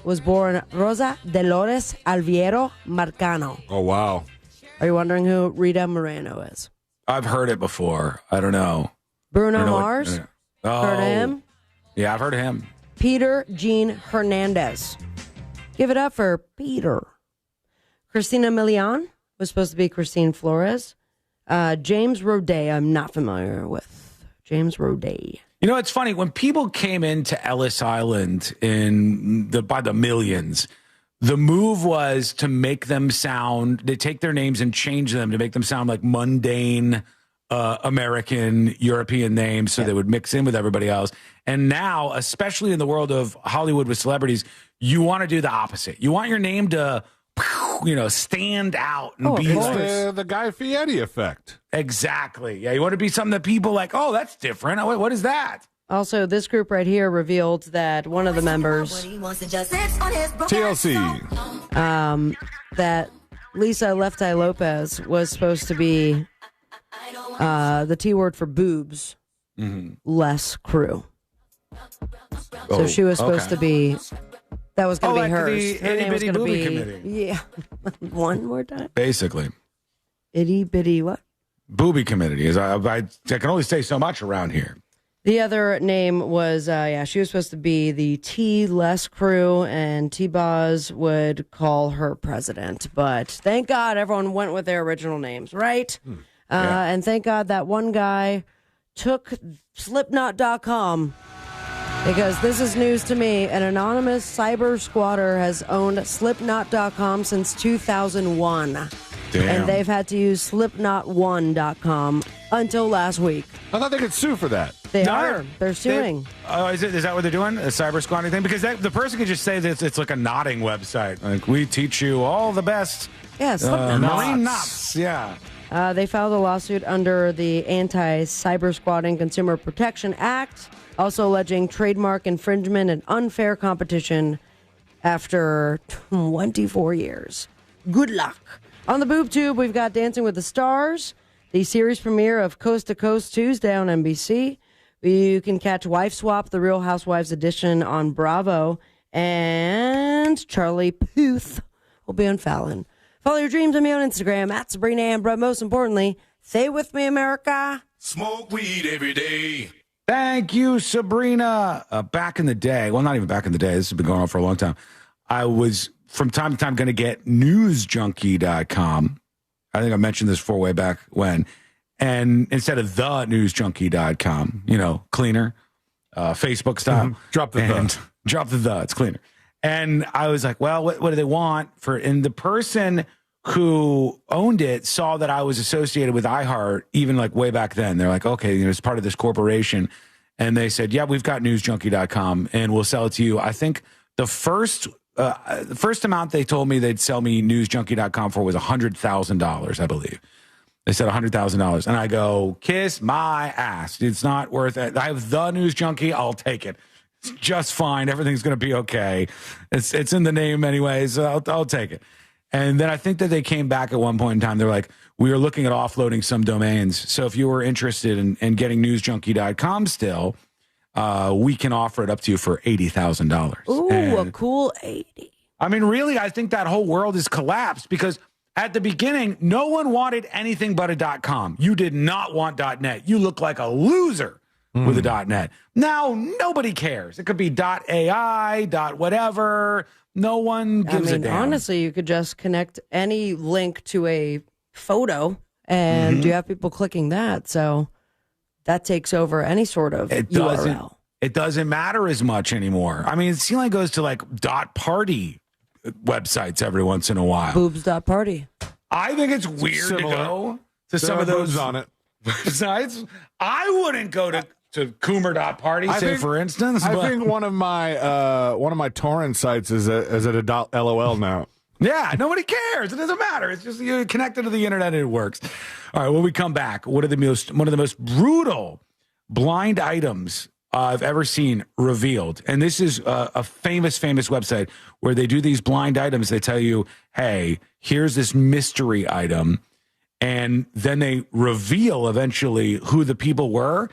was born Rosa Dolores Alviero Marcano. Oh, wow. Are you wondering who Rita Moreno is? I've heard it before. I don't know. Bruno Mars? Heard of him? Yeah, I've heard of him. Peter Gene Hernandez. Give it up for Peter. Christina Milian was supposed to be Christine Flores. James Roday, I'm not familiar with. James Roday. You know, it's funny. When people came into Ellis Island by the millions, the move was to make them sound, they take their names and change them to make them sound like mundane American, European names so they would mix in with everybody else. And now, especially in the world of Hollywood with celebrities, you want to do the opposite. You want your name to, stand out and be it's the Guy Fieri effect. Exactly. Yeah, you want to be something that people like, oh, that's different. Oh, what is that? Also, this group right here revealed that one of the members, TLC, that Lisa Left Eye Lopez was supposed to be the T word for boobs, less crew. So she was supposed to be, that was going to be hers. Her name was going to be, committee. Yeah. One more time. Basically. Itty bitty what? Booby committee. I can only say so much around here. The other name was, she was supposed to be the T-less crew, and T-Boz would call her president. But thank God everyone went with their original names, right? And thank God that one guy took Slipknot.com, because this is news to me. An anonymous cyber squatter has owned Slipknot.com since 2001. Damn. And they've had to use Slipknot1.com until last week. I thought they could sue for that. They are. They're suing. Is that what they're doing? A cyber squatting thing? Because the person could just say that it's like a nodding website. Like, we teach you all the best. Yeah, Slipknot. Marine knots. Yeah. They filed a lawsuit under the Anti-Cyber Squatting Consumer Protection Act, also alleging trademark infringement and unfair competition after 24 years. Good luck. On the boob tube, we've got Dancing with the Stars, the series premiere of Coast to Coast Tuesday on NBC. You can catch Wife Swap, the Real Housewives edition on Bravo, and Charlie Puth will be on Fallon. Follow your dreams on me on Instagram at Sabrina Ambra. Most importantly, stay with me, America. Smoke weed every day. Thank you, Sabrina. Back in the day, well, not even back in the day, this has been going on for a long time, I was from time to time going to get newsjunkie.com. I think I mentioned this way back when. And instead of the newsjunkie.com, cleaner, Facebook style. Drop the the. It's cleaner. And I was like, well, what do they want for? And the person who owned it saw that I was associated with iHeart, even like way back then. They're like, okay, it's part of this corporation. And they said, yeah, we've got newsjunkie.com and we'll sell it to you. I think the first amount they told me they'd sell me newsjunkie.com for was $100,000, I believe. They said $100,000. And I go, kiss my ass. It's not worth it. I have the News Junkie. I'll take it. It's just fine. Everything's going to be okay. It's in the name anyways. So I'll take it. And then I think that they came back at one point in time. They're like, we are looking at offloading some domains. So if you were interested in getting newsjunkie.com still, we can offer it up to you for $80,000. Ooh, a cool 80. I mean, really, I think that whole world has collapsed because at the beginning, no one wanted anything but a .com. You did not want .net. You look like a loser with a .net. Now, nobody cares. It could be .ai, .whatever. No one gives a damn. Honestly, you could just connect any link to a photo, and you have people clicking that. So that takes over any sort of URL. It doesn't matter as much anymore. I mean, it seems like it goes to like .party websites every once in a while. Boobs.party. I think it's weird to go to some of those on it. websites. I wouldn't go to Coomer.party, for instance. I think one of my torrent sites is at a .lol now. Yeah, nobody cares. It doesn't matter. It's just you're connected to the internet and it works. All right, when we come back, one of the most brutal blind items I've ever seen revealed. And this is a famous website where they do these blind items. They tell you, hey, here's this mystery item. And then they reveal eventually who the people were.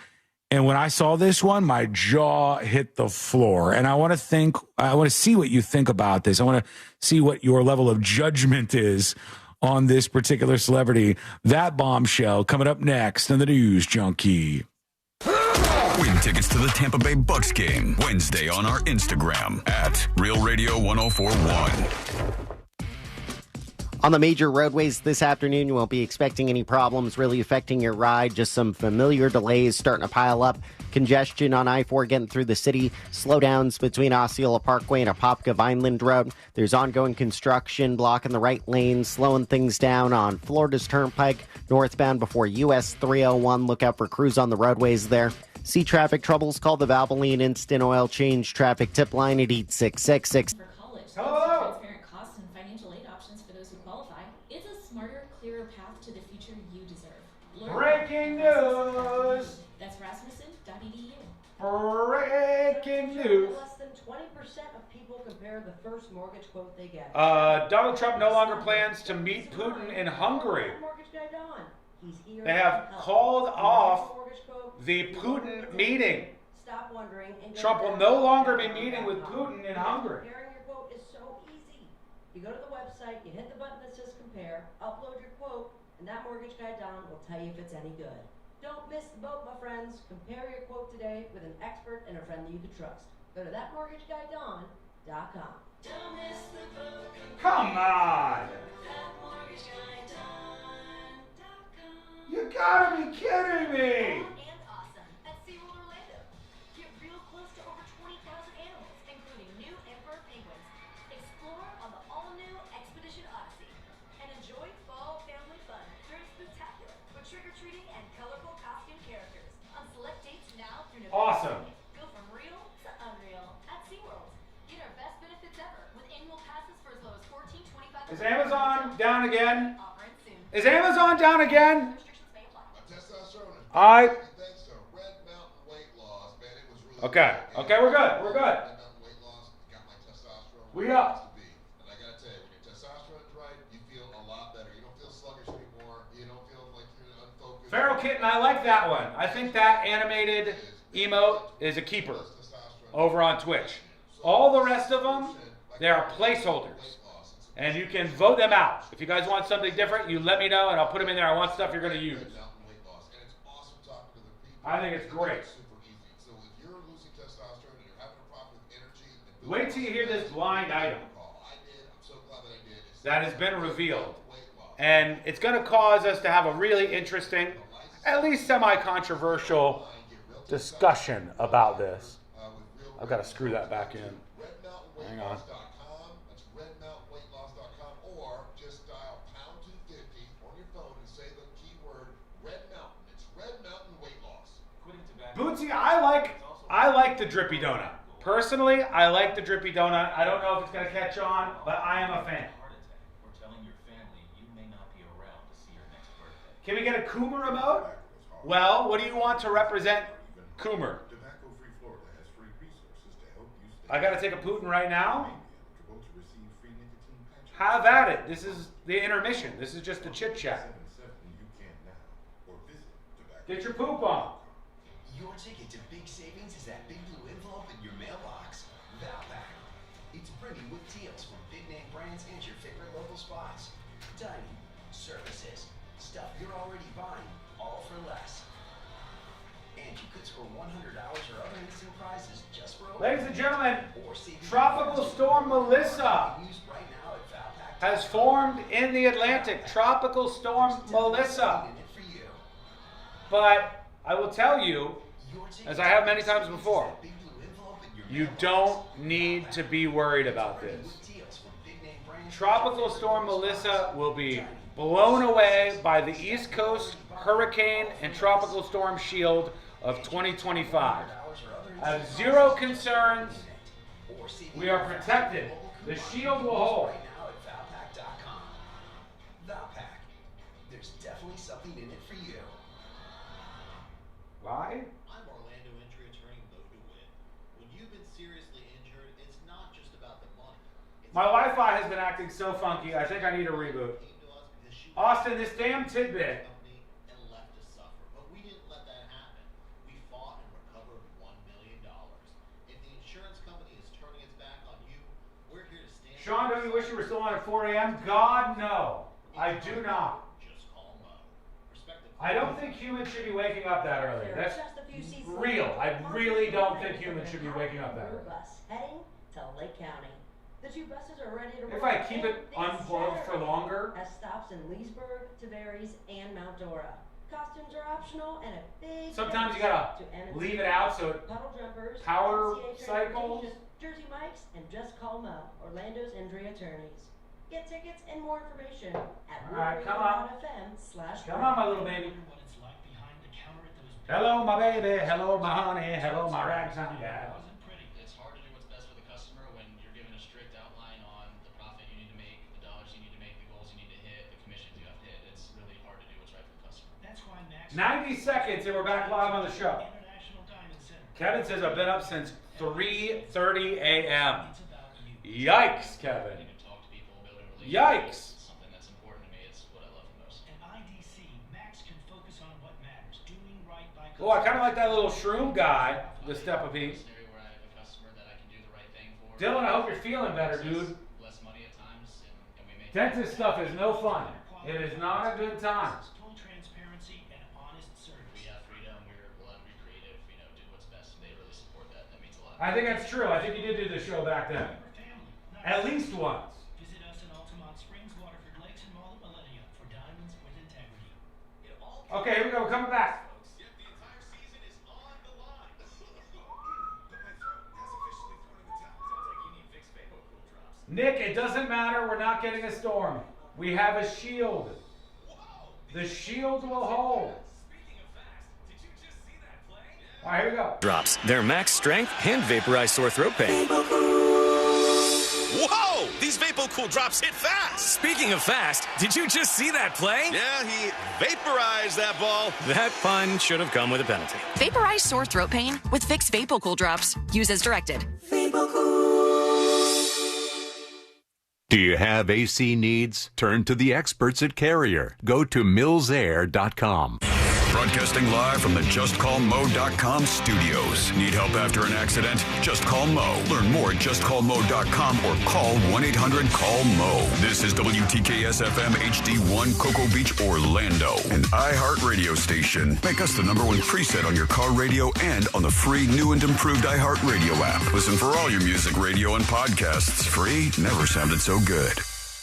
And when I saw this one, my jaw hit the floor. And I want to see what you think about this. I want to see what your level of judgment is on this particular celebrity. That bombshell coming up next in the News Junkie. Win tickets to the Tampa Bay Bucks game Wednesday on our Instagram at Real Radio 1041. On the major roadways this afternoon, you won't be expecting any problems really affecting your ride. Just some familiar delays starting to pile up. Congestion on I-4 getting through the city. Slowdowns between Osceola Parkway and Apopka Vineland Road. There's ongoing construction blocking the right lane, slowing things down on Florida's Turnpike. Northbound before US 301. Look out for crews on the roadways there. See traffic troubles? Call the Valvoline Instant Oil Change Traffic Tip Line at 8666. Hello. Transparent costs and financial aid options for those who qualify. It's a smarter, clearer path to the future you deserve. Breaking news. That's Rasmussen.edu. Breaking news. Less than 20% of people compare the first mortgage quote they get. Donald Trump no longer plans to meet Putin in Hungary. They have called off the Putin meeting. Stop wondering. Trump will no longer be meeting with Putin in Hungary. Comparing your quote is so easy. You go to the website, you hit the button that says compare, upload your quote, and that mortgage guy Don will tell you if it's any good. Don't miss the boat, my friends. Compare your quote today with an expert and a friend that you can trust. Go to thatmortgageguyDon.com. Don't miss the boat. Come on! You gotta be kidding me! And awesome at SeaWorld Orlando. Get real close to over 20,000 animals, including new emperor penguins. Explore on the all-new Expedition Odyssey. And enjoy fall family fun during Spooktacular with trick-or-treating and colorful costume characters. On select dates now through November. Awesome. Go from real to unreal at SeaWorld. Get our best benefits ever with annual passes for as low as $14.25. Is Amazon down again? Is Amazon down again? Okay, we're good. We're good. We up. And I gotta tell you, when your testosterone's right, you feel a lot better. You don't feel sluggish anymore. You don't feel like you're unfocused. Feral Kitten, I like that one. I think that animated emote is a keeper over on Twitch. All the rest of them, they are placeholders. And you can vote them out. If you guys want something different, you let me know and I'll put them in there. I want stuff you're going to use. I think it's great. Wait till you hear this blind item that has been revealed. And it's going to cause us to have a really interesting, at least semi-controversial discussion about this. I've got to screw that back in. Hang on. Bootsy, I like the drippy donut. Personally, I like the drippy donut. I don't know if it's going to catch on, but I am a fan. Can we get a Coomer emote? Well, what do you want to represent Coomer? I got to take a Putin right now? Have at it. This is the intermission. This is just a chit chat. Get your poop on. Your ticket to big savings is that big blue envelope in your mailbox. Valpak. It's bringing with deals from big name brands and your favorite local spots. Dining, services, stuff you're already buying, all for less. And you could score $100 or other instant prizes just for Ladies and gentlemen, Tropical Storm Melissa has formed in the Atlantic. Tropical Storm Melissa. But I will tell you, as I have many times before, you don't need to be worried about this. Tropical Storm Melissa will be blown away by the East Coast Hurricane and Tropical Storm Shield of 2025. I have zero concerns. We are protected. The shield will hold. Valpak. There's definitely something in it for you. Why? I'm Orlando injury attorney Mo DeWitt. When you've been seriously injured, it's not just about the money. My Wi-Fi has been acting so funky. I think I need a reboot. Austin, this damn tidbit. And left to suffer. But we didn't let that happen. We fought and recovered $1 million. If the insurance company is turning its back on you, we're here to stand. Sean, don't you wish you were still on at 4 a.m.? God, no. I do not. Just call Mo. I don't think humans should be waking up that early. That's real. I really don't think humans should be waking up that early. Bus heading to Lake County. The two buses are ready to roll. If I keep it unplugged for longer. As stops in Leesburg, Tavares, and Mount Dora. Costumes are optional and a big. Sometimes you gotta leave it out so it puddle jumpers, power NCAA cycles. Jersey Mike's, and just call Mo, Orlando's injury attorneys. Get tickets and more information at All right, come on. realradio.fm/. Come on, my little baby. Hello, my baby. Hello, my honey. Hello, my ragtime gal. It's hard to do what's best for the customer when you're given a strict outline on the profit you need to make, the dollars you need to make, the goals you need to hit, the commissions you have to hit. It's really hard to do what's right for the customer. That's why 90 seconds and we're back live on the show. Kevin says I've been up since 3:30 a.m. Yikes, Kevin. Yikes. Something that's important to me. It's what I love the most. At IDC, Max can focus on what matters, doing right by Oh, I kind of like that little shroom guy, the step a piece. where I have a customer that I can do the right thing for. Dylan, I hope you're feeling better, dude. Less money at times, and we make Dentist stuff is no fun. It is not a good time. full transparency and honest service. We have freedom. We're allowed to be creative. Do what's best. They really support that. That means a lot. I think that's true. I think you did do the show back then. At least once. Visit us in Altamont Springs, Waterford Lakes, and Mall at Millennium for diamonds with integrity. Okay, here we go. We're coming back. Nick, it doesn't matter. We're not getting a storm. We have a shield. The shield will hold. All right, here we go. Drops. Their max strength and vaporize sore throat pain. Whoa! These VapoCool drops hit fast! Speaking of fast, did you just see that play? Yeah, he vaporized that ball. That pun should have come with a penalty. Vaporize sore throat pain with Vicks VapoCool drops. Use as directed. Do you have AC needs? Turn to the experts at Carrier. Go to millsair.com. Broadcasting live from the JustCallMo.com studios. Need help after an accident? Just call Mo. Learn more at JustCallMo.com or call 1-800-CALL-MO. This is WTKS-FM HD1 Cocoa Beach, Orlando, an iHeart radio station. Make us the #1 preset on your car radio and on the free new and improved iHeart Radio app. Listen for all your music, radio, and podcasts. Free never sounded so good.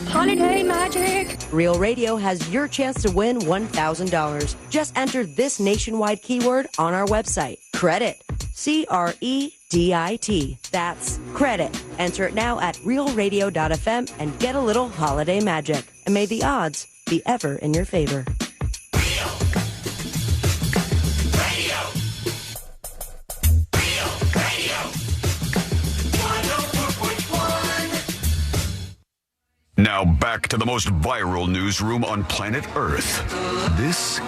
Holiday magic! Real Radio has your chance to win $1,000. Just enter this nationwide keyword on our website. Credit. CREDIT. That's credit. Enter it now at realradio.fm and get a little holiday magic. And may the odds be ever in your favor. Now back to the most viral newsroom on planet Earth. This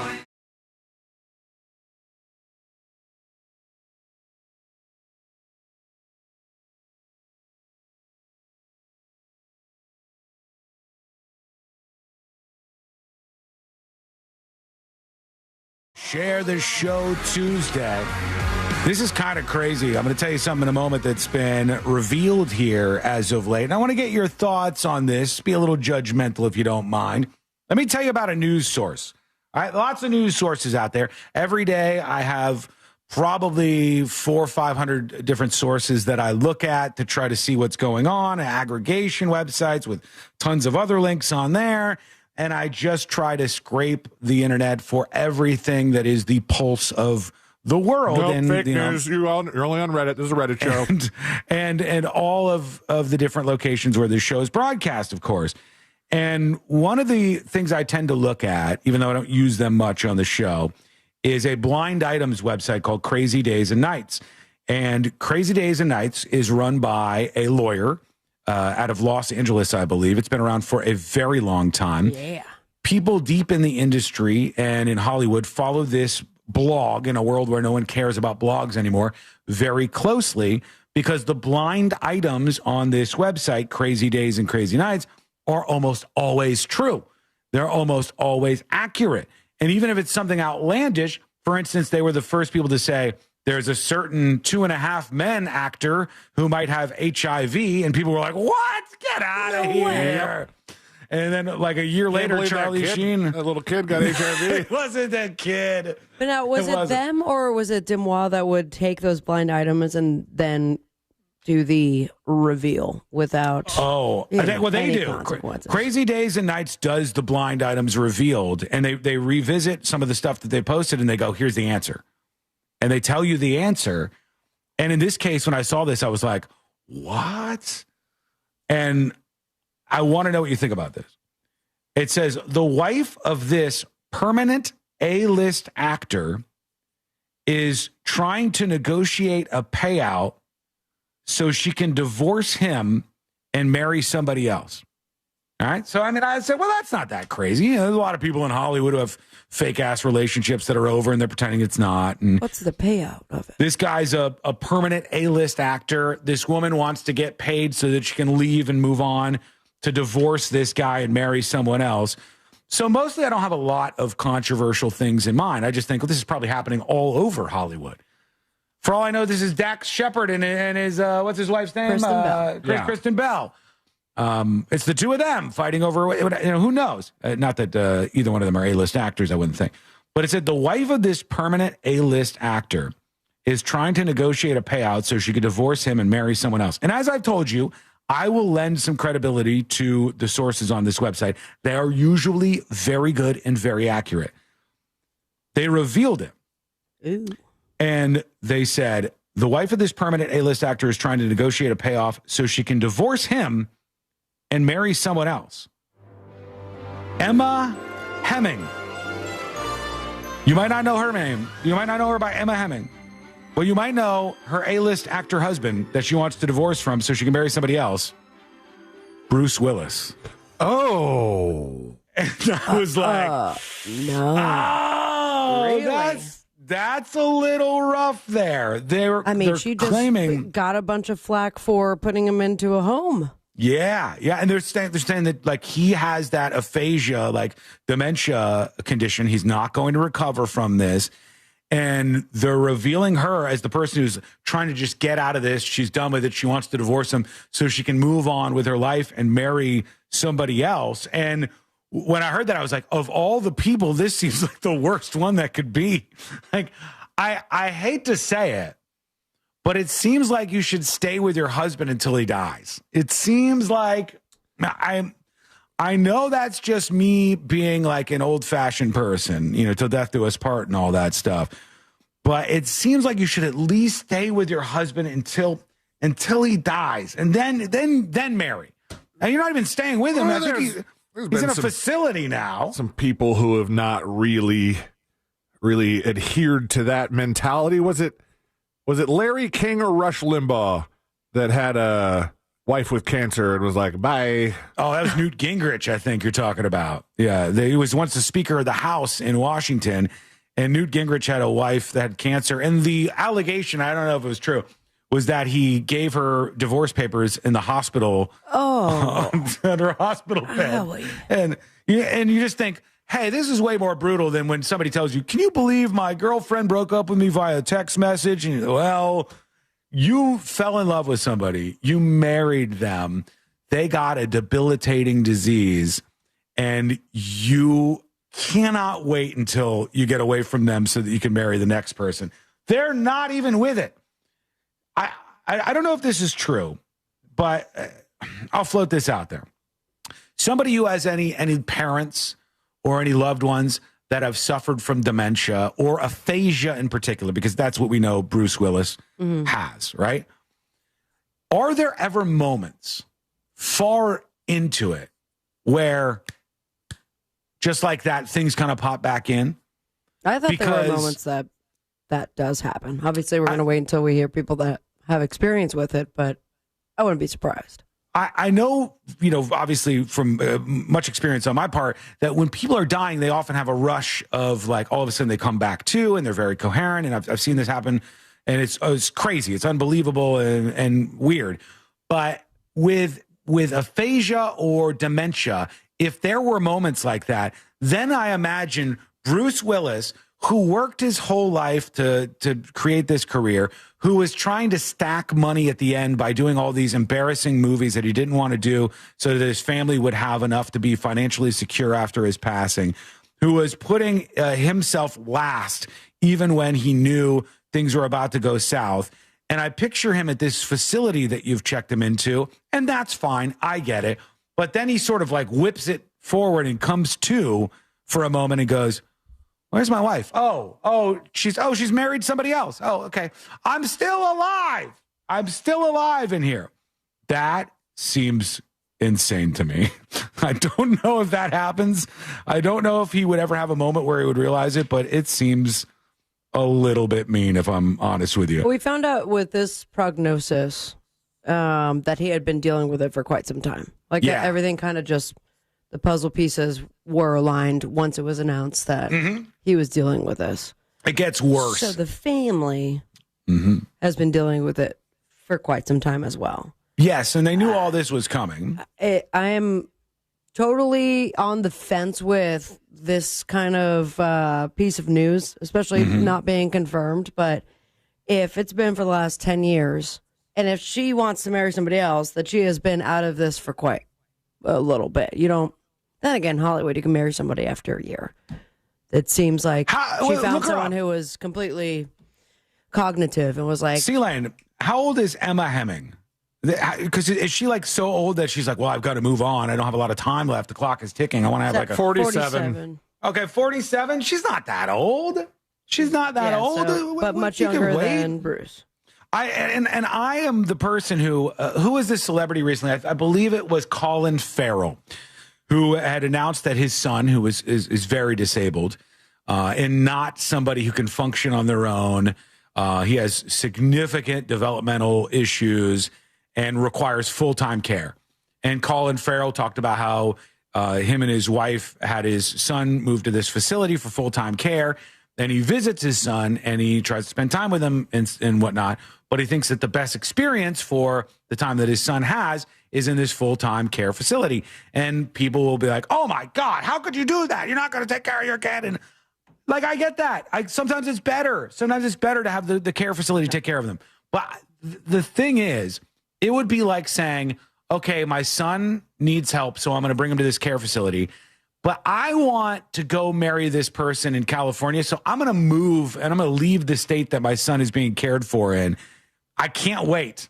Share the Show Tuesday. This is kind of crazy. I'm going to tell you something in a moment that's been revealed here as of late. And I want to get your thoughts on this. Be a little judgmental if you don't mind. Let me tell you about a news source. All right, lots of news sources out there. Every day I have probably 400 or 500 different sources that I look at to try to see what's going on, aggregation websites with tons of other links on there. And I just try to scrape the internet for everything that is the pulse of the world. No and fake news. You're only on Reddit. This is a Reddit show. And all of the different locations where this show is broadcast, of course. And one of the things I tend to look at, even though I don't use them much on the show, is a blind items website called Crazy Days and Nights. And Crazy Days and Nights is run by a lawyer out of Los Angeles, I believe. It's been around for a very long time. Yeah. People deep in the industry and in Hollywood follow this blog in a world where no one cares about blogs anymore very closely, because the blind items on this website, Crazy Days and Crazy Nights, are almost always true. They're almost always accurate. And even if it's something outlandish, for instance, they were the first people to say there's a certain 2.5 Men actor who might have HIV, and people were like, what? Get out of here. And then like a year later, Charlie Sheen. That little kid got HIV. It wasn't a kid. But now, was it them or was it Demois that would take those blind items and then do the reveal without they do. consequences? Crazy Days and Nights does the blind items revealed, and they revisit some of the stuff that they posted, and they go, here's the answer. And they tell you the answer. And in this case, when I saw this, I was like, what? And I want to know what you think about this. It says, the wife of this permanent A-list actor is trying to negotiate a payout so she can divorce him and marry somebody else. All right. So, I mean, I said, well, that's not that crazy. You know, there's a lot of people in Hollywood who have fake ass relationships that are over and they're pretending it's not. And what's the payout of it? This guy's a permanent A-list actor. This woman wants to get paid so that she can leave and move on to divorce this guy and marry someone else. So mostly I don't have a lot of controversial things in mind. I just think, well, this is probably happening all over Hollywood. For all I know, this is Dax Shepard and his, what's his wife's name? Kristen Bell. Kristen Bell. It's the two of them fighting over, who knows? Not that either one of them are A-list actors, I wouldn't think. But it said the wife of this permanent A-list actor is trying to negotiate a payout so she could divorce him and marry someone else. And as I've told you, I will lend some credibility to the sources on this website. They are usually very good and very accurate. They revealed it. Ooh. And they said, the wife of this permanent A-list actor is trying to negotiate a payoff so she can divorce him and marry someone else. Emma Hemming. You might not know her name. You might not know her by Emma Hemming. Well, you might know her A-list actor husband that she wants to divorce from so she can marry somebody else. Bruce Willis. Oh. And I was like, no. Oh, Really? That's a little rough there. They're she claiming, just got a bunch of flack for putting him into a home. Yeah, and they're saying that like he has that aphasia, like dementia condition. He's not going to recover from this, and they're revealing her as the person who's trying to just get out of this. She's done with it. She wants to divorce him so she can move on with her life and marry somebody else. And when I heard that, I was like, of all the people, this seems like the worst one that could be. Like, I hate to say it, but it seems like you should stay with your husband until he dies. It seems like I know that's just me being like an old-fashioned person, till death do us part and all that stuff. But it seems like you should at least stay with your husband until he dies, and then marry. And you're not even staying with him. Well, I think he's in a facility now. Some people who have not really adhered to that mentality. Was it Larry King or Rush Limbaugh that had a wife with cancer and was like, bye? Oh, that was Newt Gingrich, I think you're talking about. Yeah, he was once the Speaker of the House in Washington, and Newt Gingrich had a wife that had cancer. And the allegation, I don't know if it was true, was that he gave her divorce papers in the hospital. Oh, on her hospital bed. Really? And you just think, hey, this is way more brutal than when somebody tells you, can you believe my girlfriend broke up with me via text message? And well, you fell in love with somebody. You married them. They got a debilitating disease. And you cannot wait until you get away from them so that you can marry the next person. They're not even with it. I don't know if this is true, but I'll float this out there. Somebody who has any parents or any loved ones that have suffered from dementia or aphasia in particular, because that's what we know Bruce Willis has, right? Are there ever moments far into it where just like that, things kind of pop back in? I thought there were moments that does happen. Obviously, we're going to wait until we hear people that have experience with it, but I wouldn't be surprised. I know, obviously from much experience on my part, that when people are dying, they often have a rush of like all of a sudden they come back to and they're very coherent. And I've seen this happen, and it's crazy. It's unbelievable and weird. But with aphasia or dementia, if there were moments like that, then I imagine Bruce Willis, who worked his whole life to create this career, who was trying to stack money at the end by doing all these embarrassing movies that he didn't want to do so that his family would have enough to be financially secure after his passing, who was putting himself last even when he knew things were about to go south. And I picture him at this facility that you've checked him into, and that's fine. I get it. But then he sort of like whips it forward and comes to for a moment and goes, "Where's my wife? She's married somebody else. Oh, okay. I'm still alive. I'm still alive in here." That seems insane to me. I don't know if that happens. I don't know if he would ever have a moment where he would realize it, but it seems a little bit mean, if I'm honest with you. We found out with this prognosis that he had been dealing with it for quite some time. Everything kind of just, the puzzle pieces were aligned once it was announced that he was dealing with this. It gets worse. So the family has been dealing with it for quite some time as well. Yes, and they knew all this was coming. I am totally on the fence with this kind of piece of news, especially not being confirmed. But if it's been for the last 10 years, and if she wants to marry somebody else, that she has been out of this for quite a little bit. Then again, Hollywood, you can marry somebody after a year. It seems like she found someone who was completely cognitive and was like... C-Lane, how old is Emma Hemming? Because is she like so old that she's like, well, I've got to move on. I don't have a lot of time left. The clock is ticking. I want to have like a 47. Okay, 47. She's not that old. She's not that old. But much younger than Bruce. I am the person who was this celebrity recently? I believe it was Colin Farrell, who had announced that his son, who is very disabled and not somebody who can function on their own, he has significant developmental issues and requires full-time care. And Colin Farrell talked about how him and his wife had his son move to this facility for full-time care. And he visits his son and he tries to spend time with him and whatnot. But he thinks that the best experience for the time that his son has is in this full-time care facility. And people will be like, "Oh my God, how could you do that? You're not going to take care of your kid." And like, I get that. Sometimes it's better. Sometimes it's better to have the care facility take care of them. But the thing is, it would be like saying, okay, my son needs help, so I'm going to bring him to this care facility. But I want to go marry this person in California, so I'm going to move and I'm going to leave the state that my son is being cared for in. I can't wait.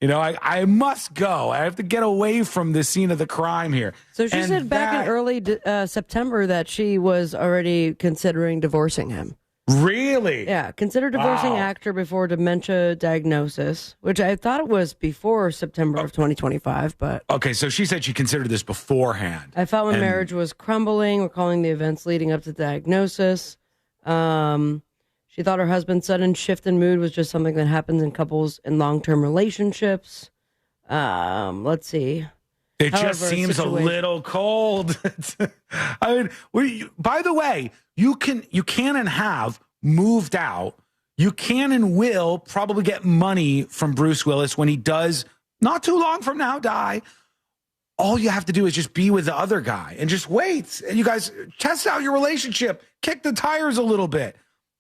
I must go. I have to get away from the scene of the crime here. So she said back in early September that she was already considering divorcing him. Really? Yeah, consider divorcing actor before dementia diagnosis, which I thought it was before September of 2025, but... Okay, so she said she considered this beforehand. I felt when marriage was crumbling, recalling the events leading up to diagnosis. She thought her husband's sudden shift in mood was just something that happens in couples in long-term relationships. Let's see. It just seems a little cold. I mean, by the way, you can and have moved out. You can and will probably get money from Bruce Willis when he does, not too long from now, die. All you have to do is just be with the other guy and just wait. And you guys test out your relationship. Kick the tires a little bit.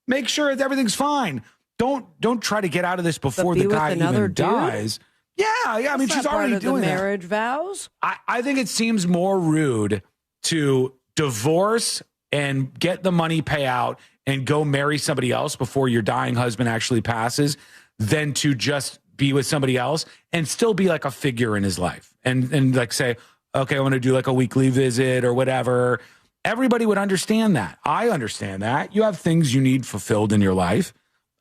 Make sure that everything's fine. Don't try to get out of this before the guy even dies. Yeah. I mean, she's already doing the marriage vows. I think it seems more rude to divorce and get the money payout and go marry somebody else before your dying husband actually passes than to just be with somebody else and still be like a figure in his life and like say, okay, I want to do like a weekly visit or whatever. Everybody would understand that. I understand that. You have things you need fulfilled in your life.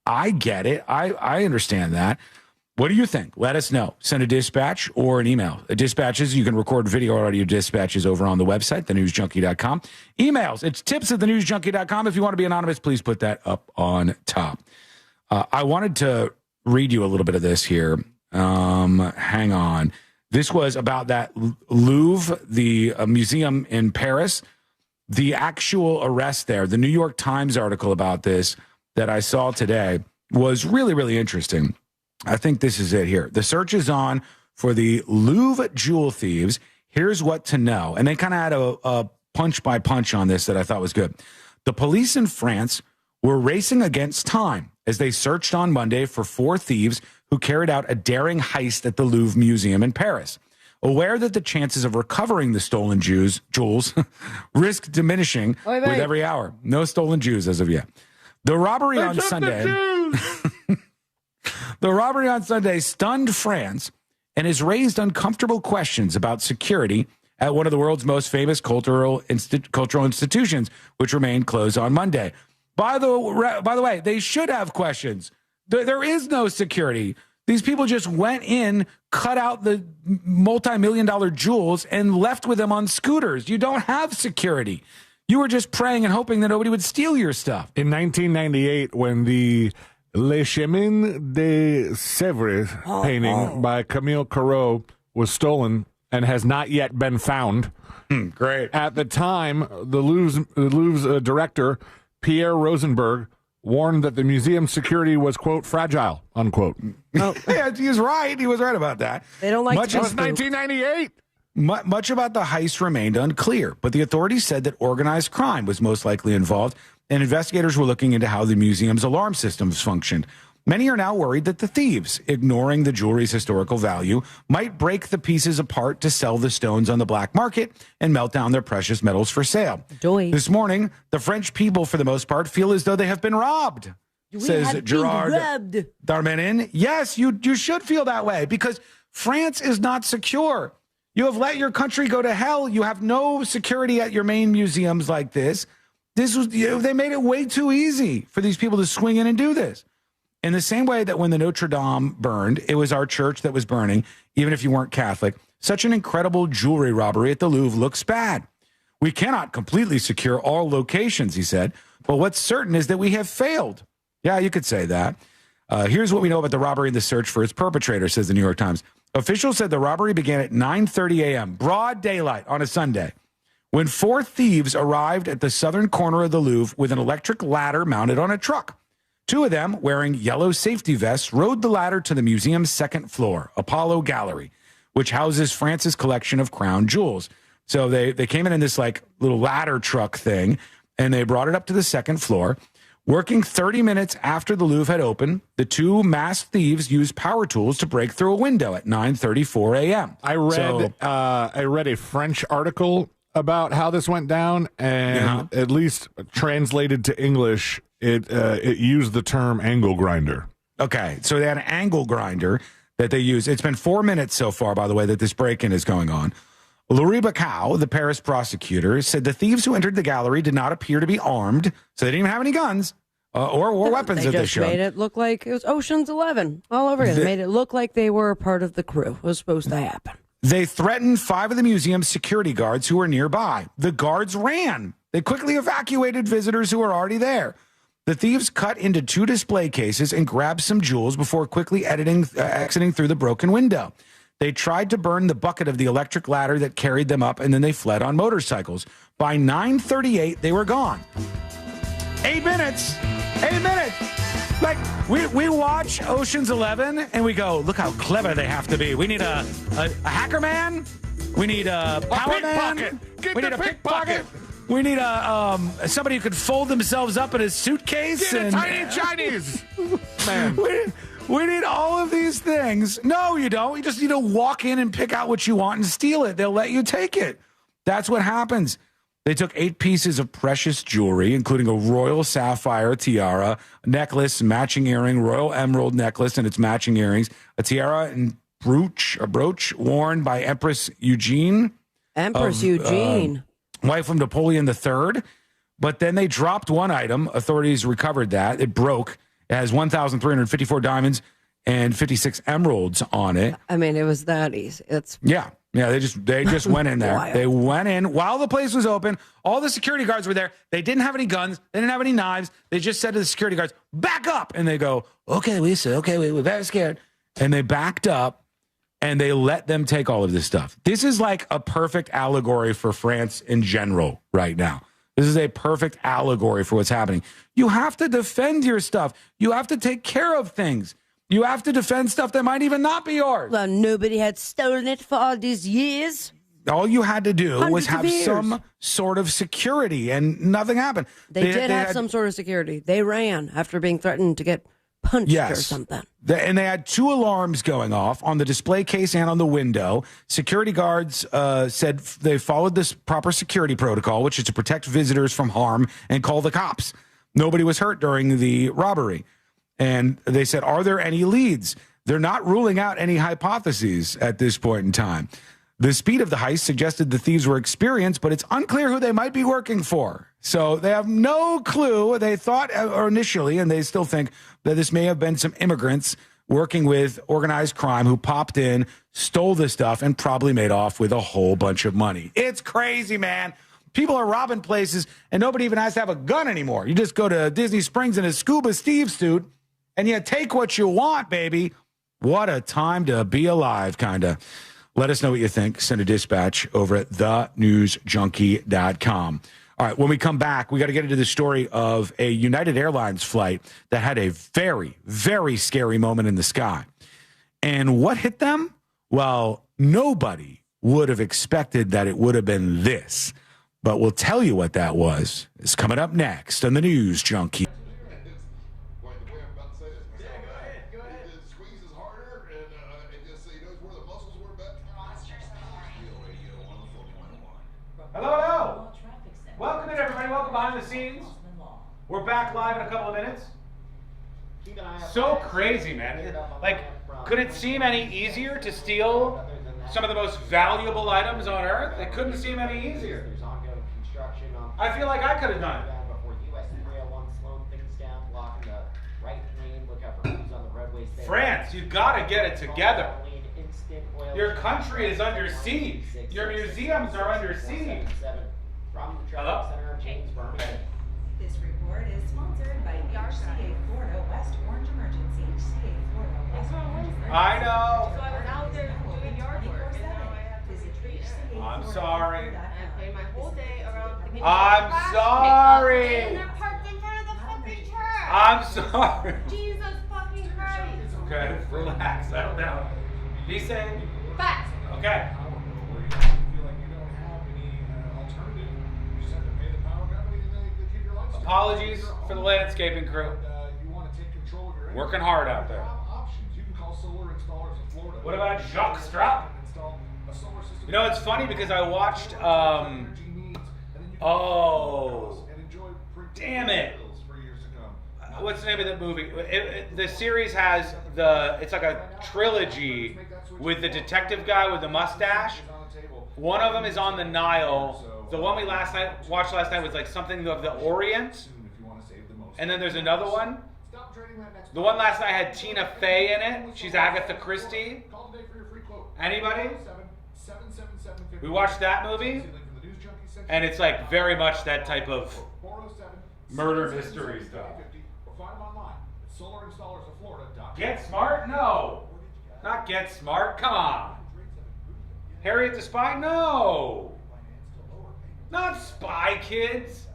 I get it. I understand that. What do you think? Let us know. Send a dispatch or an email. Dispatches, you can record video or audio dispatches over on the website, thenewsjunkie.com. Emails, it's tips@thenewsjunkie.com. If you want to be anonymous, please put that up on top. I wanted to read you a little bit of this here. Hang on. This was about that Louvre, the museum in Paris. The actual arrest there, the New York Times article about this that I saw today was really, really interesting. I think this is it here. The search is on for the Louvre jewel thieves. Here's what to know. And they kind of had a punch by punch on this that I thought was good. The police in France were racing against time as they searched on Monday for 4 thieves who carried out a daring heist at the Louvre Museum in Paris. Aware that the chances of recovering the stolen jewels risk diminishing with every hour. No stolen Jews as of yet. The robbery on Sunday... The robbery on Sunday stunned France and has raised uncomfortable questions about security at one of the world's most famous cultural institutions, which remained closed on Monday. By the way, they should have questions. There is no security. These people just went in, cut out the multi-million-dollar jewels, and left with them on scooters. You don't have security. You were just praying and hoping that nobody would steal your stuff. In 1998, when the Le Chemin de Sèvres painting by Camille Corot was stolen and has not yet been found. Great. At the time, the Louvre's director, Pierre Rosenberg, warned that the museum's security was, quote, fragile, unquote. Oh. Yeah, he was right. He was right about that. They don't like Much of 1998. Much about the heist remained unclear, but the authorities said that organized crime was most likely involved, and investigators were looking into how the museum's alarm systems functioned. Many are now worried that the thieves, ignoring the jewelry's historical value, might break the pieces apart to sell the stones on the black market and melt down their precious metals for sale. This morning, the French people, for the most part, feel as though they have been robbed, says Gerard Darmanin. Yes, you should feel that way because France is not secure. You have let your country go to hell. You have no security at your main museums like this. They made it way too easy for these people to swing in and do this. In the same way that when the Notre Dame burned, it was our church that was burning, even if you weren't Catholic. Such an incredible jewelry robbery at the Louvre looks bad. We cannot completely secure all locations, he said, but what's certain is that we have failed. Yeah, you could say that. Here's what we know about the robbery and the search for its perpetrator, says the New York Times. Officials said the robbery began at 9:30 a.m., broad daylight on a Sunday, when 4 thieves arrived at the southern corner of the Louvre with an electric ladder mounted on a truck. 2 of them, wearing yellow safety vests, rode the ladder to the museum's second floor, Apollo Gallery, which houses France's collection of crown jewels. So they came in this like little ladder truck thing, and they brought it up to the second floor. Working 30 minutes after the Louvre had opened, the 2 masked thieves used power tools to break through a window at 9:34 a.m. I read a French article about how this went down, and at least translated to English, it used the term angle grinder. Okay, so they had an angle grinder that they use. It's been 4 minutes so far, by the way, that this break-in is going on. Laurie Bacau, the Paris prosecutor, said the thieves who entered the gallery did not appear to be armed, so they didn't even have any guns or weapons that they showed. They just made it look like it was Ocean's 11 all over again. They made it look like they were a part of the crew. It was supposed to happen. They threatened 5 of the museum's security guards who were nearby. The guards ran. They quickly evacuated visitors who were already there. The thieves cut into 2 display cases and grabbed some jewels before quickly exiting through the broken window. They tried to burn the bucket of the electric ladder that carried them up, and then they fled on motorcycles. By 9:38, they were gone. 8 minutes. 8 minutes. Like, we watch Ocean's 11, and we go, look how clever they have to be. We need a hacker man. We need a power man. We need a pickpocket. We need somebody who could fold themselves up in a suitcase. Get a tiny Chinese man. We need all of these things. No, you don't. You just need to walk in and pick out what you want and steal it. They'll let you take it. That's what happens. They took 8 pieces of precious jewelry, including a royal sapphire tiara, a necklace, matching earring, royal emerald necklace and its matching earrings, a tiara and brooch worn by Empress Eugene. Wife of Napoleon III. But then they dropped one item. Authorities recovered that. It broke. It has 1,354 diamonds and 56 emeralds on it. I mean, it was that easy. Yeah. They just went in there. Wild. They went in while the place was open. All the security guards were there. They didn't have any guns. They didn't have any knives. They just said to the security guards, "Back up!" And they go, "Okay, Lisa. Okay, we're very scared." And they backed up, and they let them take all of this stuff. This is like a perfect allegory for France in general right now. This is a perfect allegory for what's happening. You have to defend your stuff. You have to take care of things. You have to defend stuff that might even not be yours. Well, nobody had stolen it for all these years. All you had to do was Hundreds of have years. Some sort of security, and nothing happened. They did have some sort of security. They ran after being threatened to get punched or something. And they had 2 alarms going off on the display case and on the window. Security guards said they followed this proper security protocol, which is to protect visitors from harm and call the cops. Nobody was hurt during the robbery. And they said, are there any leads? They're not ruling out any hypotheses at this point in time. The speed of the heist suggested the thieves were experienced, but it's unclear who they might be working for. So they have no clue. They thought initially, and they still think, that this may have been some immigrants working with organized crime who popped in, stole this stuff, and probably made off with a whole bunch of money. It's crazy, man. People are robbing places, and nobody even has to have a gun anymore. You just go to Disney Springs in a Scuba Steve suit, and you take what you want, baby. What a time to be alive, kind of. Let us know what you think. Send a dispatch over at thenewsjunkie.com. All right, when we come back, we got to get into the story of a United Airlines flight that had a very, very scary moment in the sky. And what hit them? Well, nobody would have expected that it would have been this. But we'll tell you what that was. It's coming up next on the News Junkie. Hello. Welcome in, everybody. Welcome behind the scenes. We're back live in a couple of minutes. So crazy, man. Like, could it seem any easier to steal some of the most valuable items on Earth? It couldn't seem any easier. I feel like I could have done it. France, you gotta get it together. Your country is under siege. Your museums are under siege. Hello? This report is sponsored by CA Florida West Orange Emergency. CA Florida West Orange Emergency. I know. So I was out there doing yard work. I'm sorry. I played my whole day around. I'm sorry. And they're parked in front of the fucking church. I'm sorry. Jesus fucking Christ. Okay, relax, settle down. Be safe. Facts. Okay. Apologies for the landscaping crew. Working hard out there. What about Jacques Strap? You know, it's funny because I watched, oh, damn it. What's the name of that movie? The series has it's like a trilogy with the detective guy with the mustache. One of them is on the Nile. The one we watched last night was like something of the Orient. And then there's another one. The one last night had Tina Fey in it. She's Agatha Christie. Anybody? We watched that movie. And it's like very much that type of murder mystery stuff. Get Smart? No. Not Get Smart. Come on. Harriet the Spy? No. Not Spy Kids.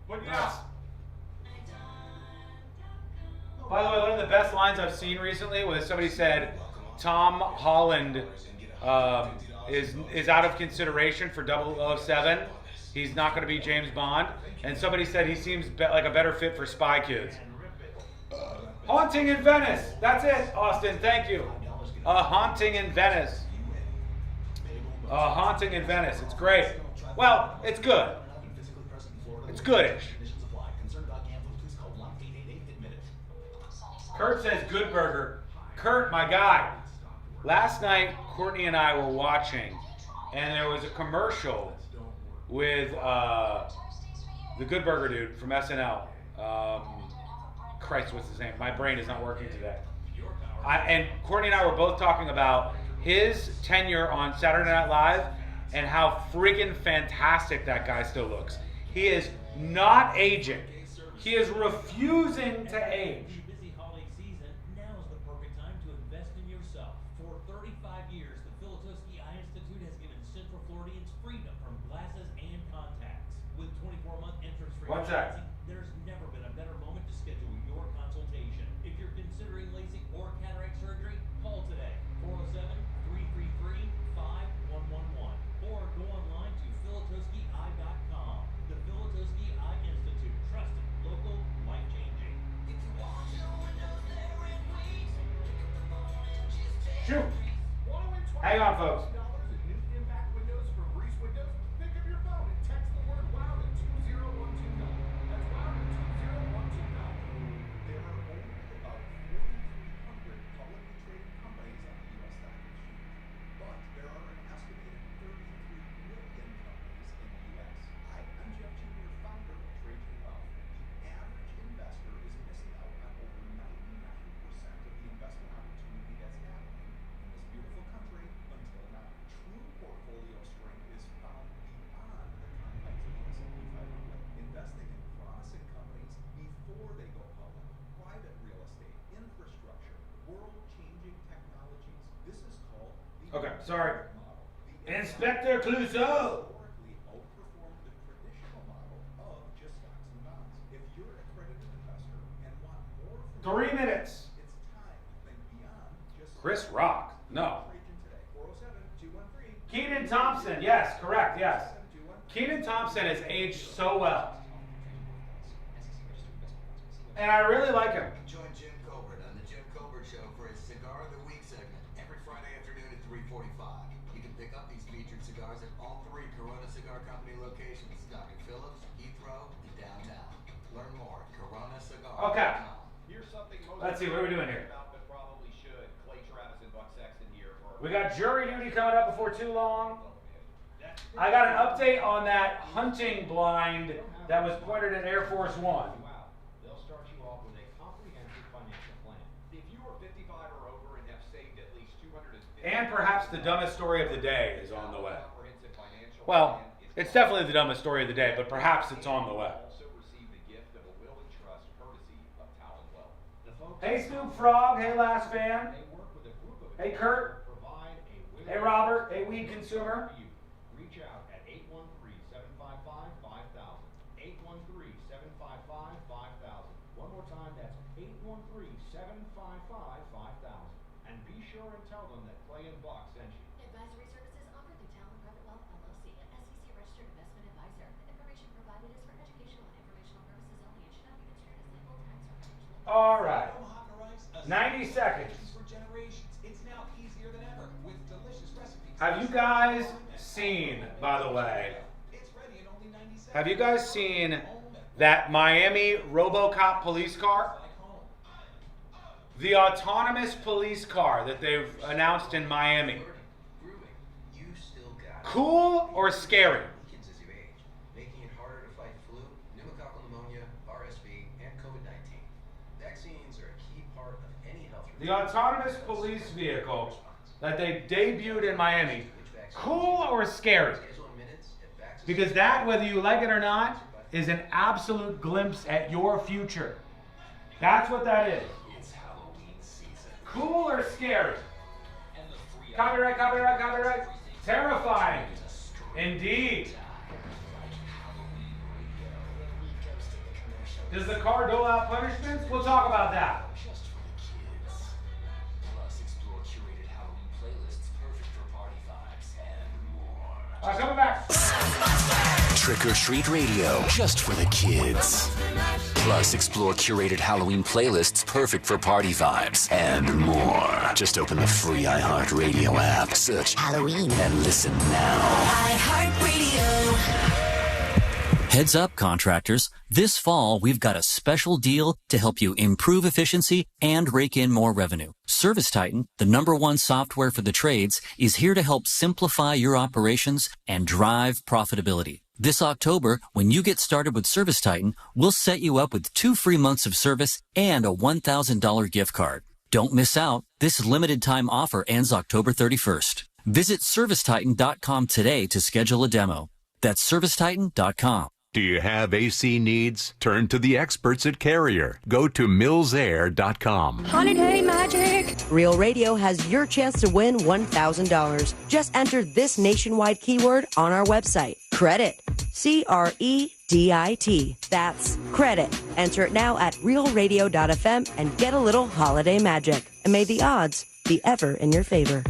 But yes. By the way, one of the best lines I've seen recently was somebody said Tom Holland is out of consideration for 007. He's not going to be James Bond. And somebody said he seems like a better fit for Spy Kids. Haunting in Venice. That's it, Austin. Thank you. A Haunting in Venice. Haunting in Venice. It's great. Well, it's good. It's goodish. Kurt says good burger. Kurt, my guy. Last night, Courtney and I were watching, and there was a commercial with the Good Burger dude from SNL. Christ, what's his name? My brain is not working today. And Courtney and I were both talking about his tenure on Saturday Night Live and how freaking fantastic that guy still looks. He is not aging. He is refusing to age. Busy holiday season, now is the perfect time to invest in yourself. For 35 years, the Filatowski Eye Institute has given Central Floridians freedom from glasses and contacts. With 24-month interest-free financing, there's never been a better moment to schedule your consultation. If you're considering LASIK or cataract surgery, call today, 407-333-5111, or go online to filatowskieye.com. The Filatowski Eye Institute, trusted, local, life-changing. Shoot. Hang on, folks. Impact windows from Reese Windows. Pick up your phone and text the word WOW to 20129. That's WOW to 20129. There are only about 4,300 publicly traded companies on the U.S. stock exchange, but there are an estimated 33 million companies in the U.S. I'm Jeff Jr., founder of Trading Wealth. The average investor is missing out on over 99% of the investment opportunity that's happening in this beautiful country until now. True portfolio strength is found beyond the confines of the S&P 500. Investing in promising companies before they go public, private real estate, infrastructure, world-changing technologies. This is called the Okay, sorry. model. Inspector Clouseau. Historically outperformed the traditional model of just stocks and bonds. If you're an accredited investor and want more from 3 minutes. it's time to think beyond just Chris Rock. No. today. 407-213. Keenan Thompson. Yes, correct. Yes. Keenan Thompson has aged so well. And I really like him. Join Jim Colbert on the Jim Colbert Show for his Cigar of the Week segment every Friday afternoon at 3:45. You can pick up these featured cigars at all 3 Corona Cigar Company locations, Dr. Phillips, Heathrow, and downtown. Learn more at coronacigar.com. Okay. Here's something most Let's see, what are we doing here? about, but probably should. Clay Travis and Buck Sexton here for We got jury duty coming up before too long. I got an update on that hunting blind that was pointed at Air Force One. They'll start you off with a comprehensive financial plan. If you are 55 or over and have saved at least $250, And perhaps the dumbest story of the day is on the way. comprehensive financial Well, plan, it's definitely the dumbest story of the day, but perhaps it's on the way. also receive the gift of a will and trust courtesy of Talon Wealth. The folks Hey, Snoop Frog. Hey, Last Fan. they work with a group of Hey, Kurt. provide a will Hey, Robert. Hey, weed consumer. for you. Reach out at 813-755-5000. 813-755-5000. One more time, that's 813-755-5000. And be sure and tell them that Clay and Buck sent you. Advisory services offered through Talon Private Wealth LLC, an SEC registered investment advisor. Information provided is for educational and informational purposes only and should not be construed as legal, tax, or financial advice. All right. 90 seconds. For generations, it's now easier than ever with delicious recipes. Have you guys seen, by the way, have you guys seen that Miami RoboCop police car? The autonomous police car that they've announced in Miami. You still got Cool or scary? weakens as you age, making it harder to fight flu, pneumococcal pneumonia, RSV, and COVID-19. Vaccines are a key part of any health. The autonomous police vehicle that they debuted in Miami. Cool or scary? Because that, whether you like it or not, is an absolute glimpse at your future. That's what that is. It's Halloween season. Cool or scary? And the free Copyright, copyright, copyright. Terrifying. Indeed. Does the car dole out punishments? We'll talk about that. Just for the kids. Plus, explore curated Halloween playlists perfect for party vibes and more. Coming back. Trick or Treat Radio, just for the kids. Plus, explore curated Halloween playlists perfect for party vibes and more. Just open the free iHeartRadio app, search Halloween, and listen now. iHeartRadio. Heads up, contractors. This fall, we've got a special deal to help you improve efficiency and rake in more revenue. ServiceTitan, the #1 software for the trades, is here to help simplify your operations and drive profitability. This October, when you get started with ServiceTitan, we'll set you up with 2 free months of service and a $1,000 gift card. Don't miss out. This limited time offer ends October 31st. Visit ServiceTitan.com today to schedule a demo. That's ServiceTitan.com. Do you have AC needs? Turn to the experts at Carrier. Go to millsair.com. Holiday magic! Real Radio has your chance to win $1,000. Just enter this nationwide keyword on our website. Credit. CREDIT. That's credit. Enter it now at realradio.fm and get a little holiday magic. And may the odds be ever in your favor.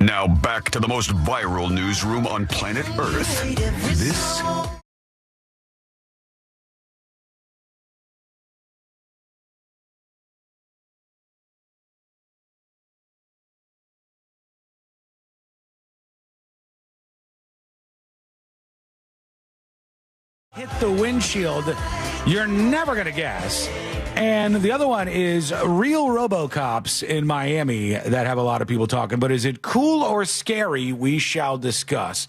Now back to the most viral newsroom on planet Earth. This hit the windshield, you're never going to guess. And the other one is real RoboCops in Miami that have a lot of people talking. But is it cool or scary? We shall discuss.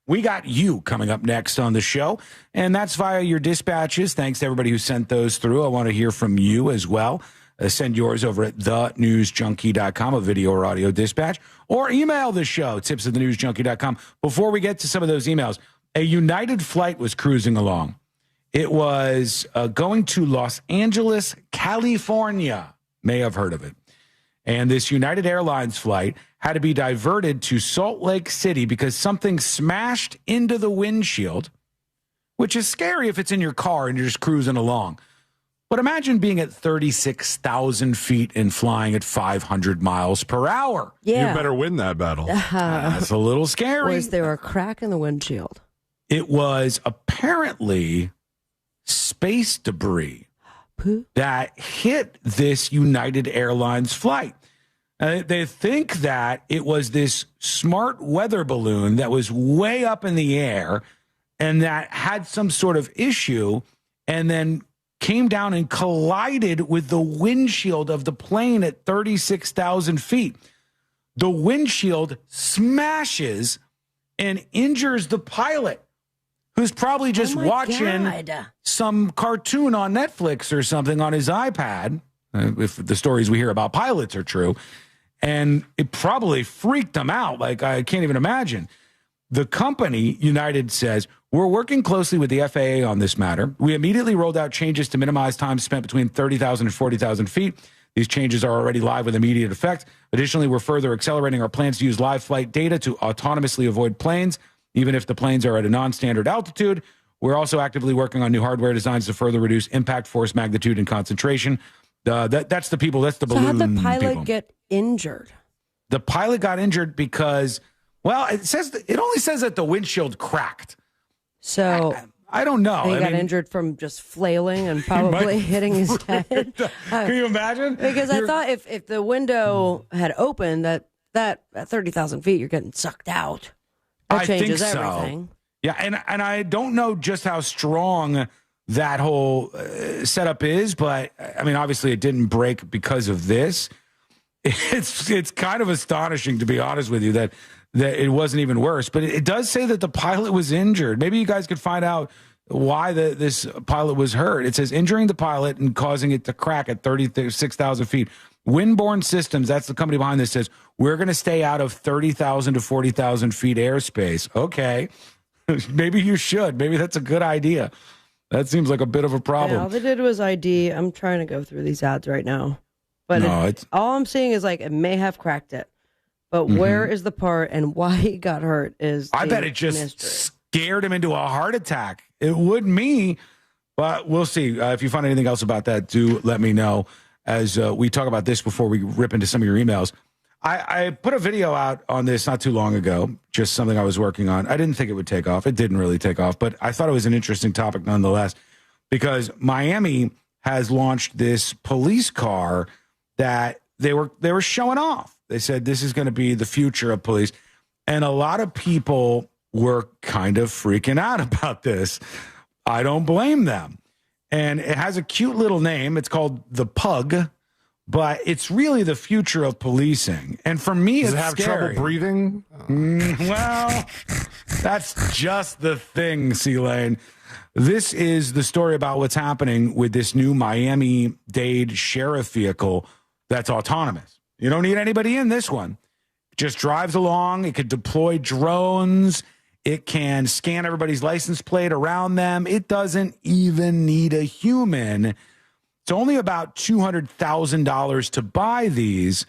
We got you coming up next on the show, and that's via your dispatches. Thanks to everybody who sent those through. I want to hear from you as well. Send yours over at thenewsjunkie.com, a video or audio dispatch, or email the show, tips@thenewsjunkie.com. Before we get to some of those emails, a United flight was cruising along. It was going to Los Angeles, California. May have heard of it. And this United Airlines flight had to be diverted to Salt Lake City because something smashed into the windshield, which is scary if it's in your car and you're just cruising along. But imagine being at 36,000 feet and flying at 500 miles per hour. Yeah. You better win that battle. That's a little scary. Was there a crack in the windshield? It was apparently space debris that hit this United Airlines flight. They think that it was this smart weather balloon that was way up in the air and that had some sort of issue and then came down and collided with the windshield of the plane at 36,000 feet. The windshield smashes and injures the pilot, who's probably just watching some cartoon on Netflix or something on his iPad, if the stories we hear about pilots are true, and it probably freaked him out. Like, I can't even imagine. The company, United, says, we're working closely with the FAA on this matter. We immediately rolled out changes to minimize time spent between 30,000 and 40,000 feet. These changes are already live with immediate effect. Additionally, we're further accelerating our plans to use live flight data to autonomously avoid planes, even if the planes are at a non-standard altitude. We're also actively working on new hardware designs to further reduce impact, force, magnitude, and concentration. That's the people. That's the balloon people. So how'd the pilot get injured? The pilot got injured because, well, it only says that the windshield cracked. So I don't know. He got injured from just flailing and probably hitting his head. Can you imagine? Because I thought if the window had opened, that at 30,000 feet, you're getting sucked out. That changes everything. Yeah, and I don't know just how strong that whole setup is, but I mean, obviously it didn't break because of this. It's kind of astonishing, to be honest with you, that it wasn't even worse. But it does say that the pilot was injured. Maybe you guys could find out why this pilot was hurt. It says injuring the pilot and causing it to crack at 36,000 feet. Windborne Systems, that's the company behind this, says we're going to stay out of 30,000 to 40,000 feet airspace. Okay. Maybe you should. Maybe that's a good idea. That seems like a bit of a problem. Yeah, all they did was ID. I'm trying to go through these ads right now. But all I'm seeing is like it may have cracked it. But where is the part and why he got hurt is I bet it just scared him into a heart attack. It would me, but we'll see. If you find anything else about that, do let me know as we talk about this before we rip into some of your emails. I put a video out on this not too long ago, just something I was working on. I didn't think it would take off. It didn't really take off, but I thought it was an interesting topic nonetheless, because Miami has launched this police car that they were showing off. They said this is going to be the future of police. And a lot of people were kind of freaking out about this. I don't blame them. And it has a cute little name. It's called the Pug, but it's really the future of policing. And for me, Does it's it have scary. trouble breathing? Well, that's just the thing, C-Lane. This is the story about what's happening with this new Miami-Dade sheriff vehicle that's autonomous. You don't need anybody in this one. It just drives along. It could deploy drones. It can scan everybody's license plate around them. It doesn't even need a human. It's only about $200,000 to buy these.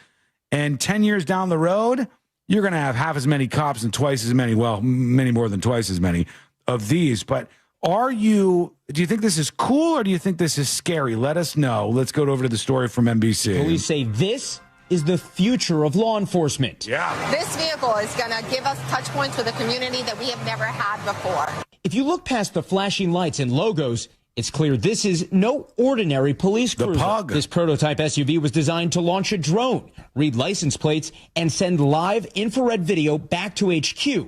And 10 years down the road, you're going to have half as many cops and twice as many, well, many more than twice as many of these. But do you think this is cool or do you think this is scary? Let us know. Let's go over to the story from NBC. Police say this is the future of law enforcement. Yeah. This vehicle is going to give us touch points with the community that we have never had before. If you look past the flashing lights and logos, it's clear this is no ordinary police cruiser. The Pug. This prototype SUV was designed to launch a drone, read license plates, and send live infrared video back to HQ.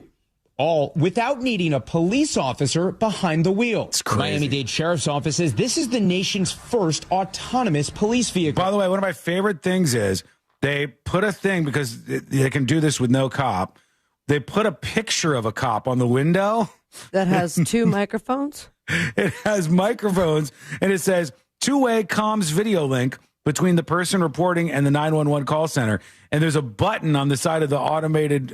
All without needing a police officer behind the wheel. It's crazy. Miami-Dade Sheriff's Office says this is the nation's first autonomous police vehicle. By the way, one of my favorite things is they put a thing, because they can do this with no cop. They put a picture of a cop on the window. That has two microphones? It has microphones, and it says two-way comms video link between the person reporting and the 911 call center. And there's a button on the side of the automated,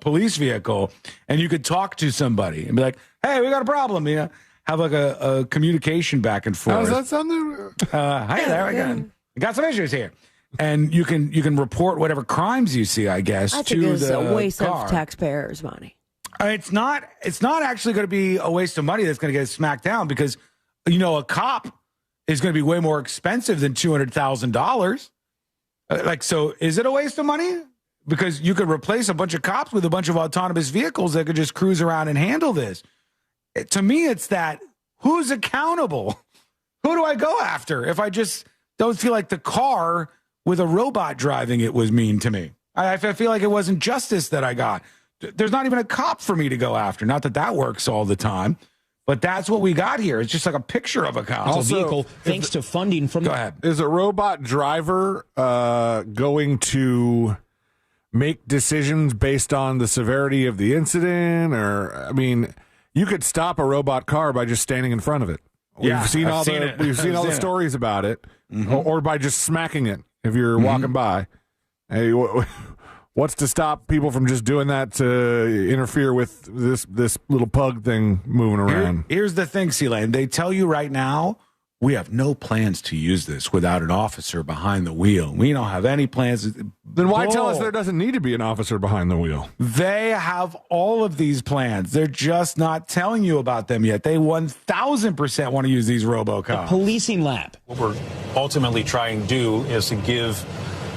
police vehicle, and you could talk to somebody and be like, "Hey, we got a problem." Have like a communication back and forth. How does that sound there? Hi there, I got some issues here. And you can report whatever crimes you see, I guess, I to think it's the a waste car. of taxpayers' money. It's not actually going to be a waste of money that's going to get smacked down, because, a cop is going to be way more expensive than $200,000. So is it a waste of money? Because you could replace a bunch of cops with a bunch of autonomous vehicles that could just cruise around and handle this. To me, it's that, who's accountable? Who do I go after if I just don't feel like the car with a robot driving it was mean to me? I feel like it wasn't justice that I got. There's not even a cop for me to go after. Not that works all the time, but that's what we got here. It's just like a picture of a cop. Also, vehicle, thanks to funding from... Go ahead. Is a robot driver going to make decisions based on the severity of the incident? Or, you could stop a robot car by just standing in front of it. We've seen all the stories about it, or by just smacking it if you're walking by. Hey, what's to stop people from just doing that to interfere with this little pug thing moving around? Here's the thing, C-Lane. They tell you right now, we have no plans to use this without an officer behind the wheel. We don't have any plans. Then why tell us there doesn't need to be an officer behind the wheel? They have all of these plans. They're just not telling you about them yet. They 1,000% want to use these RoboCops. A policing lab. What we're ultimately trying to do is to give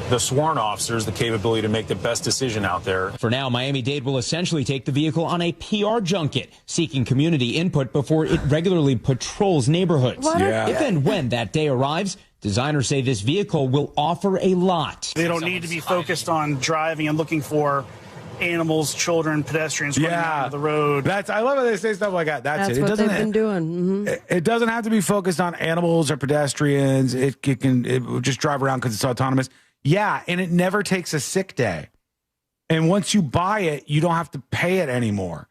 the sworn officers the capability to make the best decision out there. For now, Miami-Dade will essentially take the vehicle on a PR junket, seeking community input before it regularly patrols neighborhoods. If and when that day arrives, designers say this vehicle will offer a lot. They don't need to be focused on driving and looking for animals, children, pedestrians running down the road. I love how they say stuff like that. That's it. What they've been doing. It doesn't have to be focused on animals or pedestrians. It will just drive around because it's autonomous. Yeah, and it never takes a sick day. And once you buy it, you don't have to pay it anymore.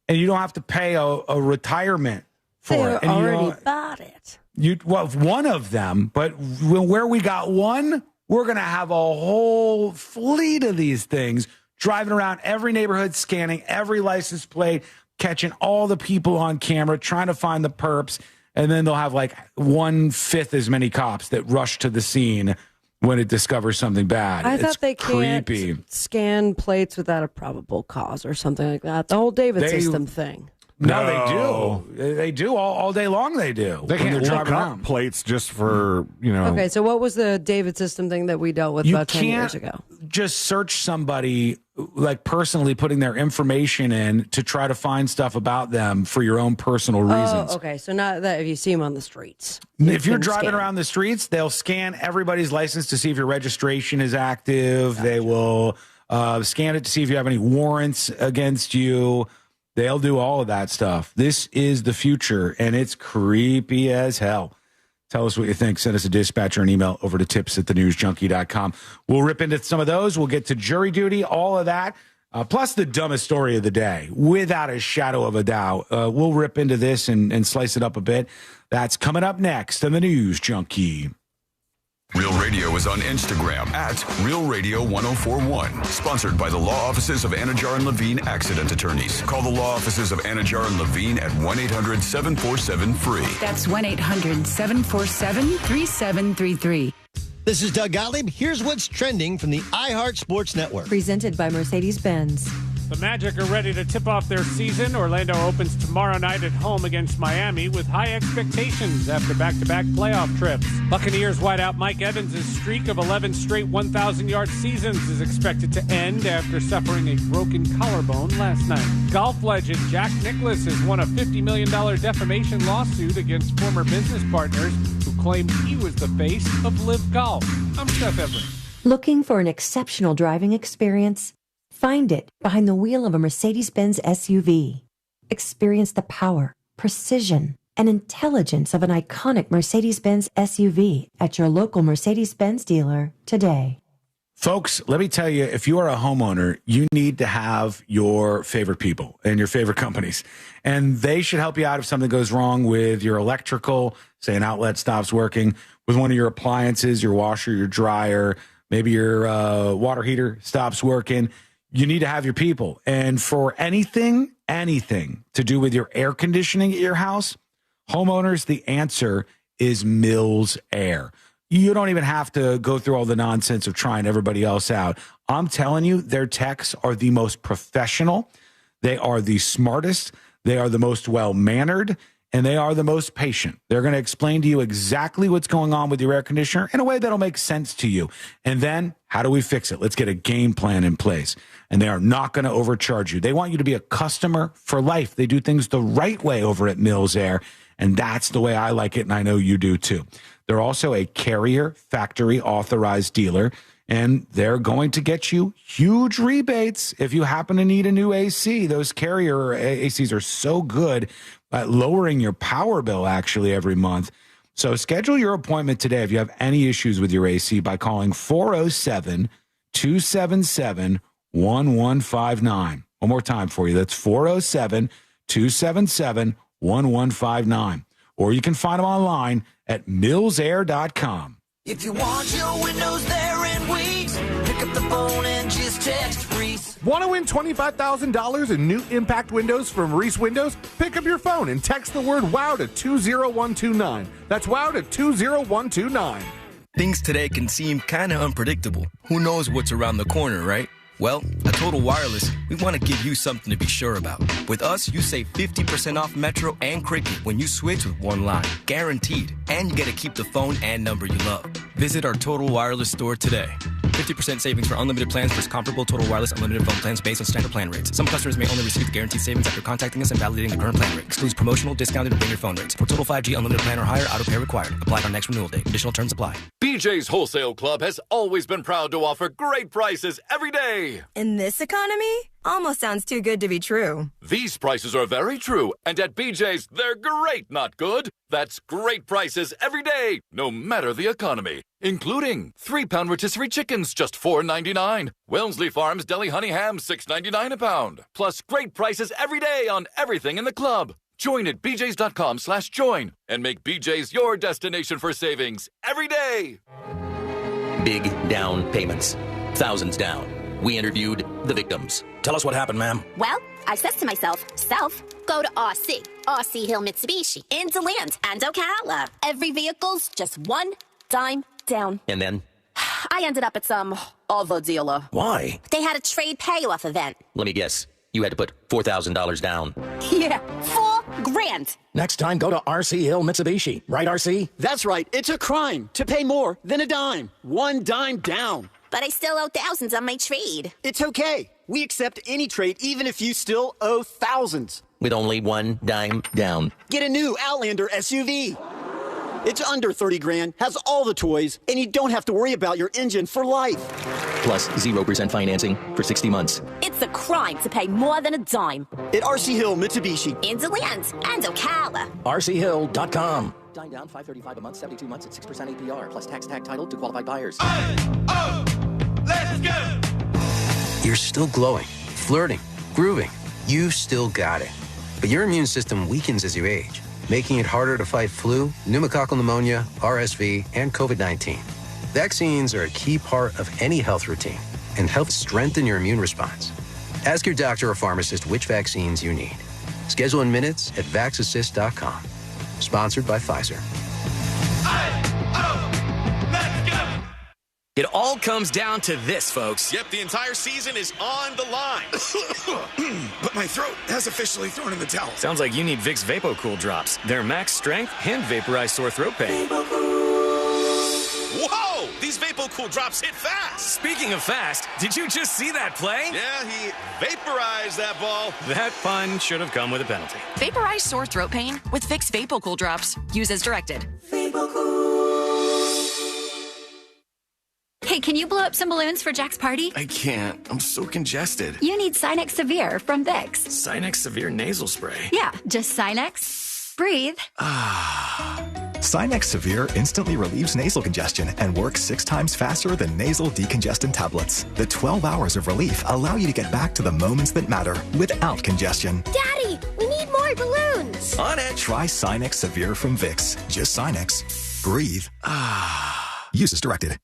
And you don't have to pay a retirement for it. They And already bought it. One of them, but where we got one, we're going to have a whole fleet of these things driving around every neighborhood, scanning every license plate, catching all the people on camera, trying to find the perps. And then they'll have like 1/5 as many cops that rush to the scene when it discovers something bad. I It's thought they creepy. can't scan plates without a probable cause or something like that. The whole David system thing. No, they do. They do all day long. They do. They when can't they're look driving up around. plates just for, Okay, so what was the David system thing that we dealt with about 10 years ago? just search somebody like personally putting their information in to try to find stuff about them for your own personal reasons. Oh, okay. So not that if you see them on the streets. If you're driving around the streets, they'll scan everybody's license to see if your registration is active. Gotcha. They will scan it to see if you have any warrants against you. They'll do all of that stuff. This is the future, and it's creepy as hell. Tell us what you think. Send us a dispatch or an email over to tips@thenewsjunkie.com. We'll rip into some of those. We'll get to jury duty, all of that, plus the dumbest story of the day, without a shadow of a doubt. We'll rip into this and slice it up a bit. That's coming up next on the News Junkie. Real Radio is on Instagram at Real Radio 1041. Sponsored by the law offices of Anajar and Levine Accident Attorneys. Call the law offices of Anajar and Levine at 1-800-747-FREE. That's 1-800-747-3733. This is Doug Gottlieb. Here's what's trending from the iHeart Sports Network. Presented by Mercedes-Benz. The Magic are ready to tip off their season. Orlando opens tomorrow night at home against Miami with high expectations after back-to-back playoff trips. Buccaneers wideout Mike Evans' streak of 11 straight 1,000-yard seasons is expected to end after suffering a broken collarbone last night. Golf legend Jack Nicklaus has won a $50 million defamation lawsuit against former business partners who claimed he was the face of Live Golf. I'm Steph Everett. Looking for an exceptional driving experience? Find it behind the wheel of a Mercedes-Benz SUV. Experience the power, precision, and intelligence of an iconic Mercedes-Benz SUV at your local Mercedes-Benz dealer today. Folks, let me tell you, if you are a homeowner, you need to have your favorite people and your favorite companies. And they should help you out if something goes wrong with your electrical, say an outlet stops working, with one of your appliances, your washer, your dryer, maybe your water heater stops working. You need to have your people. And for anything to do with your air conditioning at your house, homeowners, the answer is Mills Air. You don't even have to go through all the nonsense of trying everybody else out. I'm telling you, their techs are the most professional. They are the smartest. They are the most well-mannered. And they are the most patient. They're going to explain to you exactly what's going on with your air conditioner in a way that'll make sense to you. And then, how do we fix it? Let's get a game plan in place. And they are not going to overcharge you. They want you to be a customer for life. They do things the right way over at Mills Air. And that's the way I like it, and I know you do too. They're also a Carrier factory authorized dealer, and they're going to get you huge rebates if you happen to need a new AC. Those Carrier ACs are so good at lowering your power bill actually every month. So schedule your appointment today if you have any issues with your AC by calling 407-277-1159. One more time for you. That's 407-277-1159. Or you can find them online at millsair.com. If you want your windows there in weeks, pick up the phone and just text Reese. Want to win $25,000 in new impact windows from Reese Windows? Pick up your phone and text the word WOW to 20129. That's WOW to 20129. Things today can seem kind of unpredictable. Who knows what's around the corner, right? Well, at Total Wireless, we want to give you something to be sure about. With us, you save 50% off Metro and Cricket when you switch with one line. Guaranteed. And you get to keep the phone and number you love. Visit our Total Wireless store today. 50% savings for unlimited plans versus comparable Total Wireless unlimited phone plans based on standard plan rates. Some customers may only receive the guaranteed savings after contacting us and validating the current plan rate. Excludes promotional, discounted, and bring your phone rates. For Total 5G unlimited plan or higher, auto pay required. Applied on next renewal date. Additional terms apply. BJ's Wholesale Club has always been proud to offer great prices every day. In this economy? Almost sounds too good to be true. These prices are very true, and at BJ's, they're great, not good. That's great prices every day, no matter the economy, including 3-pound rotisserie chickens, just $4.99. Wellesley Farms Deli Honey Ham, $6.99 a pound. Plus great prices every day on everything in the club. Join at bjs.com/join and make BJ's your destination for savings every day. Big down payments. Thousands down. We interviewed the victims. Tell us what happened, ma'am. Well, I says to myself, go to RC Hill Mitsubishi, in DeLand and Ocala. Every vehicle's just one dime down. And then? I ended up at some other dealer. Why? They had a trade payoff event. Let me guess. You had to put $4,000 down. Yeah, $4,000. Next time, go to RC Hill Mitsubishi. Right, RC? That's right. It's a crime to pay more than a dime. One dime down. but I still owe thousands on my trade. It's okay. We accept any trade, even if you still owe thousands. With only one dime down. Get a new Outlander SUV. It's under 30 grand, has all the toys, and you don't have to worry about your engine for life. Plus 0% financing for 60 months. It's a crime to pay more than a dime. At RC Hill Mitsubishi. In DeLand and Ocala. RCHill.com. Dime down, $535 a month, 72 months at 6% APR, plus tax tag title to qualified buyers. Let's go! You're still glowing, flirting, grooving. You still got it. But your immune system weakens as you age, making it harder to fight flu, pneumococcal pneumonia, RSV, and COVID-19. Vaccines are a key part of any health routine and help strengthen your immune response. Ask your doctor or pharmacist which vaccines you need. Schedule in minutes at vaxassist.com. Sponsored by Pfizer. It all comes down to this, folks. Yep, the entire season is on the line. But my throat has officially thrown in the towel. Sounds like you need Vicks VapoCool drops. They're max strength and vaporize sore throat pain. Whoa! These VapoCool drops hit fast. Speaking of fast, did you just see that play? Yeah, he vaporized that ball. That pun should have come with a penalty. Vaporize sore throat pain with Vicks VapoCool drops. Use as directed. Hey, can you blow up some balloons for Jack's party? I can't. I'm so congested. You need Sinex Severe from Vicks. Sinex Severe nasal spray. Yeah, just Sinex. Breathe. Sinex Severe instantly relieves nasal congestion and works 6 times faster than nasal decongestant tablets. The 12 hours of relief allow you to get back to the moments that matter without congestion. Daddy, we need more balloons. On it. Try Sinex Severe from Vicks. Just Sinex. Breathe. Use as directed.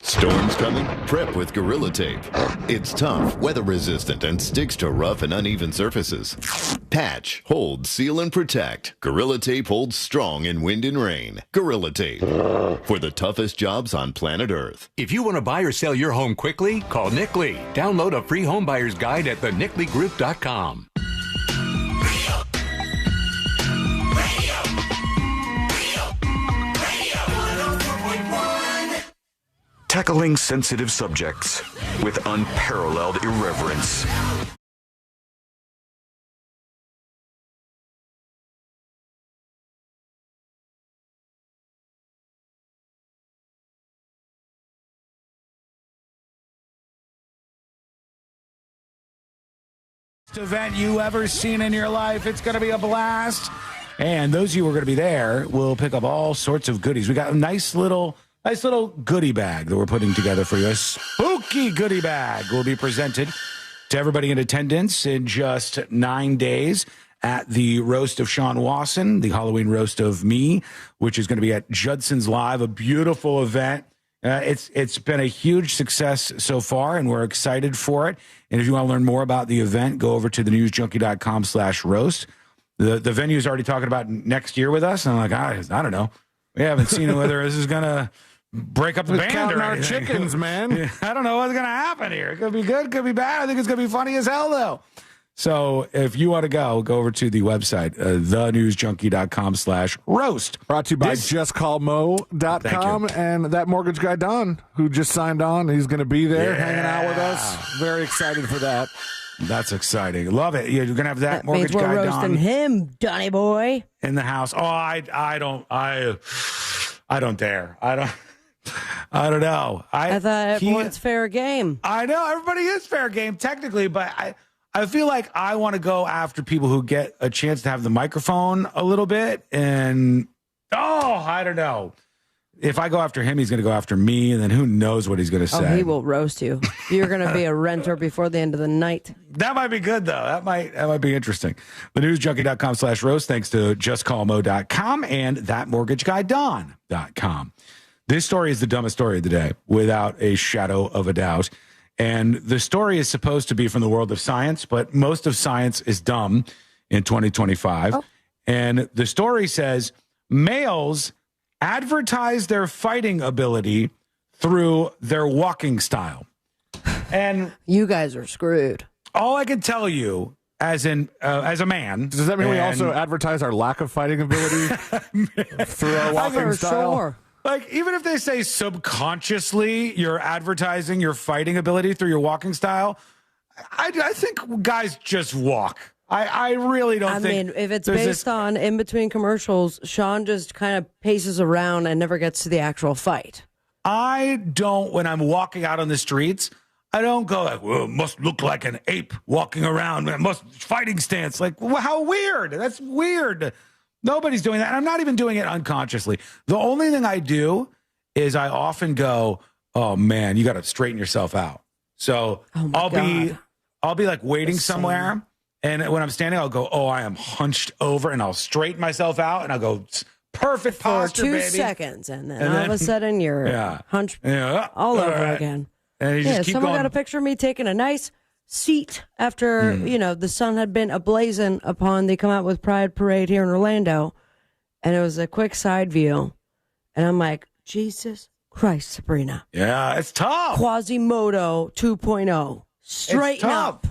Storms coming? Prep with Gorilla Tape. It's tough, weather-resistant, and sticks to rough and uneven surfaces. Patch, hold, seal, and protect. Gorilla Tape holds strong in wind and rain. Gorilla Tape. For the toughest jobs on planet Earth. If you want to buy or sell your home quickly, call Nick Lee. Download a free home buyer's guide at thenicklygroup.com. Tackling sensitive subjects with unparalleled irreverence. Event you ever seen in your life. It's going to be a blast. And those of you who are going to be there will pick up all sorts of goodies. We got a nice little goodie bag that we're putting together for you. A spooky goodie bag will be presented to everybody in attendance in just 9 days at the roast of Sean Wasson, the Halloween roast of me, which is going to be at Judson's Live, a beautiful event. It's been a huge success so far, and we're excited for it. And if you want to learn more about the event, go over to thenewsjunkie.com/roast. The venue is already talking about next year with us, and I'm like, I don't know. We haven't seen whether this is going to break up the band or our anything. chickens, man. I don't know what's going to happen here. It could be good, could be bad. I think it's going to be funny as hell, though. So if you want to go over to the website, thenewsjunkie.com/roast. Brought to you by justcallmo.com and that mortgage guy, Don, who just signed on. He's going to be there hanging out with us. Very excited for that. That's exciting. Love it. You're going to have that mortgage means we're guy, roasting Don, him, Donny boy, in the house. Oh, I don't dare. I don't know. I thought everyone's fair game. I know everybody is fair game technically, but I feel like I want to go after people who get a chance to have the microphone a little bit. And I don't know. If I go after him, he's going to go after me, and then who knows what he's going to say. Oh, he will roast you. You're going to be a renter before the end of the night. That might be good, though. That might be interesting. TheNewsJunkie.com/roast, thanks to JustCallMo.com and ThatMortgageGuyDon.com. This story is the dumbest story of the day, without a shadow of a doubt. And the story is supposed to be from the world of science, but most of science is dumb in 2025. Oh. And the story says males advertise their fighting ability through their walking style. And you guys are screwed. All I can tell you as a man. Does that mean we also advertise our lack of fighting ability through our walking style? Sure. Like, even if they say subconsciously you're advertising your fighting ability through your walking style, I think guys just walk. I really don't think. I mean, if it's based on in between commercials, Sean just kind of paces around and never gets to the actual fight. I don't, when I'm walking out on the streets, I don't go like, well, it must look like an ape walking around. It must fighting stance. Like, well, how weird. That's weird. Nobody's doing that. And I'm not even doing it unconsciously. The only thing I do is I often go, oh man, you got to straighten yourself out. So I'll be like waiting somewhere. And when I'm standing, I'll go, oh, I am hunched over, and I'll straighten myself out, and I'll go, perfect posture, for 2 baby. seconds, and then all of a sudden you're hunched all over again. And you just keep someone going. got a picture of me taking a nice seat after, the sun had been ablazing upon the Come Out With Pride parade here in Orlando, and it was a quick side view, and I'm like, Jesus Christ, Sabrina. Yeah, it's tough. Quasimodo 2.0. Straighten up.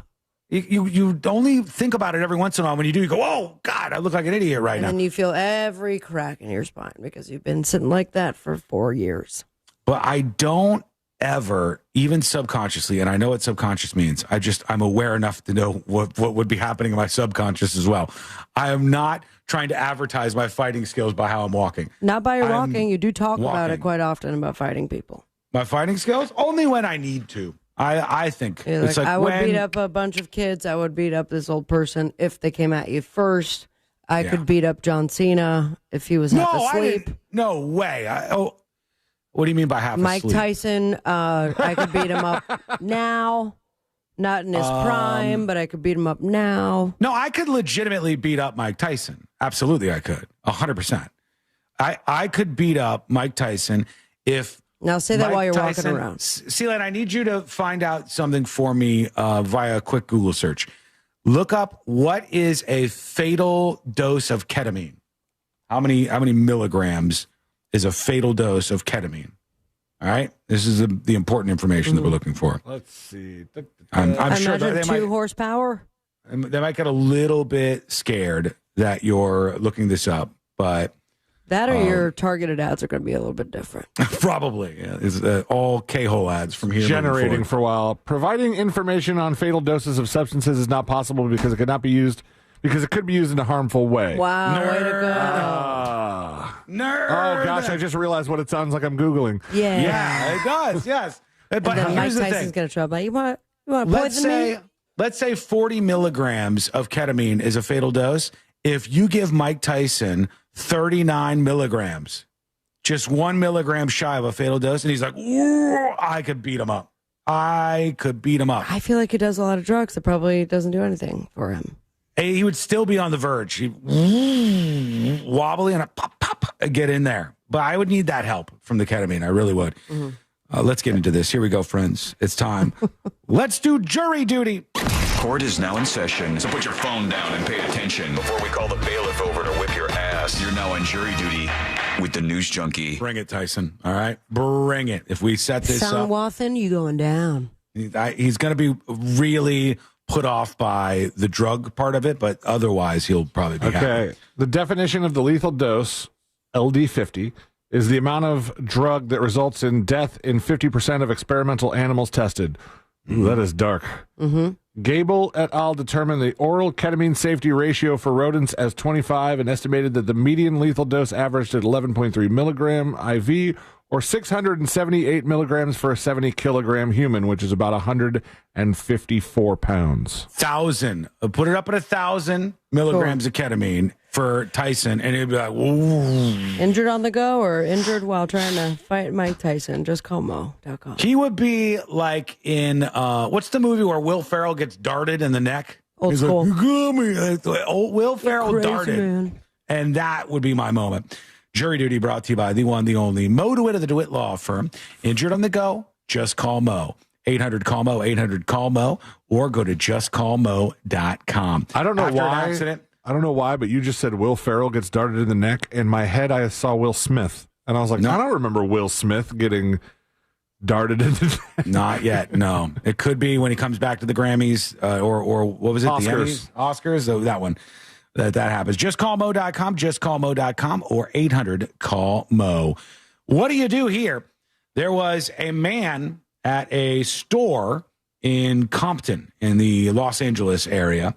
You only think about it every once in a while. When you do, you go, oh, God, I look like an idiot right now. And then you feel every crack in your spine because you've been sitting like that for 4 years. But I don't ever, even subconsciously, and I know what subconscious means, I'm aware enough to know what would be happening in my subconscious as well. I am not trying to advertise my fighting skills by how I'm walking. Not by your walking. You do talk about it quite often about fighting people. My fighting skills? Only when I need to. I think. It's like I would beat up a bunch of kids. I would beat up this old person if they came at you first. I could beat up John Cena if he was half asleep. No way. What do you mean by half Mike asleep? Tyson, I could beat him up now. Not in his prime, but I could beat him up now. No, I could legitimately beat up Mike Tyson. Absolutely, I could. 100%. I could beat up Mike Tyson if... Now say that Mike while you're Tyson, walking around. Celine, I need you to find out something for me via a quick Google search. Look up what is a fatal dose of ketamine. How many milligrams is a fatal dose of ketamine? All right, this is the important information that we're looking for. Let's see. I'm sure imagine they 2 horsepower. They might get a little bit scared that you're looking this up, but. That or your targeted ads are going to be a little bit different. Probably. Yeah. It's all K-hole ads from here. Generating for a while. Providing information on fatal doses of substances is not possible because it could be used in a harmful way. Wow, way to go. Nerd. Oh, gosh, I just realized what it sounds like I'm Googling. Yeah. It does, yes. But and then Mike here's the Tyson's thing. going to trouble. You want to poison me? Let's say 40 milligrams of ketamine is a fatal dose. If you give Mike Tyson 39 milligrams, just 1 milligram shy of a fatal dose, and he's like, I could beat him up. I feel like he does a lot of drugs that probably doesn't do anything for him. He would still be on the verge. He'd wobbly and a pop, get in there. But I would need that help from the ketamine. I really would. Mm-hmm. Let's get into this. Here we go, friends. It's time. Let's do jury duty. Court is now in session, so put your phone down and pay attention. Before we call the bailiff over to whip your ass, you're now on jury duty with the news junkie. Bring it, Tyson. All right? Bring it. If we set this up. Wathan, you going down. He's going to be really put off by the drug part of it, but otherwise he'll probably be happy. The definition of the lethal dose, LD50, is the amount of drug that results in death in 50% of experimental animals tested. Ooh, that is dark. Mm-hmm. Gable et al. Determined the oral ketamine safety ratio for rodents as 25 and estimated that the median lethal dose averaged at 11.3 milligram IV or 678 milligrams for a 70 kilogram human, which is about 154 pounds. 1,000. Put it up at 1,000 milligrams of ketamine for Tyson, and it'd be like, ooh. Injured on the go or injured while trying to fight Mike Tyson, just call Mo.com. He would be like in, what's the movie where Will Ferrell gets darted in the neck? Old School. Like, Will Ferrell crazy, darted. Man. And that would be my moment. Jury duty brought to you by the one, the only Mo DeWitt of the DeWitt Law Firm. Injured on the go? Just call Mo. 800-CALL-MO, 800-CALL-MO, or go to justcallmo.com. I don't know After why. An accident, I don't know why, but you just said Will Ferrell gets darted in the neck. In my head, I saw Will Smith. And I was like, I don't remember Will Smith getting darted in the neck. Not yet, no. It could be when he comes back to the Grammys or what was it? Oscars. The Emmys? Oscars? Oh, that one. That happens. JustCallMo.com, JustCallMo.com, or 800-CALL-MO. What do you do here? There was a man at a store in Compton in the Los Angeles area.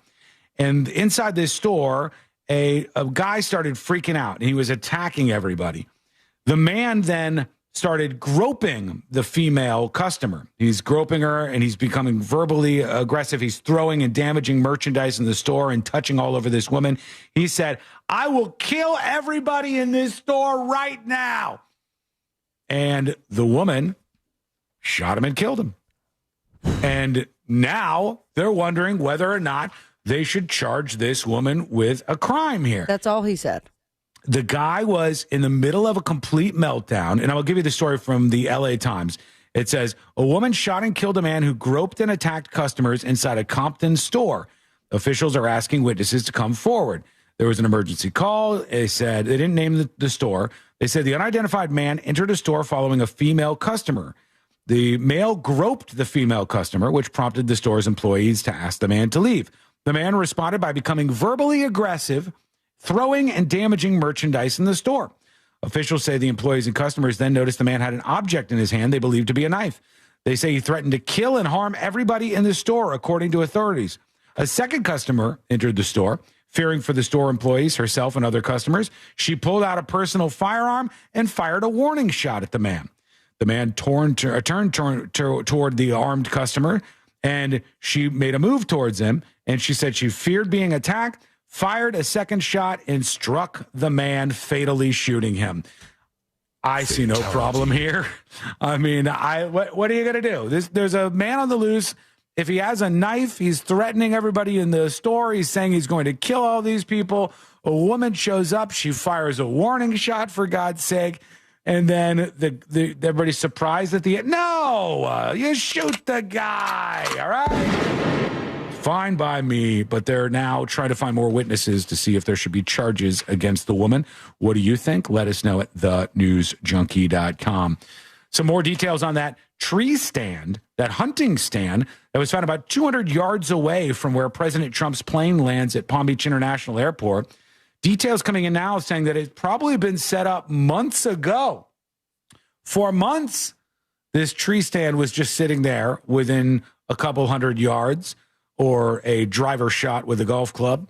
And inside this store, a guy started freaking out. And he was attacking everybody. The man then started groping the female customer. He's groping her, and he's becoming verbally aggressive. He's throwing and damaging merchandise in the store and touching all over this woman. He said, "I will kill everybody in this store right now." And the woman shot him and killed him. And now they're wondering whether or not they should charge this woman with a crime here. That's all he said. The guy was in the middle of a complete meltdown, and I will give you the story from the LA Times. It says, a woman shot and killed a man who groped and attacked customers inside a Compton store. Officials are asking witnesses to come forward. There was an emergency call. They said they didn't name the store. They said the unidentified man entered a store following a female customer. The male groped the female customer, which prompted the store's employees to ask the man to leave. The man responded by becoming verbally aggressive, throwing and damaging merchandise in the store. Officials say the employees and customers then noticed the man had an object in his hand they believed to be a knife. They say he threatened to kill and harm everybody in the store, according to authorities. A second customer entered the store. Fearing for the store employees, herself, and other customers, she pulled out a personal firearm and fired a warning shot at the man. The man turned toward the armed customer, and she made a move towards him, and she said she feared being attacked, fired a second shot, and struck the man, fatally shooting him. I see no problem here. I mean, what are you going to do? There's a man on the loose. If he has a knife, he's threatening everybody in the store. He's saying he's going to kill all these people. A woman shows up. She fires a warning shot, for God's sake. And then everybody's surprised at the end. No, you shoot the guy, all right? Fine by me, but they're now trying to find more witnesses to see if there should be charges against the woman. What do you think? Let us know at thenewsjunkie.com. Some more details on that tree stand, that hunting stand that was found about 200 yards away from where President Trump's plane lands at Palm Beach International Airport. Details coming in now saying that it's probably been set up months ago. For months, this tree stand was just sitting there within a couple hundred yards or a driver shot with a golf club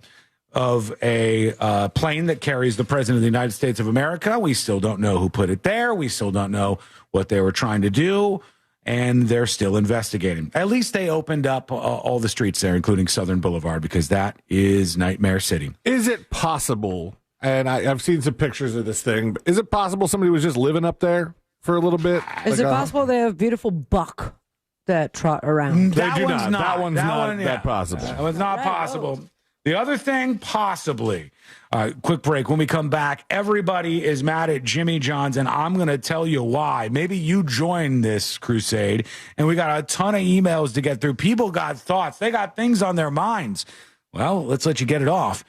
of a plane that carries the President of the United States of America. We still don't know who put it there. We still don't know what they were trying to do, and they're still investigating. At least they opened up all the streets there, including Southern Boulevard, because that is Nightmare City. Is it possible, and I've seen some pictures of this thing, but is it possible somebody was just living up there for a little bit? Is it possible they have beautiful buck that trot around? That one's not. That one's not that possible. That one's not possible. The other thing, possibly. Quick break. When we come back, everybody is mad at Jimmy John's, and I'm going to tell you why. Maybe you join this crusade, and we got a ton of emails to get through. People got thoughts. They got things on their minds. Well, let's let you get it off.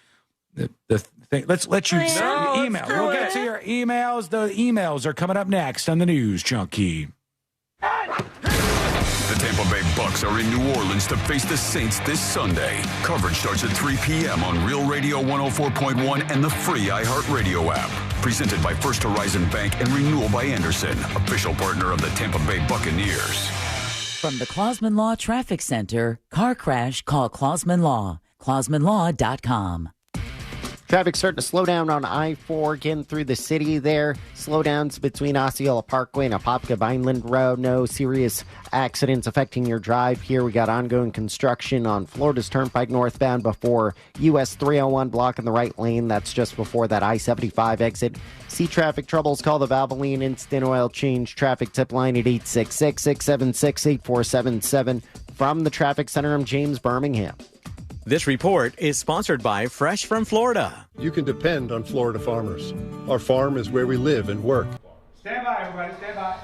Let's let you email. We'll get to your emails. The emails are coming up next on the News Junkie. The Tampa Bay Bucks are in New Orleans to face the Saints this Sunday. Coverage starts at 3 p.m. on Real Radio 104.1 and the free iHeartRadio app. Presented by First Horizon Bank and Renewal by Anderson, official partner of the Tampa Bay Buccaneers. From the Clausman Law Traffic Center, car crash, call Clausman Law. ClausmanLaw.com. Traffic starting to slow down on I-4, getting through the city there. Slowdowns between Osceola Parkway and Apopka Vineland Road. No serious accidents affecting your drive here. We got ongoing construction on Florida's Turnpike northbound before US 301 blocking the right lane. That's just before that I-75 exit. See traffic troubles, call the Valvoline Instant Oil Change traffic tip line at 866-676-8477. From the Traffic Center, I'm James Birmingham. This report is sponsored by Fresh from Florida. You can depend on Florida farmers. Our farm is where we live and work. Stand by, everybody. Stand by.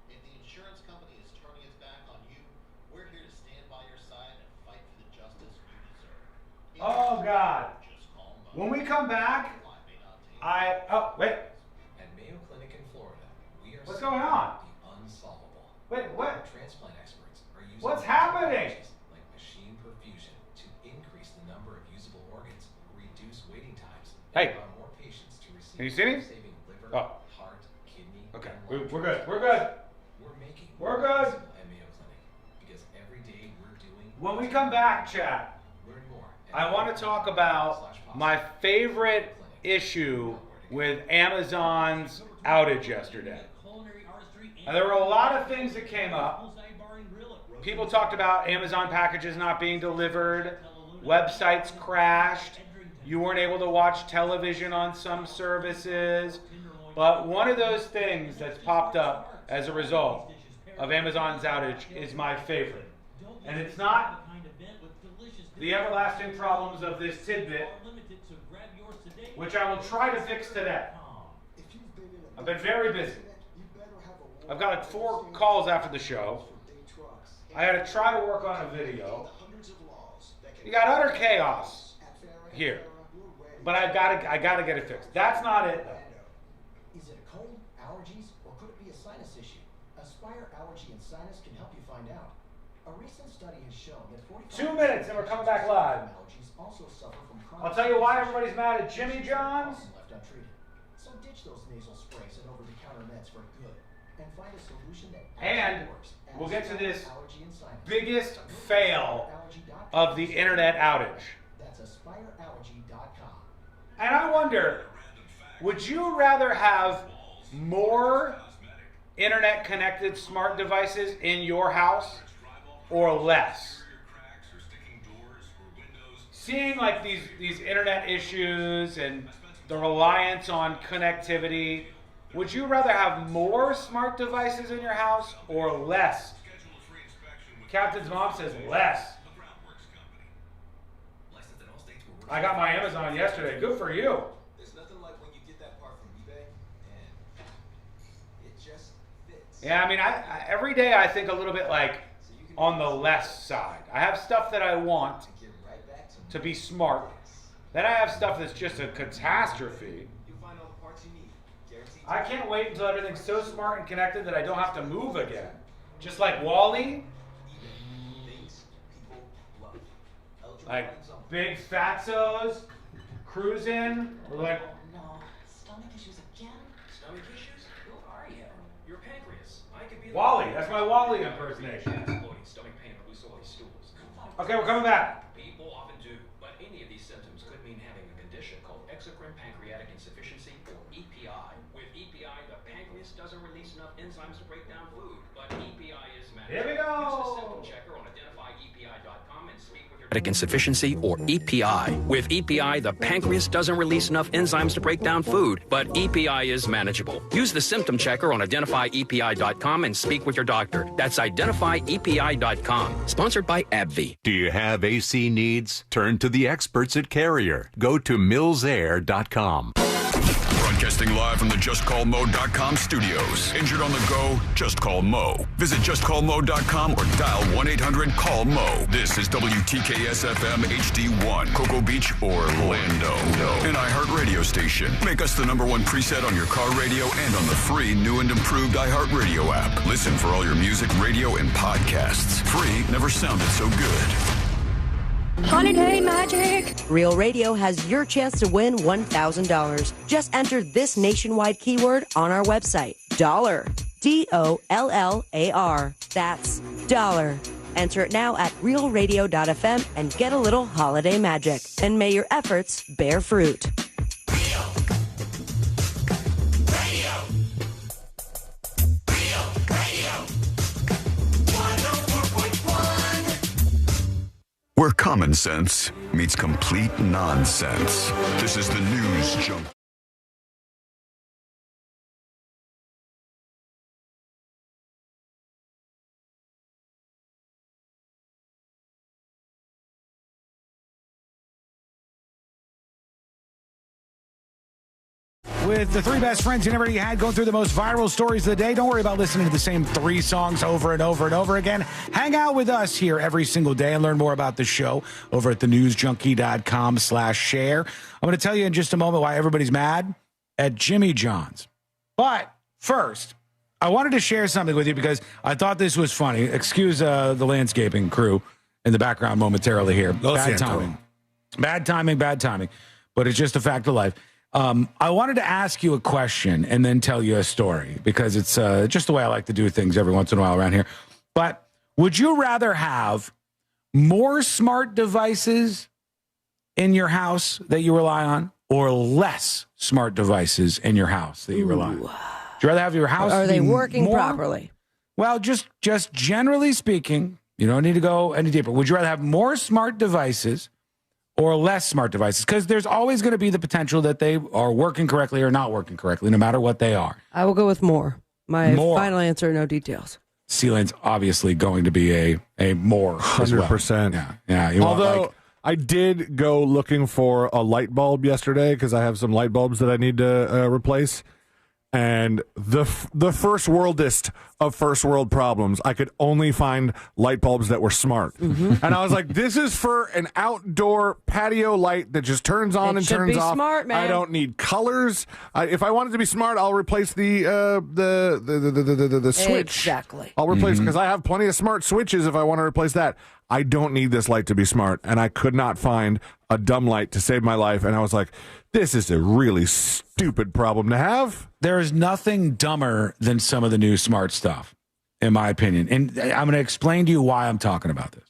If the insurance company is turning its back on you, we're here to stand by your side and fight for the justice you deserve. Oh, God. When we come back, oh, wait. At Mayo Clinic in Florida, we are What's going on? the unsolvable. Wait, what? Transplant experts are using What's happening? like machine perfusion to increase the number of usable organs, reduce waiting times, Hey. and allow more patients to receive Can you see me? saving liver, Oh. heart, kidney. Okay, and we're lung good. We're good. We're making We're good. at Mayo Clinic because every day we're doing. When we come back, chat, Learn more. I want to talk about my favorite issue with Amazon's outage yesterday. And there were a lot of things that came up. People talked about Amazon packages not being delivered, websites crashed, you weren't able to watch television on some services. But one of those things that's popped up as a result of Amazon's outage is my favorite. And it's not the everlasting problems of this tidbit, which I will try to fix today. I've been very busy. I've got like 4 calls after the show. I had to try to work on a video. You got utter chaos here, but I gotta get it fixed. That's not it though. Is it a cold, allergies, or could it be a sinus issue? Aspire Allergy and Sinus can help you find out. A recent study has shown that 2 minutes and we're coming back live. allergies also suffer from chronic. I'll tell you why everybody's mad at Jimmy John's. Left untreated. So ditch those nasal sprays and over-the-counter meds for good, and find a solution that And actually works. we'll get to this Allergy and Sinus. biggest fail of the internet outage. That's aspireallergy.com. And I wonder, would you rather have more internet connected smart devices in your house or less? Seeing like these internet issues and the reliance on connectivity, would you rather have more smart devices in your house or less? Captain's mom says less. I got my Amazon yesterday. Good for you. There's nothing like when you get that part from eBay and it just fits. Yeah, I mean, I every day I think a little bit like on the less side. I have stuff that I want to be smart. Then I have stuff that's just a catastrophe. I can't wait until everything's so smart and connected that I don't have to move again. Just like Wall-E. Like big fatsos cruising. We're like, Stomach issues again? Stomach issues? Who are you? Your pancreas. I could be Wall-E. That's my Wall-E impersonation. Stomach pain or loose oily stools. Okay, we're coming back. People often do, but any of these symptoms could mean having a condition called exocrine pancreatic insufficiency, or EPI. With EPI, the pancreas doesn't release enough enzymes to break down food, but EPI is manageable. Here we go. Use the symptom checker on identifyepi.com and speak with your insufficiency, or EPI. With EPI, the pancreas doesn't release enough enzymes to break down food, but EPI is manageable. Use the symptom checker on identifyepi.com and speak with your doctor. That's identifyepi.com. Sponsored by AbbVie. Do you have AC needs? Turn to the experts at Carrier. Go to millsair.com. Broadcasting live from the JustCallMo.com studios. Injured on the go? Just call Mo. Visit JustCallMo.com or dial 1-800-CALL-MO. This is WTKS-FM HD1, Cocoa Beach, Orlando. An iHeartRadio station. Make us the #1 preset on your car radio and on the free new and improved iHeartRadio app. Listen for all your music, radio, and podcasts. Free never sounded so good. Holiday Magic! Real Radio has your chance to win $1,000. Just enter this nationwide keyword on our website. Dollar. DOLLAR. That's dollar. Enter it now at realradio.fm and get a little holiday magic. And may your efforts bear fruit. Where common sense meets complete nonsense. This is the News Jump. with the three best friends you never had going through the most viral stories of the day. Don't worry about listening to the same 3 songs over and over and over again. Hang out with us here every single day and learn more about the show over at thenewsjunkie.com/share. I'm going to tell you in just a moment why everybody's mad at Jimmy John's. But first, I wanted to share something with you because I thought this was funny. Excuse the landscaping crew in the background momentarily here. Bad timing. Bad timing. But it's just a fact of life. I wanted to ask you a question and then tell you a story because it's just the way I like to do things every once in a while around here. But would you rather have more smart devices in your house that you rely on or less smart devices in your house that you rely on? Would you rather have your house Are they working more? properly? Well, just generally speaking, you don't need to go any deeper. Would you rather have more smart devices or less smart devices? Because there's always going to be the potential that they are working correctly or not working correctly, no matter what they are. I will go with more. My final answer, no details. C-Lane's obviously going to be a more 100%. Well. Yeah. Although I did go looking for a light bulb yesterday because I have some light bulbs that I need to replace. And the first worldest of first world problems, I could only find light bulbs that were smart. Mm-hmm. And I was like, this is for an outdoor patio light that just turns on and turns off. Smart, man. I don't need colors. If I want it to be smart, I'll replace the switch. Exactly. I'll replace because I have plenty of smart switches if I want to replace that. I don't need this light to be smart. And I could not find a dumb light to save my life. And I was like, this is a really stupid problem to have. There is nothing dumber than some of the new smart stuff, in my opinion. And I'm going to explain to you why I'm talking about this.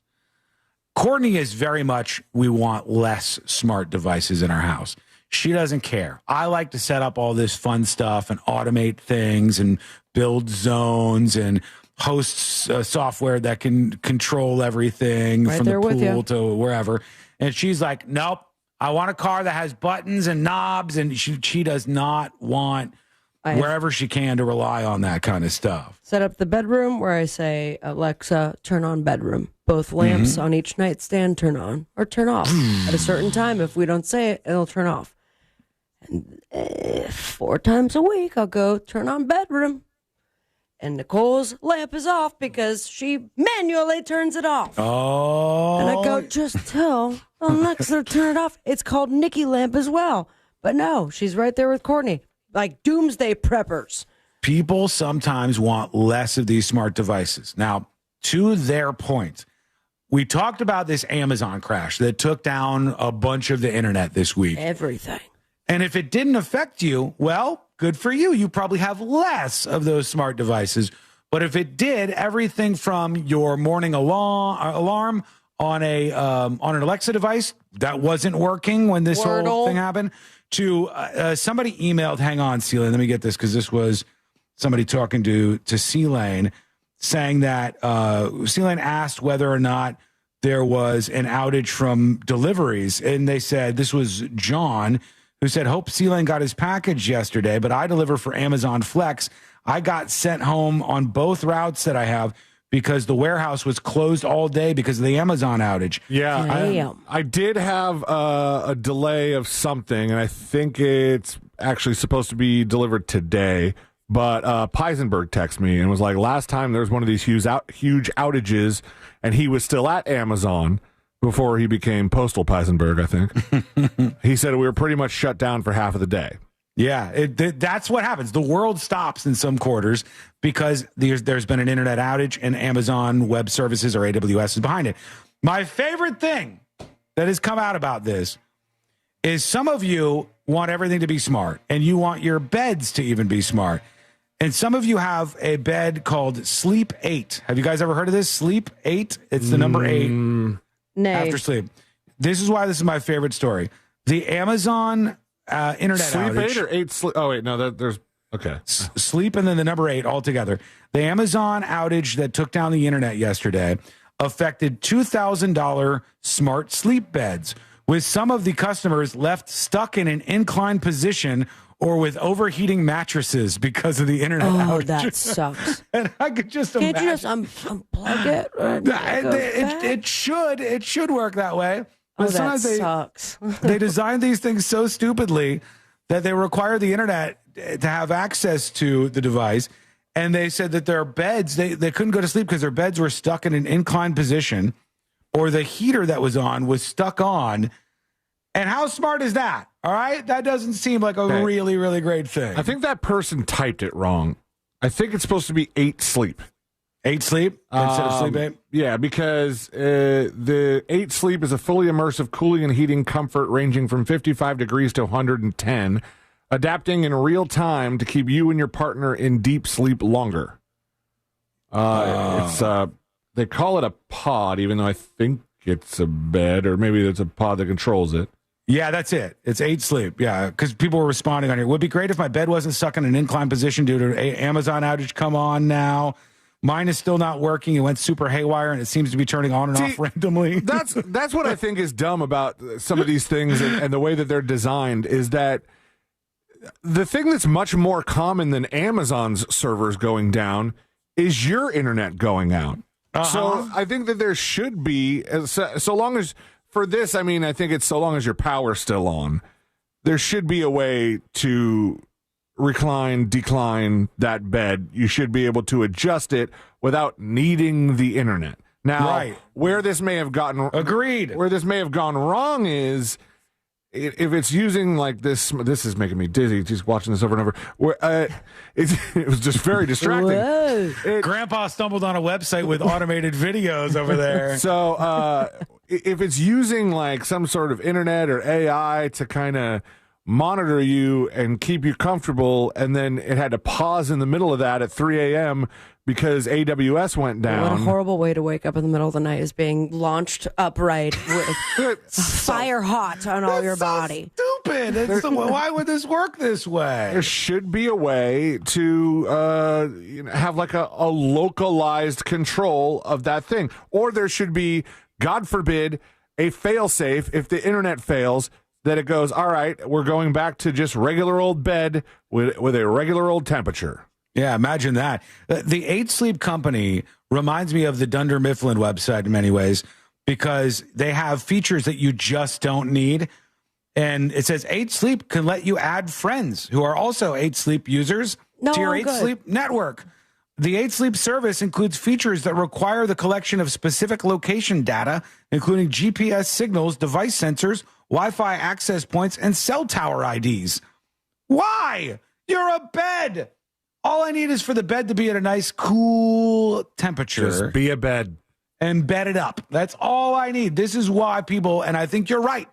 Courtney is very much, we want less smart devices in our house. She doesn't care. I like to set up all this fun stuff and automate things and build zones and host software that can control everything from the pool to wherever. And she's like, nope. I want a car that has buttons and knobs, and she does not want wherever she can to rely on that kind of stuff. Set up the bedroom where I say, Alexa, turn on bedroom. Both lamps on each nightstand turn on or turn off at a certain time. If we don't say it, it'll turn off. And 4 times a week, I'll go turn on bedroom. And Nicole's lamp is off because she manually turns it off. Oh. And I go, just tell Alexa to turn it off. It's called Nikki lamp as well. But no, she's right there with Courtney. Like doomsday preppers. People sometimes want less of these smart devices. Now, to their point, we talked about this Amazon crash that took down a bunch of the internet this week. Everything. And if it didn't affect you, well, good for you. You probably have less of those smart devices. But if it did, everything from your morning alarm on an Alexa device that wasn't working when this whole thing happened, to somebody emailed, hang on, C-Lane, let me get this because this was somebody talking to C-Lane saying that C-Lane asked whether or not there was an outage from deliveries. And they said, this was John, who said, hope C-Lane got his package yesterday, but I deliver for Amazon Flex. I got sent home on both routes that I have because the warehouse was closed all day because of the Amazon outage. Yeah, I did have a delay of something, and I think it's actually supposed to be delivered today. But Peisenberg texted me and was like, last time there was one of these huge outages, and he was still at Amazon before he became Postal Peisenberg, I think. He said we were pretty much shut down for half of the day. Yeah, that's what happens. The world stops in some quarters because there's been an internet outage and Amazon Web Services or AWS is behind it. My favorite thing that has come out about this is some of you want everything to be smart and you want your beds to even be smart. And some of you have a bed called Sleep 8. Have you guys ever heard of this? Sleep 8? It's the number 8. After sleep. This is why this is my favorite story. The Amazon internet Sleep outage. 8 or 8 sleep? Oh, wait, no, there's... Okay. Sleep and then the number 8 altogether. The Amazon outage that took down the internet yesterday affected $2,000 smart sleep beds, with some of the customers left stuck in an inclined position or with overheating mattresses because of the internet outage. Oh, that sucks. And I could just imagine. Can't you just unplug it? It should work that way. But that sucks. They design these things so stupidly that they require the internet to have access to the device. And they said that their beds, they couldn't go to sleep because their beds were stuck in an inclined position, or the heater that was on was stuck on. And how smart is that? All right? That doesn't seem like a really, really great thing. I think that person typed it wrong. I think it's supposed to be 8 sleep. 8 sleep instead of sleep 8? Yeah, because the 8 sleep is a fully immersive cooling and heating comfort ranging from 55 degrees to 110, adapting in real time to keep you and your partner in deep sleep longer. It's they call it a pod, even though I think it's a bed, or maybe it's a pod that controls it. Yeah, that's it. It's 8 sleep. Yeah, because people were responding on here. Would be great if my bed wasn't stuck in an inclined position due to Amazon outage. Come on now. Mine is still not working. It went super haywire, and it seems to be turning on and off randomly. That's what I think is dumb about some of these things and the way that they're designed is that the thing that's much more common than Amazon's servers going down is your internet going out. So I think that there should be, so long as, for this, I mean, I think it's so long as your power's still on, there should be a way to decline that bed. You should be able to adjust it without needing the internet. Now, where this may have gotten... Agreed. Where this may have gone wrong is... If it's using like this is making me dizzy just watching this over and over. It was just very distracting. Grandpa stumbled on a website with automated videos over there. So if it's using like some sort of internet or AI to kind of monitor you and keep you comfortable, and then it had to pause in the middle of that at 3 a.m. because AWS went down. What a horrible way to wake up in the middle of the night, is being launched upright with fire hot on all your body. Stupid. Why would this work this way? There should be a way to have like a localized control of that thing. Or there should be, God forbid, a fail-safe if the internet fails, that it goes, all right, we're going back to just regular old bed with a regular old temperature. Yeah, imagine that. The 8 Sleep Company reminds me of the Dunder Mifflin website in many ways, because they have features that you just don't need. And it says 8 Sleep can let you add friends who are also 8 Sleep users to your 8 Sleep network. The 8 Sleep service includes features that require the collection of specific location data, including GPS signals, device sensors, Wi-Fi access points, and cell tower IDs. Why? You're a bed. All I need is for the bed to be at a nice, cool temperature. Just be a bed. And bed it up. That's all I need. This is why people, and I think you're right,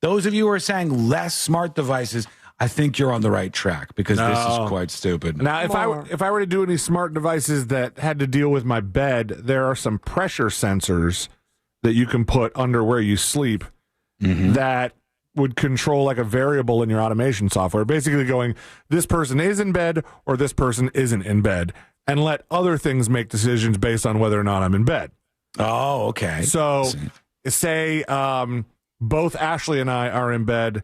those of you who are saying less smart devices, I think you're on the right track, because this is quite stupid. Now, if I were to do any smart devices that had to deal with my bed, there are some pressure sensors that you can put under where you sleep that would control like a variable in your automation software, basically going, this person is in bed or this person isn't in bed, and let other things make decisions based on whether or not I'm in bed. Oh, okay. So say both Ashley and I are in bed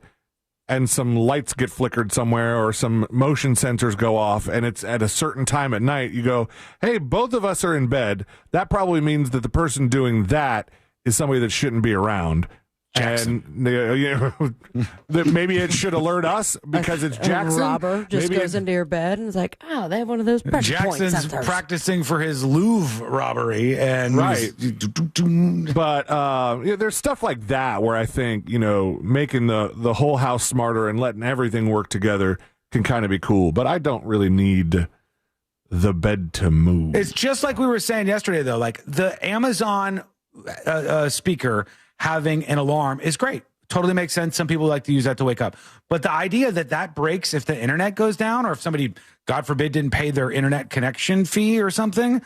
and some lights get flickered somewhere or some motion sensors go off and it's at a certain time at night. You go, hey, both of us are in bed. That probably means that the person doing that is somebody that shouldn't be around. Jackson. And that maybe it should alert us because it's Jackson. Robber just goes into your bed and is like, oh, they have one of those pressure Jackson's point sensors. Practicing for his Louvre robbery. And But there's stuff like that where I think, making the whole house smarter and letting everything work together can kind of be cool. But I don't really need the bed to move. It's just like we were saying yesterday, though, like the Amazon speaker having an alarm is great. Totally makes sense. Some people like to use that to wake up. But the idea that breaks if the internet goes down, or if somebody, God forbid, didn't pay their internet connection fee or something,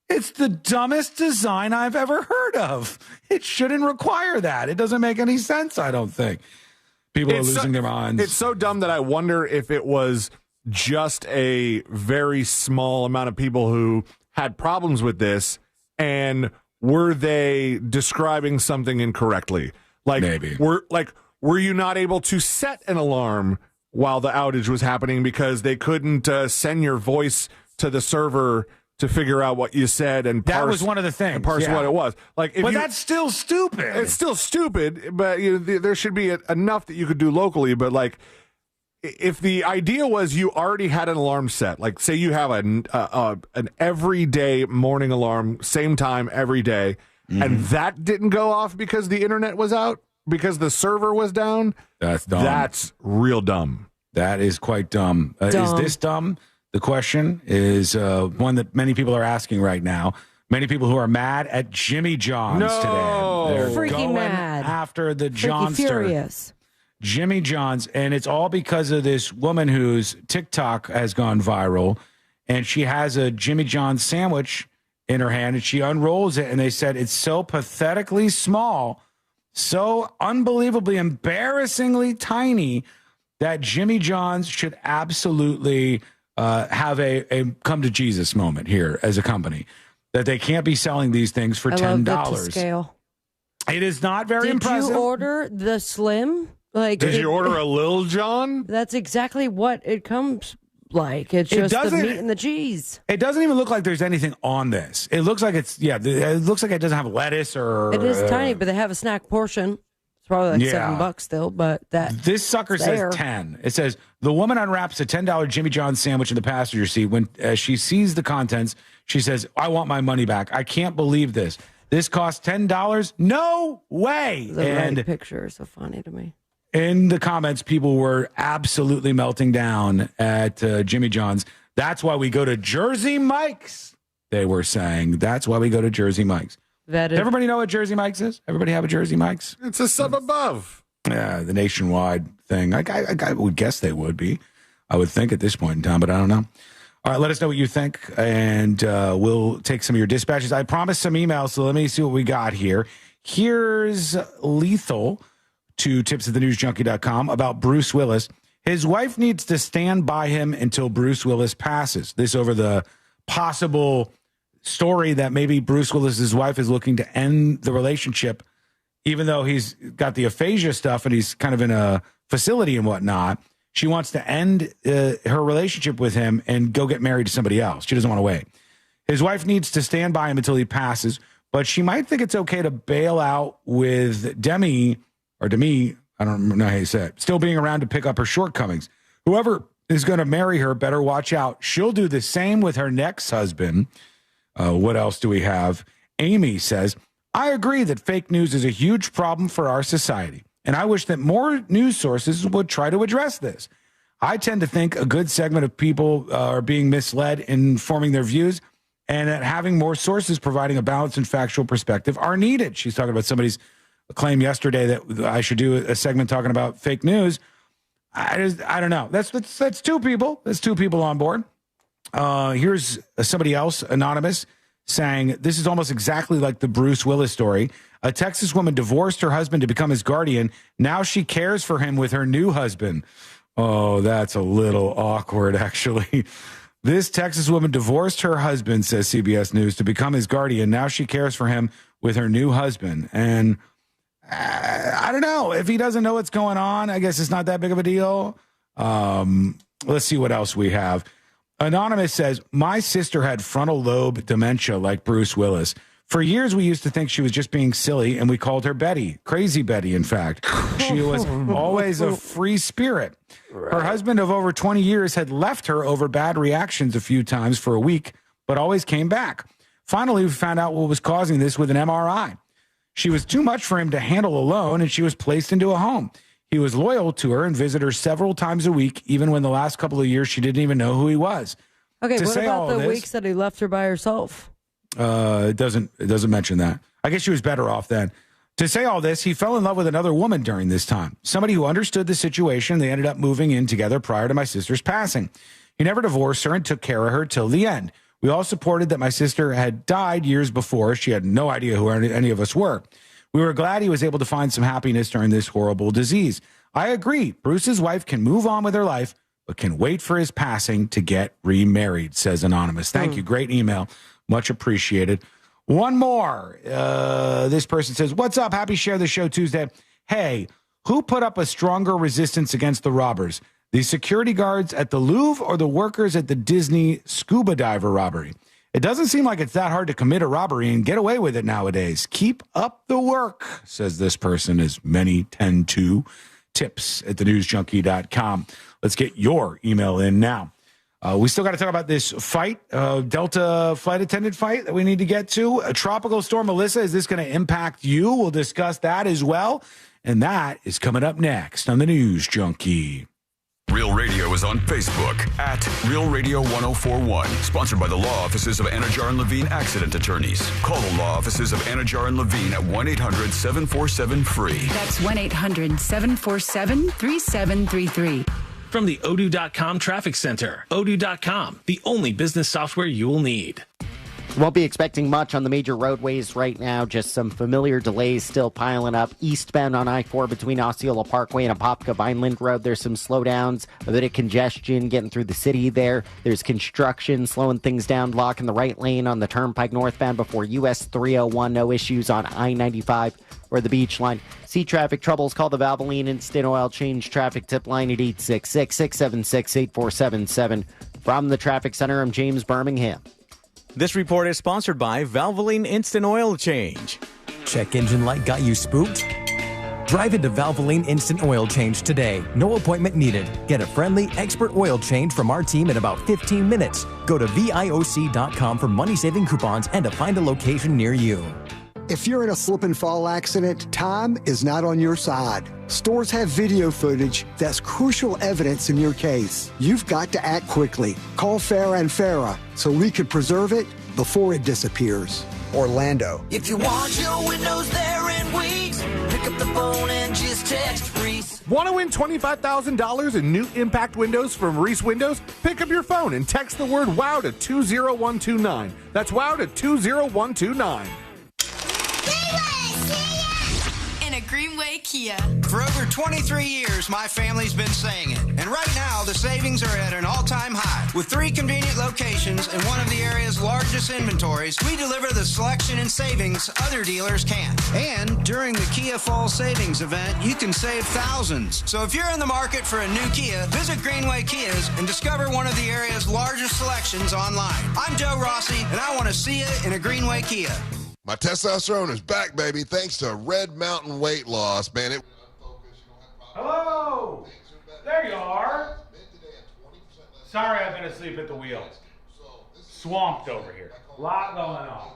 it's the dumbest design I've ever heard of. It shouldn't require that. It doesn't make any sense, I don't think. People are losing their minds. It's so dumb that I wonder if it was just a very small amount of people who had problems with this, and were they describing something incorrectly? Like, maybe. Were you not able to set an alarm while the outage was happening because they couldn't send your voice to the server to figure out what you said and that was one of the things. And parse what it was. But that's still stupid. It's still stupid, but there should be enough that you could do locally. But if the idea was you already had an alarm set, like say you have an everyday morning alarm, same time every day, and that didn't go off because the internet was out, because the server was down, that's dumb. That's real dumb. That is quite dumb. Is this dumb? The question is one that many people are asking right now. Many people who are mad at Jimmy John's today. They're freaking going mad after the Freaky Johnster. furious. Jimmy John's, and it's all because of this woman whose TikTok has gone viral, and she has a Jimmy John's sandwich in her hand, and she unrolls it, and they said it's so pathetically small, so unbelievably, embarrassingly tiny that Jimmy John's should absolutely have a come to Jesus moment here as a company, that they can't be selling these things for $10. I love the scale. It is not very impressive. Did you order the slim? Did you order a Lil John? That's exactly what it comes like. It's just the meat and the cheese. It doesn't even look like there's anything on this. It looks like it looks like it doesn't have lettuce or. It is tiny, but they have a snack portion. It's probably like $7 still, but this sucker says 10. It says the woman unwraps a $10 Jimmy John's sandwich in the passenger seat. When she sees the contents, she says, "I want my money back. I can't believe this. This cost $10. No way!" The picture is so funny to me. In the comments, people were absolutely melting down at Jimmy John's. That's why we go to Jersey Mike's. They were saying that's why we go to Jersey Mike's. Does everybody know what Jersey Mike's is? Everybody have a Jersey Mike's? It's a sub above. Yeah, the nationwide thing. I would guess they would be. I would think at this point in time, but I don't know. All right, let us know what you think, and we'll take some of your dispatches. I promised some emails, so let me see what we got here. Here's Lethal to tips@thenewsjunkie.com about Bruce Willis. His wife needs to stand by him until Bruce Willis passes. This over the possible story that maybe Bruce Willis's wife is looking to end the relationship, even though he's got the aphasia stuff and he's kind of in a facility and whatnot. She wants to end her relationship with him and go get married to somebody else. She doesn't want to wait. His wife needs to stand by him until he passes, but she might think it's okay to bail out with Demi, I don't know how you say it, still being around to pick up her shortcomings. Whoever is going to marry her better watch out. She'll do the same with her next husband. What else do we have? Amy says, I agree that fake news is a huge problem for our society, and I wish that more news sources would try to address this. I tend to think a good segment of people are being misled in forming their views, and that having more sources providing a balanced and factual perspective are needed. She's talking about somebody's claim yesterday that I should do a segment talking about fake news. I don't know. That's two people. That's two people on board. Here's somebody else, anonymous, saying this is almost exactly like the Bruce Willis story. A Texas woman divorced her husband to become his guardian. Now she cares for him with her new husband. Oh, that's a little awkward, actually. This Texas woman divorced her husband, says CBS News, to become his guardian. Now she cares for him with her new husband. And I don't know. If he doesn't know what's going on, I guess it's not that big of a deal. Let's see what else we have. Anonymous says, my sister had frontal lobe dementia like Bruce Willis. For years, we used to think she was just being silly, and we called her Betty. Crazy Betty, in fact. She was always a free spirit. Her husband of over 20 years had left her over bad reactions a few times for a week, but always came back. Finally, we found out what was causing this with an MRI. She was too much for him to handle alone, and she was placed into a home. He was loyal to her and visited her several times a week, even when the last couple of years she didn't even know who he was. Okay, what about the weeks that he left her by herself? It doesn't mention that. I guess she was better off then. To say all this, he fell in love with another woman during this time, somebody who understood the situation. They ended up moving in together prior to my sister's passing. He never divorced her and took care of her till the end. We all supported that my sister had died years before. She had no idea who any of us were. We were glad he was able to find some happiness during this horrible disease. I agree. Bruce's wife can move on with her life, but can wait for his passing to get remarried, says Anonymous. Thank you. Great email. Much appreciated. One more. This person says, what's up? Happy Share the Show Tuesday. Hey, who put up a stronger resistance against the robbers? The security guards at the Louvre or the workers at the Disney scuba diver robbery? It doesn't seem like it's that hard to commit a robbery and get away with it nowadays. Keep up the work, says this person, as many tend to. tips@thenewsjunkie.com. Let's get your email in now. We still got to talk about this fight, Delta flight attendant fight that we need to get to. A tropical storm, Melissa, is this going to impact you? We'll discuss that as well. And that is coming up next on the News Junkie. Real Radio is on Facebook at Real Radio 1041. Sponsored by the law offices of Anajar and Levine Accident Attorneys. Call the law offices of Anajar and Levine at 1-800-747-FREE. That's 1-800-747-3733. From the Odoo.com Traffic Center. Odoo.com, the only business software you will need. Won't be expecting much on the major roadways right now. Just some familiar delays still piling up. Eastbound on I-4 between Osceola Parkway and Apopka Vineland Road. There's some slowdowns, a bit of congestion getting through the city there. There's construction slowing things down, blocking the right lane on the Turnpike northbound before US 301. No issues on I-95 or the Beach Line. See traffic troubles, call the Valvoline Instant Oil Change traffic tip line at 866-676-8477. From the Traffic Center, I'm James Birmingham. This report is sponsored by Valvoline Instant Oil Change. Check engine light got you spooked? Drive into Valvoline Instant Oil Change today. No appointment needed. Get a friendly, expert oil change from our team in about 15 minutes. Go to VIOC.com for money-saving coupons and to find a location near you. If you're in a slip and fall accident, time is not on your side. Stores have video footage that's crucial evidence in your case. You've got to act quickly. Call Farah and Farah so we can preserve it before it disappears. Orlando. If you want your windows there in weeks, pick up the phone and just text Reese. Want to win $25,000 in new impact windows from Reese Windows? Pick up your phone and text the word WOW to 20129. That's WOW to 20129. In a Greenway Kia. For over 23 years, my family's been saying it. And right now, the savings are at an all-time high. With 3 convenient locations and one of the area's largest inventories, we deliver the selection and savings other dealers can't. And during the Kia Fall Savings event, you can save thousands. So if you're in the market for a new Kia, visit Greenway Kias and discover one of the area's largest selections online. I'm Joe Rossi, and I want to see you in a Greenway Kia. My testosterone is back, baby, thanks to Red Mountain Weight Loss, man. Hello! There you are. Sorry I've been asleep at the wheel. Swamped over here. A lot going on.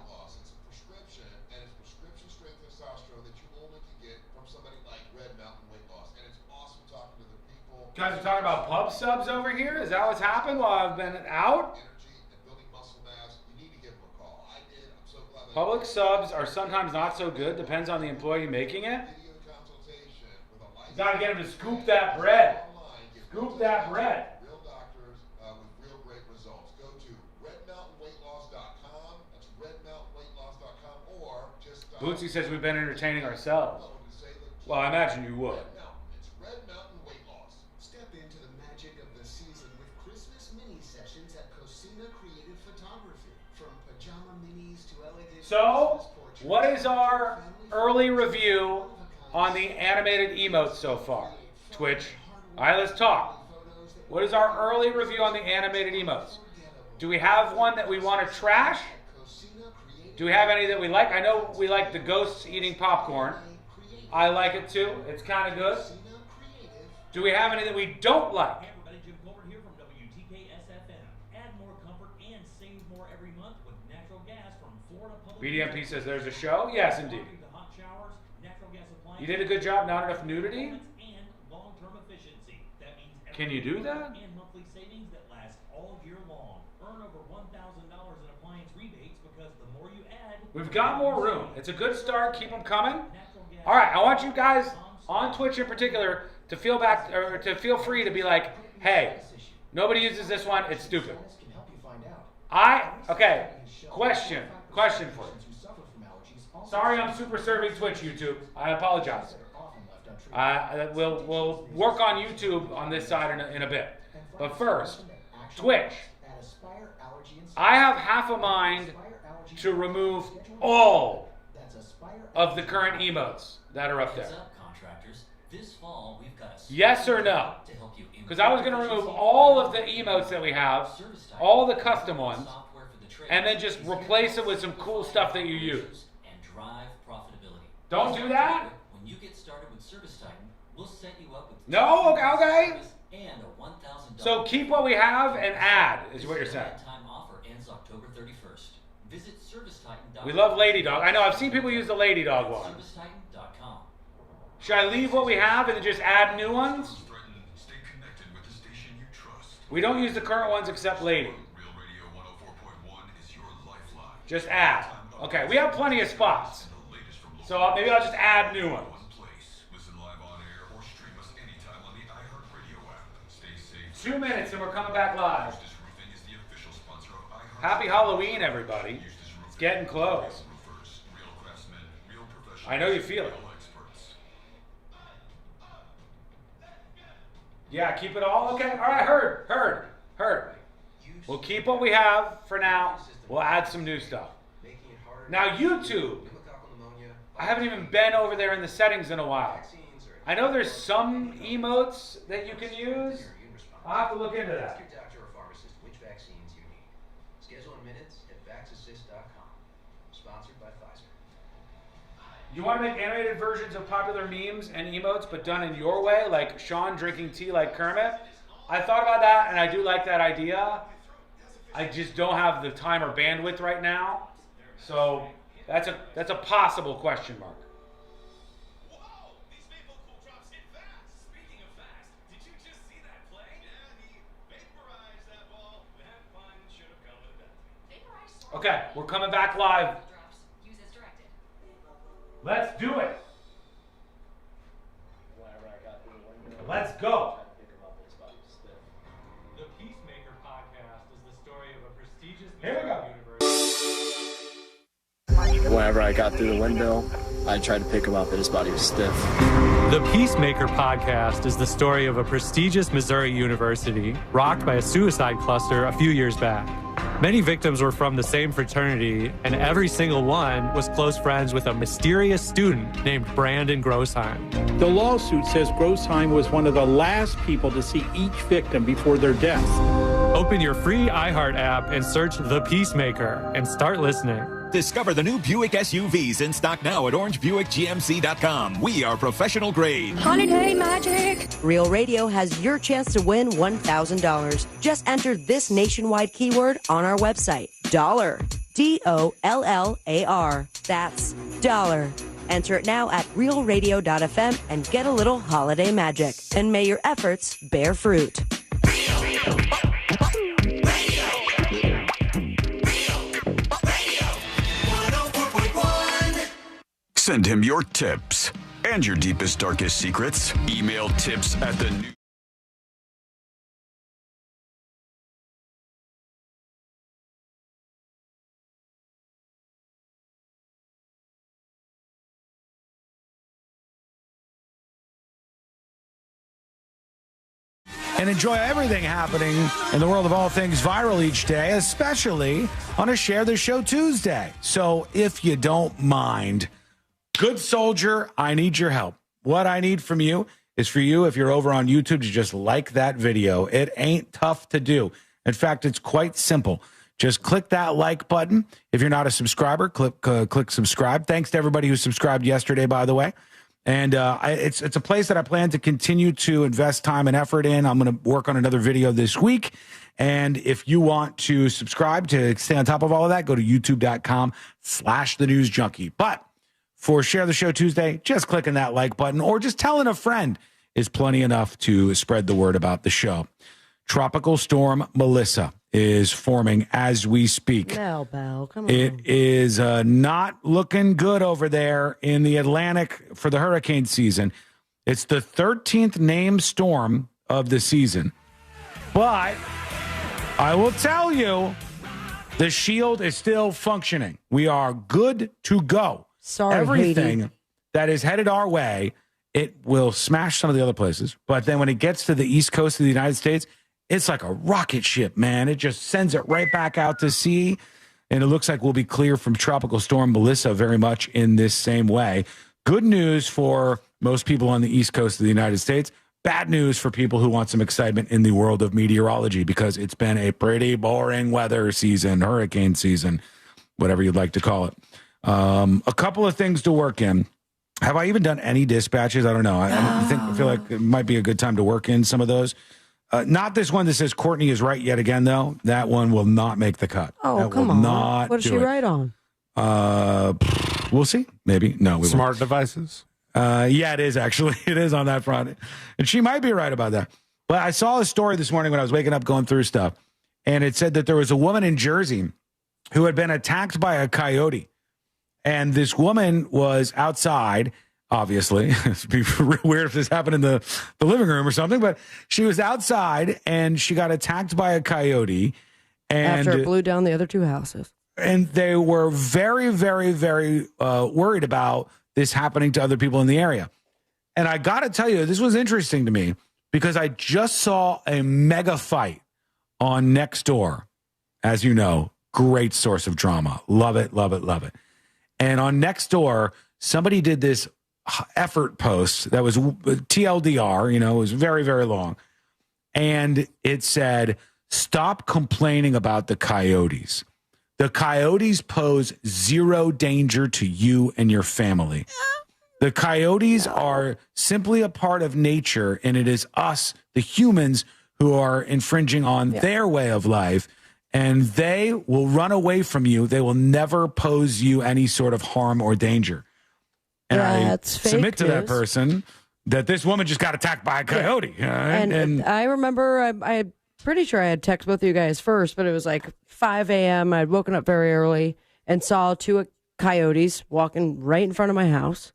You guys are talking about pub subs over here? Is that what's happened while I've been out? Public subs are sometimes not so good. Depends on the employee making it. You gotta get him to scoop that bread. Scoop that bread. Real doctors with real great results. Go to redmountainweightloss.com. That's redmountainweightloss.com, or just Bootsy says we've been entertaining ourselves. Well, I imagine you would. It's Red Mountain Weight Loss. Step into the magic of the season with Christmas mini sessions at Cosina Creative Photography. From pajama minis to elegant. So, what is our early review on the animated emotes so far? Twitch. All right, let's talk. What is our early review on the animated emotes? Do we have one that we want to trash? Do we have any that we like? I know we like the ghosts eating popcorn. I like it too. It's kind of good. Do we have any that we don't like? BDMP says there's a show? Yes, indeed. You did a good job, not enough nudity? Can you do that? We've got more room. It's a good start. Keep them coming. All right, I want you guys on Twitch in particular to feel free to be like, hey, nobody uses this one. It's stupid. Okay. Question for you. Sorry, I'm super serving Twitch, YouTube. I apologize. We'll work on YouTube on this side in a bit. But first, Twitch. I have half a mind to remove all of the current emotes that are up there. Yes or no? Because I was going to remove all of the emotes that we have, all the custom ones, and then just replace it with some cool stuff that you use. Don't do that? When you get started with ServiceTitan, We'll set you up with No? Okay. and a $1,000. So keep what we have and add, is what you're saying. Time offer ends October 31st. Visit ServiceTitan.com. We love Lady Dog. I know, I've seen people use the Lady Dog one. ServiceTitan.com. Should I leave what we have and then just add new ones? We don't use the current ones except Lady. Just add. Okay, we have plenty of spots. So maybe I'll just add new ones. 2 minutes and we're coming back live. Happy Halloween, everybody. It's getting close. I know you feel it. Yeah, keep it all? Okay, all right, heard. We'll keep what we have for now. We'll add some new stuff. Now, YouTube. I haven't even been over there in the settings in a while. I know there's some emotes that you can use. I'll have to look into that. Ask your doctor or pharmacist which vaccines you need. Schedule in minutes at vaxassist.com. Sponsored by Pfizer. You want to make animated versions of popular memes and emotes, but done in your way, like Sean drinking tea like Kermit? I thought about that, and I do like that idea. I just don't have the time or bandwidth right now. So that's a possible question mark. Okay, we're coming back live. Let's do it. Let's go. The Peacemaker podcast is the story of a prestigious Here we go. Whenever I got through the window, I tried to pick him up, but his body was stiff. The Peacemaker podcast is the story of a prestigious Missouri university rocked by a suicide cluster a few years back. Many victims were from the same fraternity, and every single one was close friends with a mysterious student named Brandon Grossheim. The lawsuit says Grossheim was one of the last people to see each victim before their death. Open your free iHeart app and search The Peacemaker and start listening. Discover the new Buick SUVs in stock now at orangebuickgmc.com. We are professional grade. Holiday magic! Real Radio has your chance to win $1,000. Just enter this nationwide keyword on our website. Dollar. DOLLAR. That's dollar. Enter it now at realradio.fm and get a little holiday magic. And may your efforts bear fruit. Send him your tips and your deepest, darkest secrets. Email tips at the new. And enjoy everything happening in the world of all things viral each day, especially on a Share the Show Tuesday. So if you don't mind, good soldier, I need your help. What I need from you is for you, if you're over on YouTube, to just like that video. It ain't tough to do. In fact, it's quite simple. Just click that like button. If you're not a subscriber, click subscribe. Thanks to everybody who subscribed yesterday, by the way. And it's a place that I plan to continue to invest time and effort in. I'm going to work on another video this week. And if you want to subscribe to stay on top of all of that, go to youtube.com/thenewsjunkie. But for Share the Show Tuesday, just clicking that like button or just telling a friend is plenty enough to spread the word about the show. Tropical Storm Melissa is forming as we speak. Come on. It is not looking good over there in the Atlantic for the hurricane season. It's the 13th named storm of the season. But I will tell you, the shield is still functioning. We are good to go. Sorry, everything Haiti. that is headed our way, it will smash some of the other places. But then when it gets to the east coast of the United States, it's like a rocket ship, man. It just sends it right back out to sea. And it looks like we'll be clear from Tropical Storm Melissa very much in this same way. Good news for most people on the east coast of the United States. Bad news for people who want some excitement in the world of meteorology, because it's been a pretty boring weather season, hurricane season, whatever you'd like to call it. A couple of things to work in. Have I even done any dispatches? I don't know. I feel like it might be a good time to work in some of those. Not this one that says Courtney is right yet again, though. That one will not make the cut. Oh, come on. What did she write on? We'll see. Maybe. No, we Smart won't. devices. Yeah, it is actually. It is on that front. And she might be right about that. But I saw a story this morning when I was waking up going through stuff, and it said that there was a woman in Jersey who had been attacked by a coyote. And this woman was outside, obviously. It'd be weird if this happened in the living room or something, but she was outside and she got attacked by a coyote. And after it blew down the other two houses. And they were very, very, very worried about this happening to other people in the area. And I got to tell you, this was interesting to me because I just saw a mega fight on Nextdoor. As you know, great source of drama. Love it, love it, love it. And on Nextdoor, somebody did this effort post that was TLDR, it was very, very long. And it said, stop complaining about the coyotes. The coyotes pose zero danger to you and your family. The coyotes are simply a part of nature, and it is us, the humans, who are infringing on their way of life. And they will run away from you. They will never pose you any sort of harm or danger. And That's I submit to fake that news. person that this woman just got attacked by a coyote. And I remember, I'm pretty sure I had texted both of you guys first, but it was like 5 a.m. I'd woken up very early and saw two coyotes walking right in front of my house.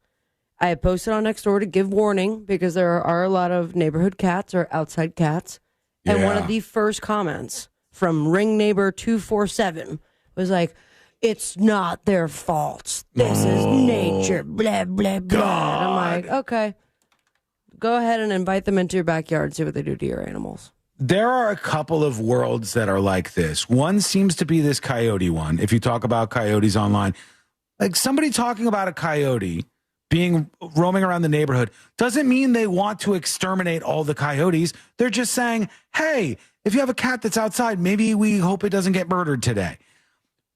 I had posted on Nextdoor to give warning because there are a lot of neighborhood cats or outside cats. And one of the first comments from Ring Neighbor 247 was like, it's not their fault. This is nature, blah, blah, blah. And I'm like, okay, go ahead and invite them into your backyard and see what they do to your animals. There are a couple of worlds that are like this. One seems to be this coyote one. If you talk about coyotes online, like somebody talking about a coyote roaming around the neighborhood doesn't mean they want to exterminate all the coyotes. They're just saying, hey, if you have a cat that's outside, maybe we hope it doesn't get murdered today.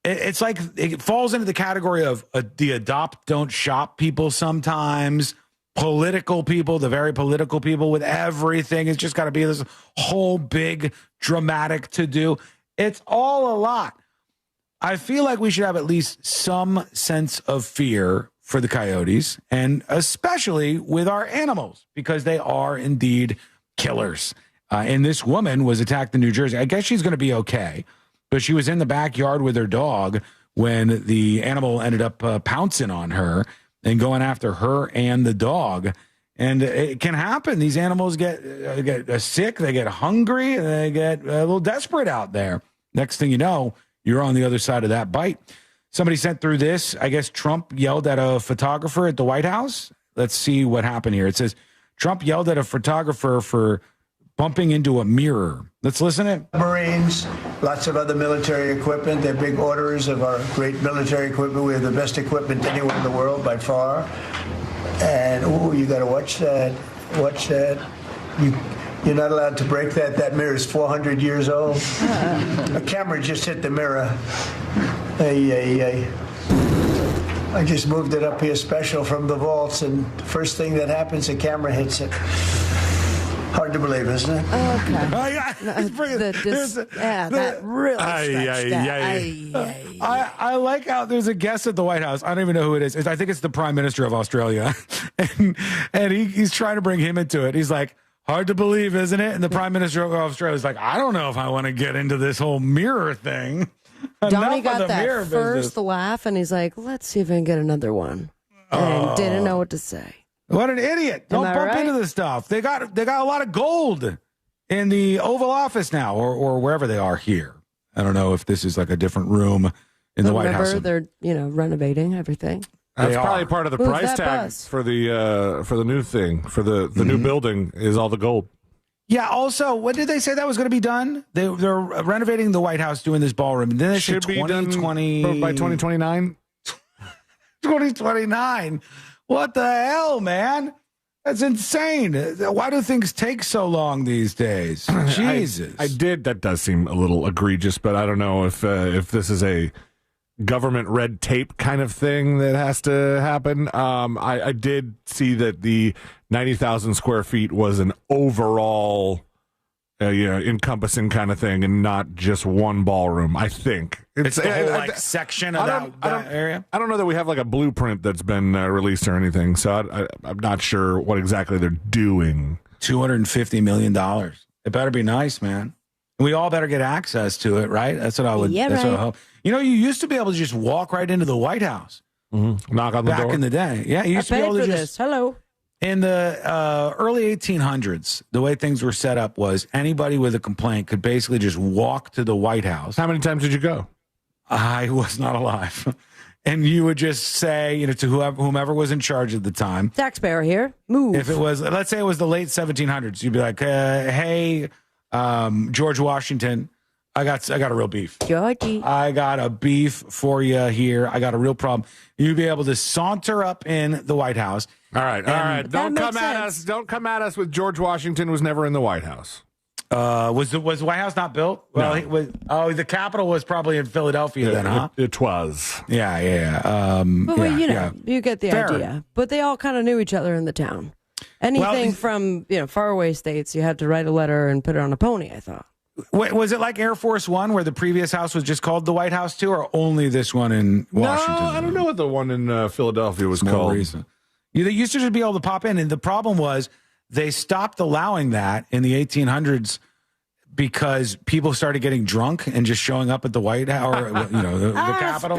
It's like it falls into the category of the adopt, don't shop people sometimes. Political people, the very political people with everything. It's just got to be this whole big dramatic to do. It's all a lot. I feel like we should have at least some sense of fear for the coyotes, and especially with our animals, because they are indeed killers. And this woman was attacked in New Jersey. I guess she's going to be okay, but she was in the backyard with her dog when the animal ended up pouncing on her and going after her and the dog. And it can happen. These animals get sick, they get hungry, and they get a little desperate out there. Next thing you know, you're on the other side of that bite. Somebody sent through this. I guess Trump yelled at a photographer at the White House. Let's see what happened here. It says, Trump yelled at a photographer for bumping into a mirror. Let's listen to it. Marines, lots of other military equipment. They're big orderers of our great military equipment. We have the best equipment anywhere in the world by far. And, you got to watch that. Watch that. You're not allowed to break that. That mirror is 400 years old. A camera just hit the mirror. I just moved it up here special from the vaults, and the first thing that happens, the camera hits it. Hard to believe, isn't it? Okay. That really I like how there's a guest at the White House. I don't even know who it is. I think it's the Prime Minister of Australia. and he's trying to bring him into it. He's like, hard to believe, isn't it? And the Prime Minister of Australia is like, I don't know if I want to get into this whole mirror thing. Donnie got that first laugh, and he's like, let's see if I can get another one. And didn't know what to say. What an idiot. Don't bump into this stuff. They got a lot of gold in the Oval Office now, or wherever they are here. I don't know if this is like a different room in the White House. They're, renovating everything. That's probably part of the price tag for the new thing, for the new building is all the gold. Yeah. Also, what did they say that was going to be done? They're renovating the White House, doing this ballroom, and then they should say be done by 2029. 2029. What the hell, man? That's insane. Why do things take so long these days? Jesus. That does seem a little egregious, but I don't know if this is a government red tape kind of thing that has to happen. I did see that the 90,000 square feet was an overall encompassing kind of thing and not just one ballroom. I think it's the whole section of that area. I don't know that we have like a blueprint that's been released or anything, so I'm not sure what exactly they're doing. $250 million. It better be nice, man. We all better get access to it, right? That's what I would. Yeah, that's right. what I hope. You used to be able to just walk right into the White House. Mm-hmm. Knock on the door. Back in the day, yeah, you used to be able to just. Hello. In the early 1800s, the way things were set up was anybody with a complaint could basically just walk to the White House. How many times did you go? I was not alive. And you would just say, to whomever was in charge at the time. Taxpayer here. Move. If it was, let's say it was the late 1700s, you'd be like, hey, George Washington, I got a real beef. Georgie. I got a beef for you here. I got a real problem. You'd be able to saunter up in the White House. All right. Don't come at us. Don't come at us with George Washington was never in the White House. Was the White House not built? Well, No. The Capitol was probably in Philadelphia then, huh? It was. Yeah. But you get the idea. But they all kind of knew each other in the town. Anything from faraway states, you had to write a letter and put it on a pony. I thought. Wait, was it like Air Force One, where the previous house was just called the White House too, or only this one in Washington? No, I don't know what the one in Philadelphia was called. They used to just be able to pop in, and the problem was they stopped allowing that in the 1800s because people started getting drunk and just showing up at the White House, or the Capitol.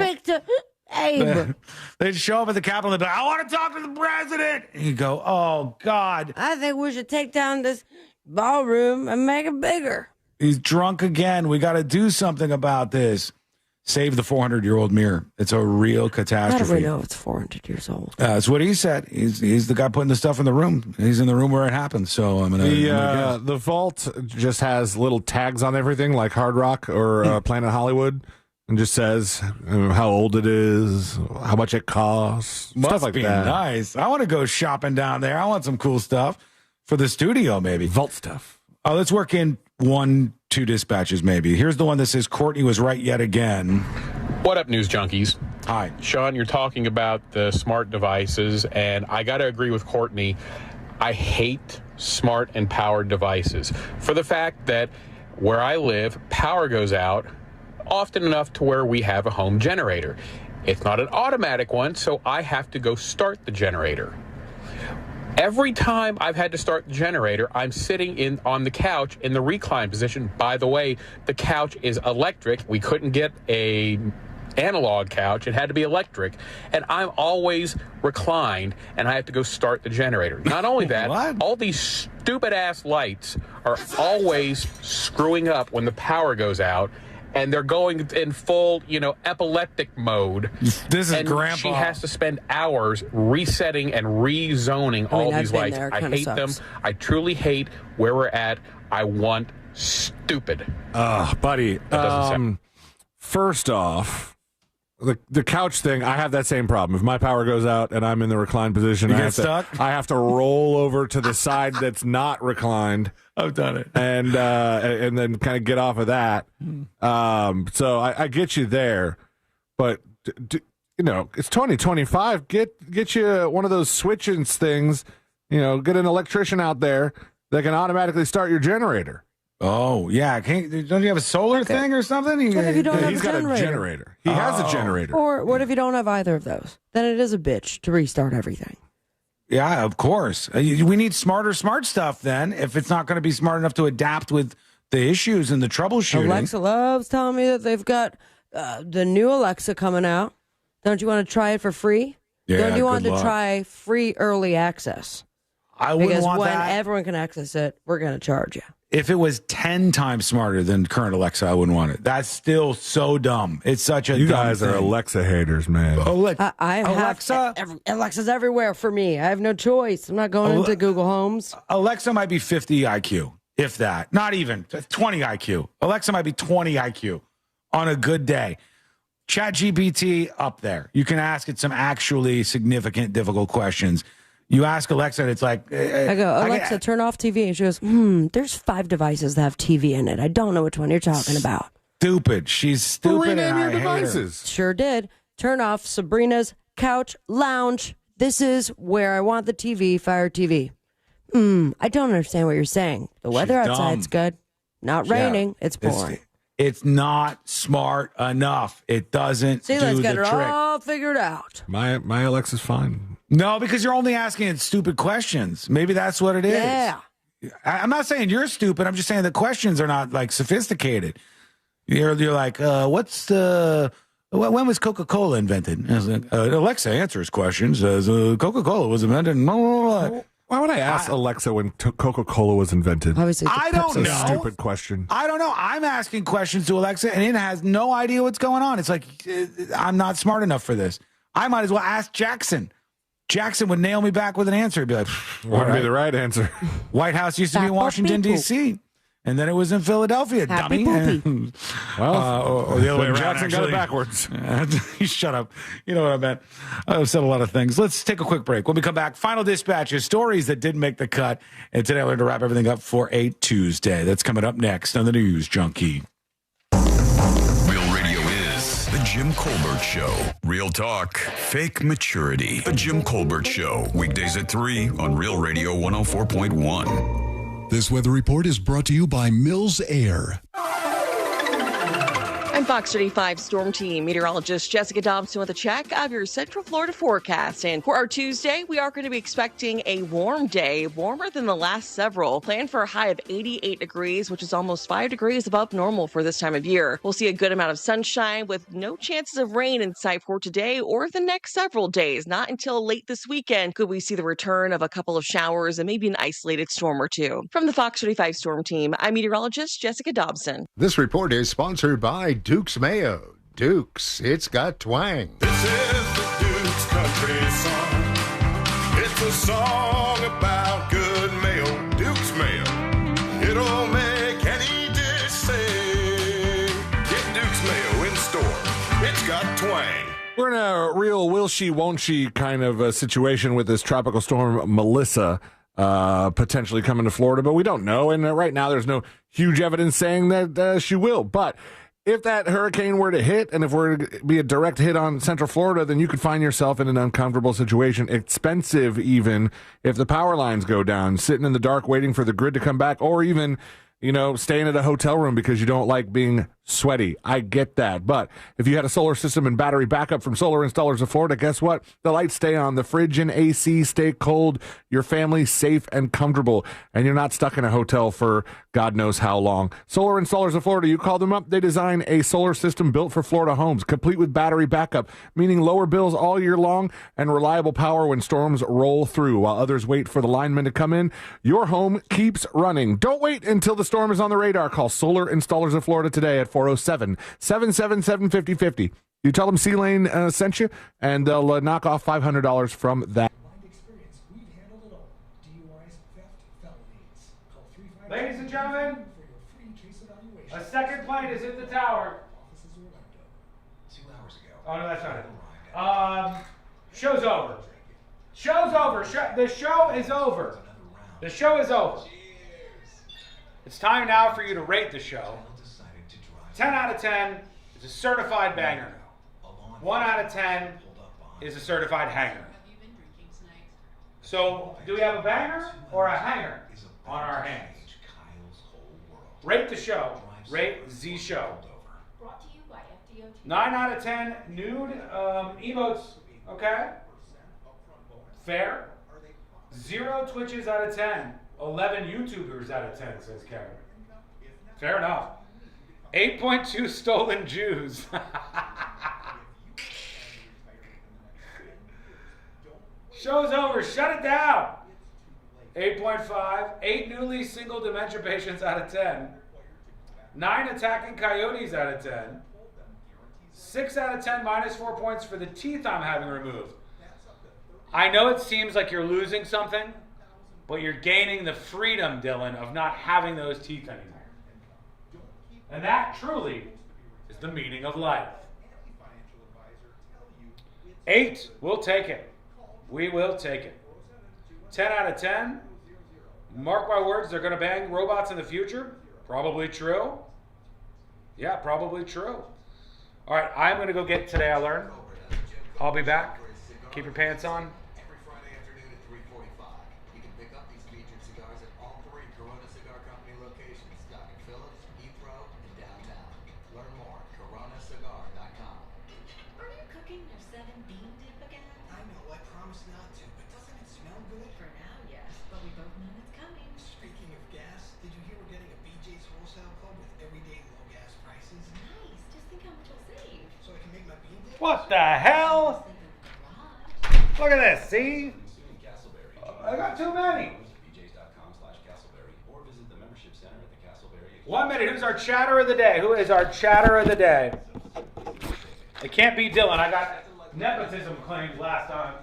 They'd show up at the Capitol and they'd be like, I want to talk to the president. And you go, oh, God. I think we should take down this ballroom and make it bigger. He's drunk again. We got to do something about this. Save the 400-year-old mirror. It's a real catastrophe. How do we know it's 400 years old? That's what he said. He's the guy putting the stuff in the room. He's in the room where it happens. So I'm gonna guess. The vault just has little tags on everything, like Hard Rock or Planet Hollywood, and just says how old it is, how much it costs, Must stuff like be that. Nice. I want to go shopping down there. I want some cool stuff for the studio, maybe vault stuff. Let's work in 1-2 dispatches, maybe. Here's the one that says Courtney was right yet again. What up, news junkies? Hi. Sean, you're talking about the smart devices, and I got to agree with Courtney. I hate smart and powered devices for the fact that where I live, power goes out often enough to where we have a home generator. It's not an automatic one, so I have to go start the generator. Every time I've had to start the generator, I'm sitting on the couch in the recline position. By the way, the couch is electric. We couldn't get a analog couch. It had to be electric. And I'm always reclined, and I have to go start the generator. Not only that, all these stupid-ass lights are always screwing up when the power goes out. And they're going in full, epileptic mode. This is and Grandpa. She has to spend hours resetting and rezoning all these lights. I hate them. I truly hate where we're at. I want stupid. Buddy. First off, the couch thing, I have that same problem. If my power goes out and I'm in the reclined position, You I get have stuck? I have to roll over to the side that's not reclined. I've done it. And then kind of get off of that. So I get you there, but it's 2025. Get you one of those switching things. Get an electrician out there that can automatically start your generator. Oh yeah, don't you have a solar thing or something? What if you don't have He's a got generator? a generator. He has a generator. Or what if you don't have either of those? Then it is a bitch to restart everything. Yeah, of course. We need smart stuff then, if it's not going to be smart enough to adapt with the issues and the troubleshooting. Alexa loves telling me that they've got the new Alexa coming out. Don't you want to try it for free? Yeah, Don't you want good to luck. try free early access? I wouldn't because want when that. everyone can access it, we're going to charge you. If it was 10 times smarter than current Alexa, I wouldn't want it. That's still so dumb. It's such a You dumb guys are thing. Alexa haters, man. I Alexa? have Alexa's everywhere for me. I have no choice. I'm not going into Google Homes. Alexa might be 50 IQ, if that. Not even 20 IQ. Alexa might be 20 IQ on a good day. ChatGPT up there. You can ask it some actually significant, difficult questions. You ask Alexa, and it's like... I go, Alexa, turn off TV. And she goes, there's 5 devices that have TV in it. I don't know which one you're talking about. stupid. She's stupid, and I hate her. Sure did. Turn off Sabrina's couch lounge. This is where I want the TV. Fire TV. I don't understand what you're saying. The weather She's outside's dumb. good. Not raining. It's boring. It's not smart enough. It doesn't See, do let's the get it trick. all figured out. My Alexa's fine. No, because you're only asking it stupid questions. Maybe that's what it is. Yeah. I'm not saying you're stupid. I'm just saying the questions are not like sophisticated. You're like, when was Coca-Cola invented? And I was like, Alexa answers questions as Coca-Cola was invented. No. Why would I ask Alexa when Coca-Cola was invented? Obviously, I don't know. Stupid question. I don't know. I'm asking questions to Alexa, and it has no idea what's going on. It's like, I'm not smart enough for this. I might as well ask Jackson. Jackson would nail me back with an answer. He'd be like, Wouldn't be the right answer. White House used to be in Washington, D.C., and then it was in Philadelphia, Happy dummy. Well, or the other way around, Jackson got it actually. backwards. You shut up. You know what I meant. I've said a lot of things. Let's take a quick break. When we come back, final dispatches, stories that didn't make the cut. And today we're going to wrap everything up for a Tuesday. That's coming up next on the News Junkie. Real radio is The Jim Colbert Show. Real talk, fake maturity. The Jim Colbert Show. Weekdays at 3 on Real Radio 104.1. This weather report is brought to you by Mills Air. I'm Fox 35 Storm Team meteorologist Jessica Dobson with a check of your Central Florida forecast. And for our Tuesday, we are going to be expecting a warm day, warmer than the last several. Plan for a high of 88 degrees, which is almost 5 degrees above normal for this time of year. We'll see a good amount of sunshine with no chances of rain in sight for today or the next several days. Not until late this weekend could we see the return of a couple of showers and maybe an isolated storm or two. From the Fox 35 Storm Team, I'm meteorologist Jessica Dobson. This report is sponsored by Duke's Mayo. Duke's, it's got twang. This is the Duke's country song. It's a song about good mayo. Duke's Mayo. It'll make any dish say. Get Duke's Mayo in store. It's got twang. We're in a real will she, won't she kind of a situation with this tropical storm, Melissa, potentially coming to Florida, but we don't know. And right now there's no huge evidence saying that she will. But if that hurricane were to hit, and if we're to be a direct hit on Central Florida, then you could find yourself in an uncomfortable situation, expensive even, if the power lines go down, sitting in the dark waiting for the grid to come back, or even, staying at a hotel room because you don't like being sweaty. I get that. But if you had a solar system and battery backup from Solar Installers of Florida, guess what? The lights stay on, the fridge and AC stay cold, your family's safe and comfortable, and you're not stuck in a hotel for God knows how long. Solar Installers of Florida, you call them up, they design a solar system built for Florida homes, complete with battery backup, meaning lower bills all year long and reliable power when storms roll through. While others wait for the linemen to come in, your home keeps running. Don't wait until the storm is on the radar. Call Solar Installers of Florida today at 407-777-5050. You tell them C-Lane sent you, and they'll knock off $500 from that. Ladies and gentlemen, a second plane is in the tower. 2 hours ago. Oh, no, that's not it. Show's over. Show's over. The show is over. The show is over. It's time now for you to rate the show. 10 out of 10 is a certified banger. 1 out of 10 is a certified hanger. So, do we have a banger or a hanger on our hands? Rate the show. Rate the show. 9 out of 10 nude emotes. Okay? Fair. 0 Twitches out of 10. 11 YouTubers out of 10, says Kevin. Fair enough. 8.2 stolen Jews. Show's over. Shut it down. 8.5. 8 newly single dementia patients out of 10. 9 attacking coyotes out of 10. 6 out of 10 minus 4 points for the teeth I'm having removed. I know it seems like you're losing something, but you're gaining the freedom, Dylan, of not having those teeth anymore. And that truly is the meaning of life. 8, we'll take it. We will take it. 10 out of 10. Mark my words, they're going to bang robots in the future. Probably true. Yeah, probably true. All right, I'm going to go get Today I Learned. I'll be back. Keep your pants on. Every Friday afternoon at 3:45. You can pick up these featured cigars at all 3 Corona Cigar Company locations, Dr. Phillips, Heathrow, and downtown. Learn more at coronacigar.com. Are you cooking your 7-bean dip again? I know, I promise not to, but doesn't it smell good? For now, yes, but we both know it's coming. Speaking of gas, did you hear we're getting a BJ's Wholesale Club with everyday low gas prices? Nice. Just think how much you'll save. So I can make my bean dip? What the hell? Look at this, see? I got too many. 1 minute, who's our chatter of the day? Who is our chatter of the day? It can't be Dylan. I got nepotism claims last time.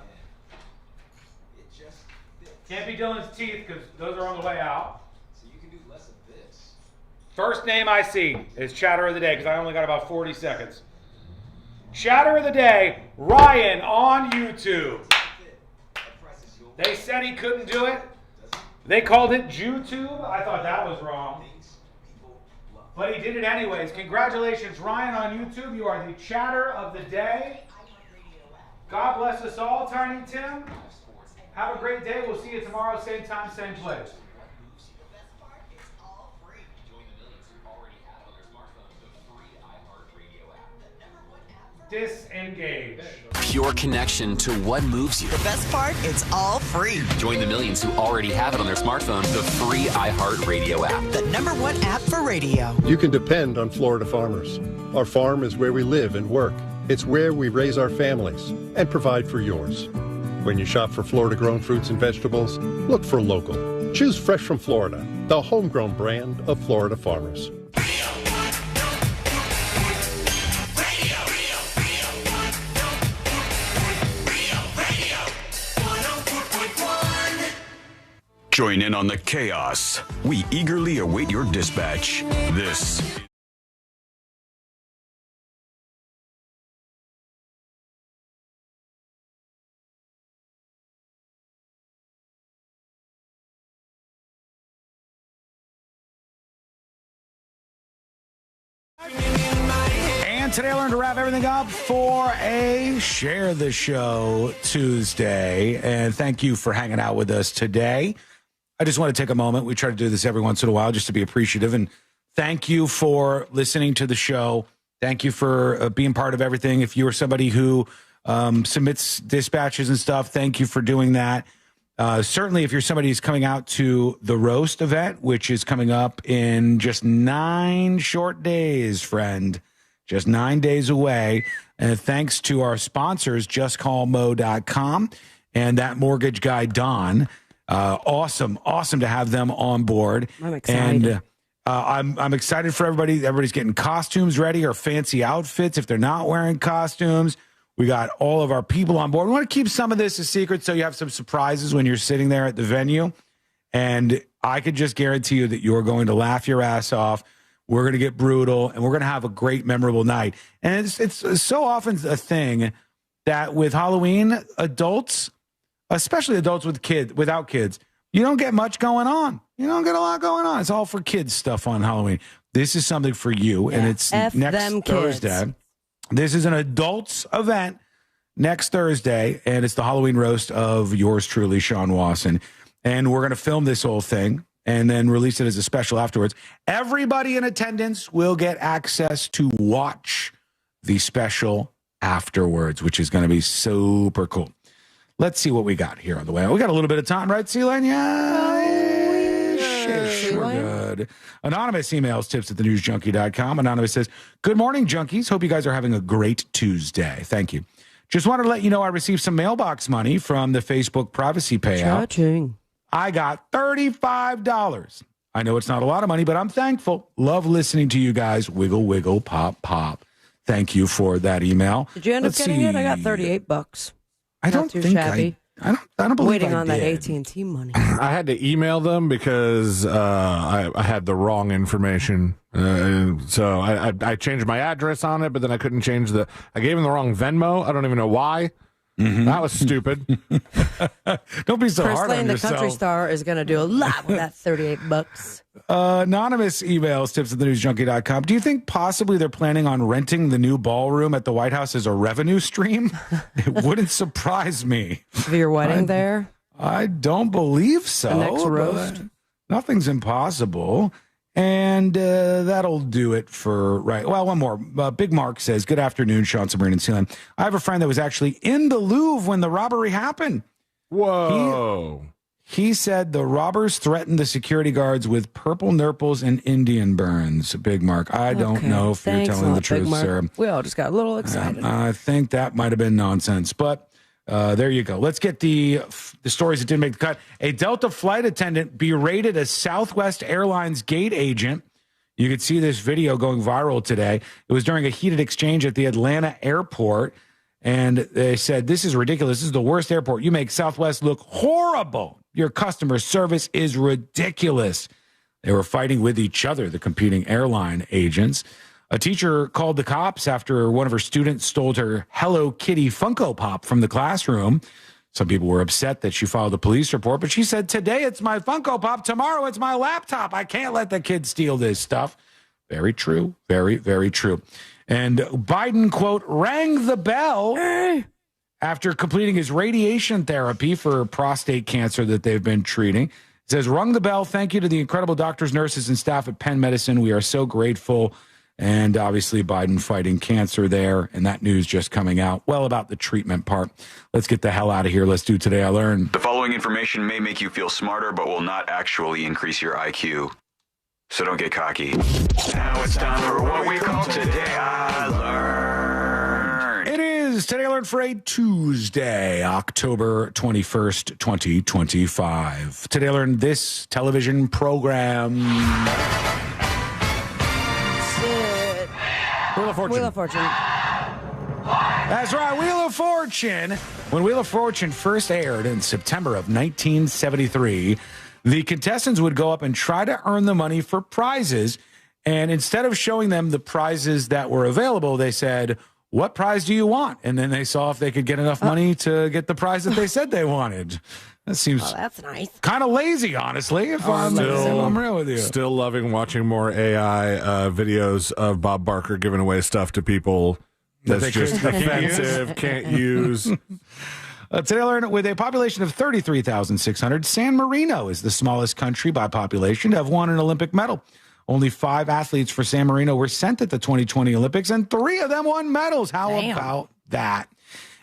Can't be Dylan's teeth because those are on the way out. So you can do less of this. First name I see is chatter of the day because I only got about 40 seconds. Chatter of the day, Ryan on YouTube. They said he couldn't do it. They called it JewTube. I thought that was wrong. But he did it anyways. Congratulations, Ryan on YouTube. You are the chatter of the day. God bless us all, Tiny Tim. Have a great day. We'll see you tomorrow, same time, same place. Disengage. Pure connection to what moves you. The best part, it's all free. Join the millions who already have it on their smartphone, the free iHeartRadio app. The #1 app for radio. You can depend on Florida farmers. Our farm is where we live and work. It's where we raise our families and provide for yours. When you shop for Florida-grown fruits and vegetables, look for local. Choose Fresh from Florida, the homegrown brand of Florida farmers. Join in on the chaos. We eagerly await your dispatch. This And today I learned to wrap everything up for a Share the Show Tuesday. And thank you for hanging out with us today. I just want to take a moment. We try to do this every once in a while just to be appreciative. And thank you for listening to the show. Thank you for being part of everything. If you are somebody who submits dispatches and stuff, thank you for doing that. Certainly, if you're somebody who's coming out to the Roast event, which is coming up in just 9 short days, friend. Just 9 days away. And thanks to our sponsors, justcallmo.com and that mortgage guy, Don. Awesome to have them on board. I'm excited. And I'm excited for everybody. Everybody's getting costumes ready or fancy outfits if they're not wearing costumes. We got all of our people on board. We want to keep some of this a secret so you have some surprises when you're sitting there at the venue. And I could just guarantee you that you're going to laugh your ass off. We're going to get brutal, and we're going to have a great, memorable night. And it's so often a thing that with Halloween, adults, especially adults without kids, you don't get much going on. You don't get a lot going on. It's all for kids stuff on Halloween. This is something for you, and it's next Thursday. This is an adults event next Thursday, and it's the Halloween roast of yours truly, Sean Wasson. And we're going to film this whole thing and then release it as a special afterwards. Everybody in attendance will get access to watch the special afterwards, which is going to be super cool. Let's see what we got here on the way. We got a little bit of time, right, Celine? We're good. Anonymous emails tips@thenewsjunkie.com. Anonymous says, good morning, junkies. Hope you guys are having a great Tuesday. Thank you. Just wanted to let you know I received some mailbox money from the Facebook privacy payout. Cha-ching. I got $35. I know it's not a lot of money, but I'm thankful. Love listening to you guys. Wiggle, wiggle, pop, pop. Thank you for that email. Did you end up getting it? I got $38. I don't think shabby. I don't believe Waiting I on did. that AT&T money. I had to email them because I had the wrong information. So I changed my address on it, but then I couldn't change I gave them the wrong Venmo. I don't even know why. Mm-hmm. That was stupid. Don't be so hard on the yourself. Country Star is going to do a lot with that $38. Anonymous emails, tips@thenewsjunkie.com. Do you think possibly they're planning on renting the new ballroom at the White House as a revenue stream? It wouldn't surprise me. For your wedding there? I don't believe so. The next roast? but Nothing's impossible. And that'll do it for right. Well, one more. Big Mark says, good afternoon, Sean, Sabrina, and Sealand. I have a friend that was actually in the Louvre when the robbery happened. Whoa. He said the robbers threatened the security guards with purple nurples and Indian burns. Big Mark. I don't know if you're telling the truth, sir. We all just got a little excited. I think that might have been nonsense, but there you go. Let's get the stories that didn't make the cut. A Delta flight attendant berated a Southwest Airlines gate agent. You could see this video going viral today. It was during a heated exchange at the Atlanta airport, and they said, this is ridiculous. This is the worst airport. You make Southwest look horrible. Your customer service is ridiculous. They were fighting with each other, the competing airline agents. A teacher called the cops after one of her students stole her Hello Kitty Funko Pop from the classroom. Some people were upset that she filed a police report, but she said, today it's my Funko Pop, tomorrow it's my laptop. I can't let the kids steal this stuff. Very true. Very, very true. And Biden, quote, rang the bell after completing his radiation therapy for prostate cancer that they've been treating. It says, rung the bell. Thank you to the incredible doctors, nurses, and staff at Penn Medicine. We are so grateful. And obviously Biden fighting cancer there, and that news just coming out. Well, about the treatment part. Let's get the hell out of here. Let's do Today I Learned. The following information may make you feel smarter, but will not actually increase your IQ. So don't get cocky. Now it's time for what we call Today I Learned. It is Today I Learned for a Tuesday, October 21st, 2025. Today I Learned this television program. Wheel of Fortune. Wheel of Fortune. That's right, Wheel of Fortune. When Wheel of Fortune first aired in September of 1973, the contestants would go up and try to earn the money for prizes. And instead of showing them the prizes that were available, they said, what prize do you want? And then they saw if they could get enough money to get the prize that they said they wanted. That seems that's nice. Kind of lazy, honestly, if I'm real with you. Still loving watching more AI videos of Bob Barker giving away stuff to people that's just offensive, can't use. Today I learned with a population of 33,600, San Marino is the smallest country by population to have won an Olympic medal. Only 5 athletes for San Marino were sent at the 2020 Olympics, and 3 of them won medals. How about that?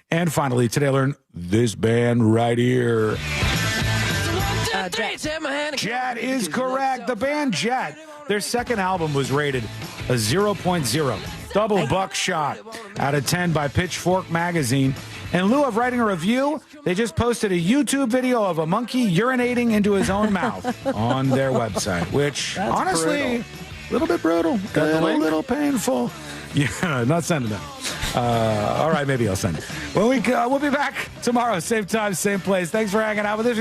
And finally, today I learned this band right here. Jet is correct. The band Jet, their second album was rated a 0.0, double buckshot out of 10 by Pitchfork magazine. In lieu of writing a review, they just posted a YouTube video of a monkey urinating into his own mouth on their website, which honestly, a little bit brutal, a little painful. Yeah, not sending it. All right, maybe I'll send it. We'll be back tomorrow, same time, same place. Thanks for hanging out with us.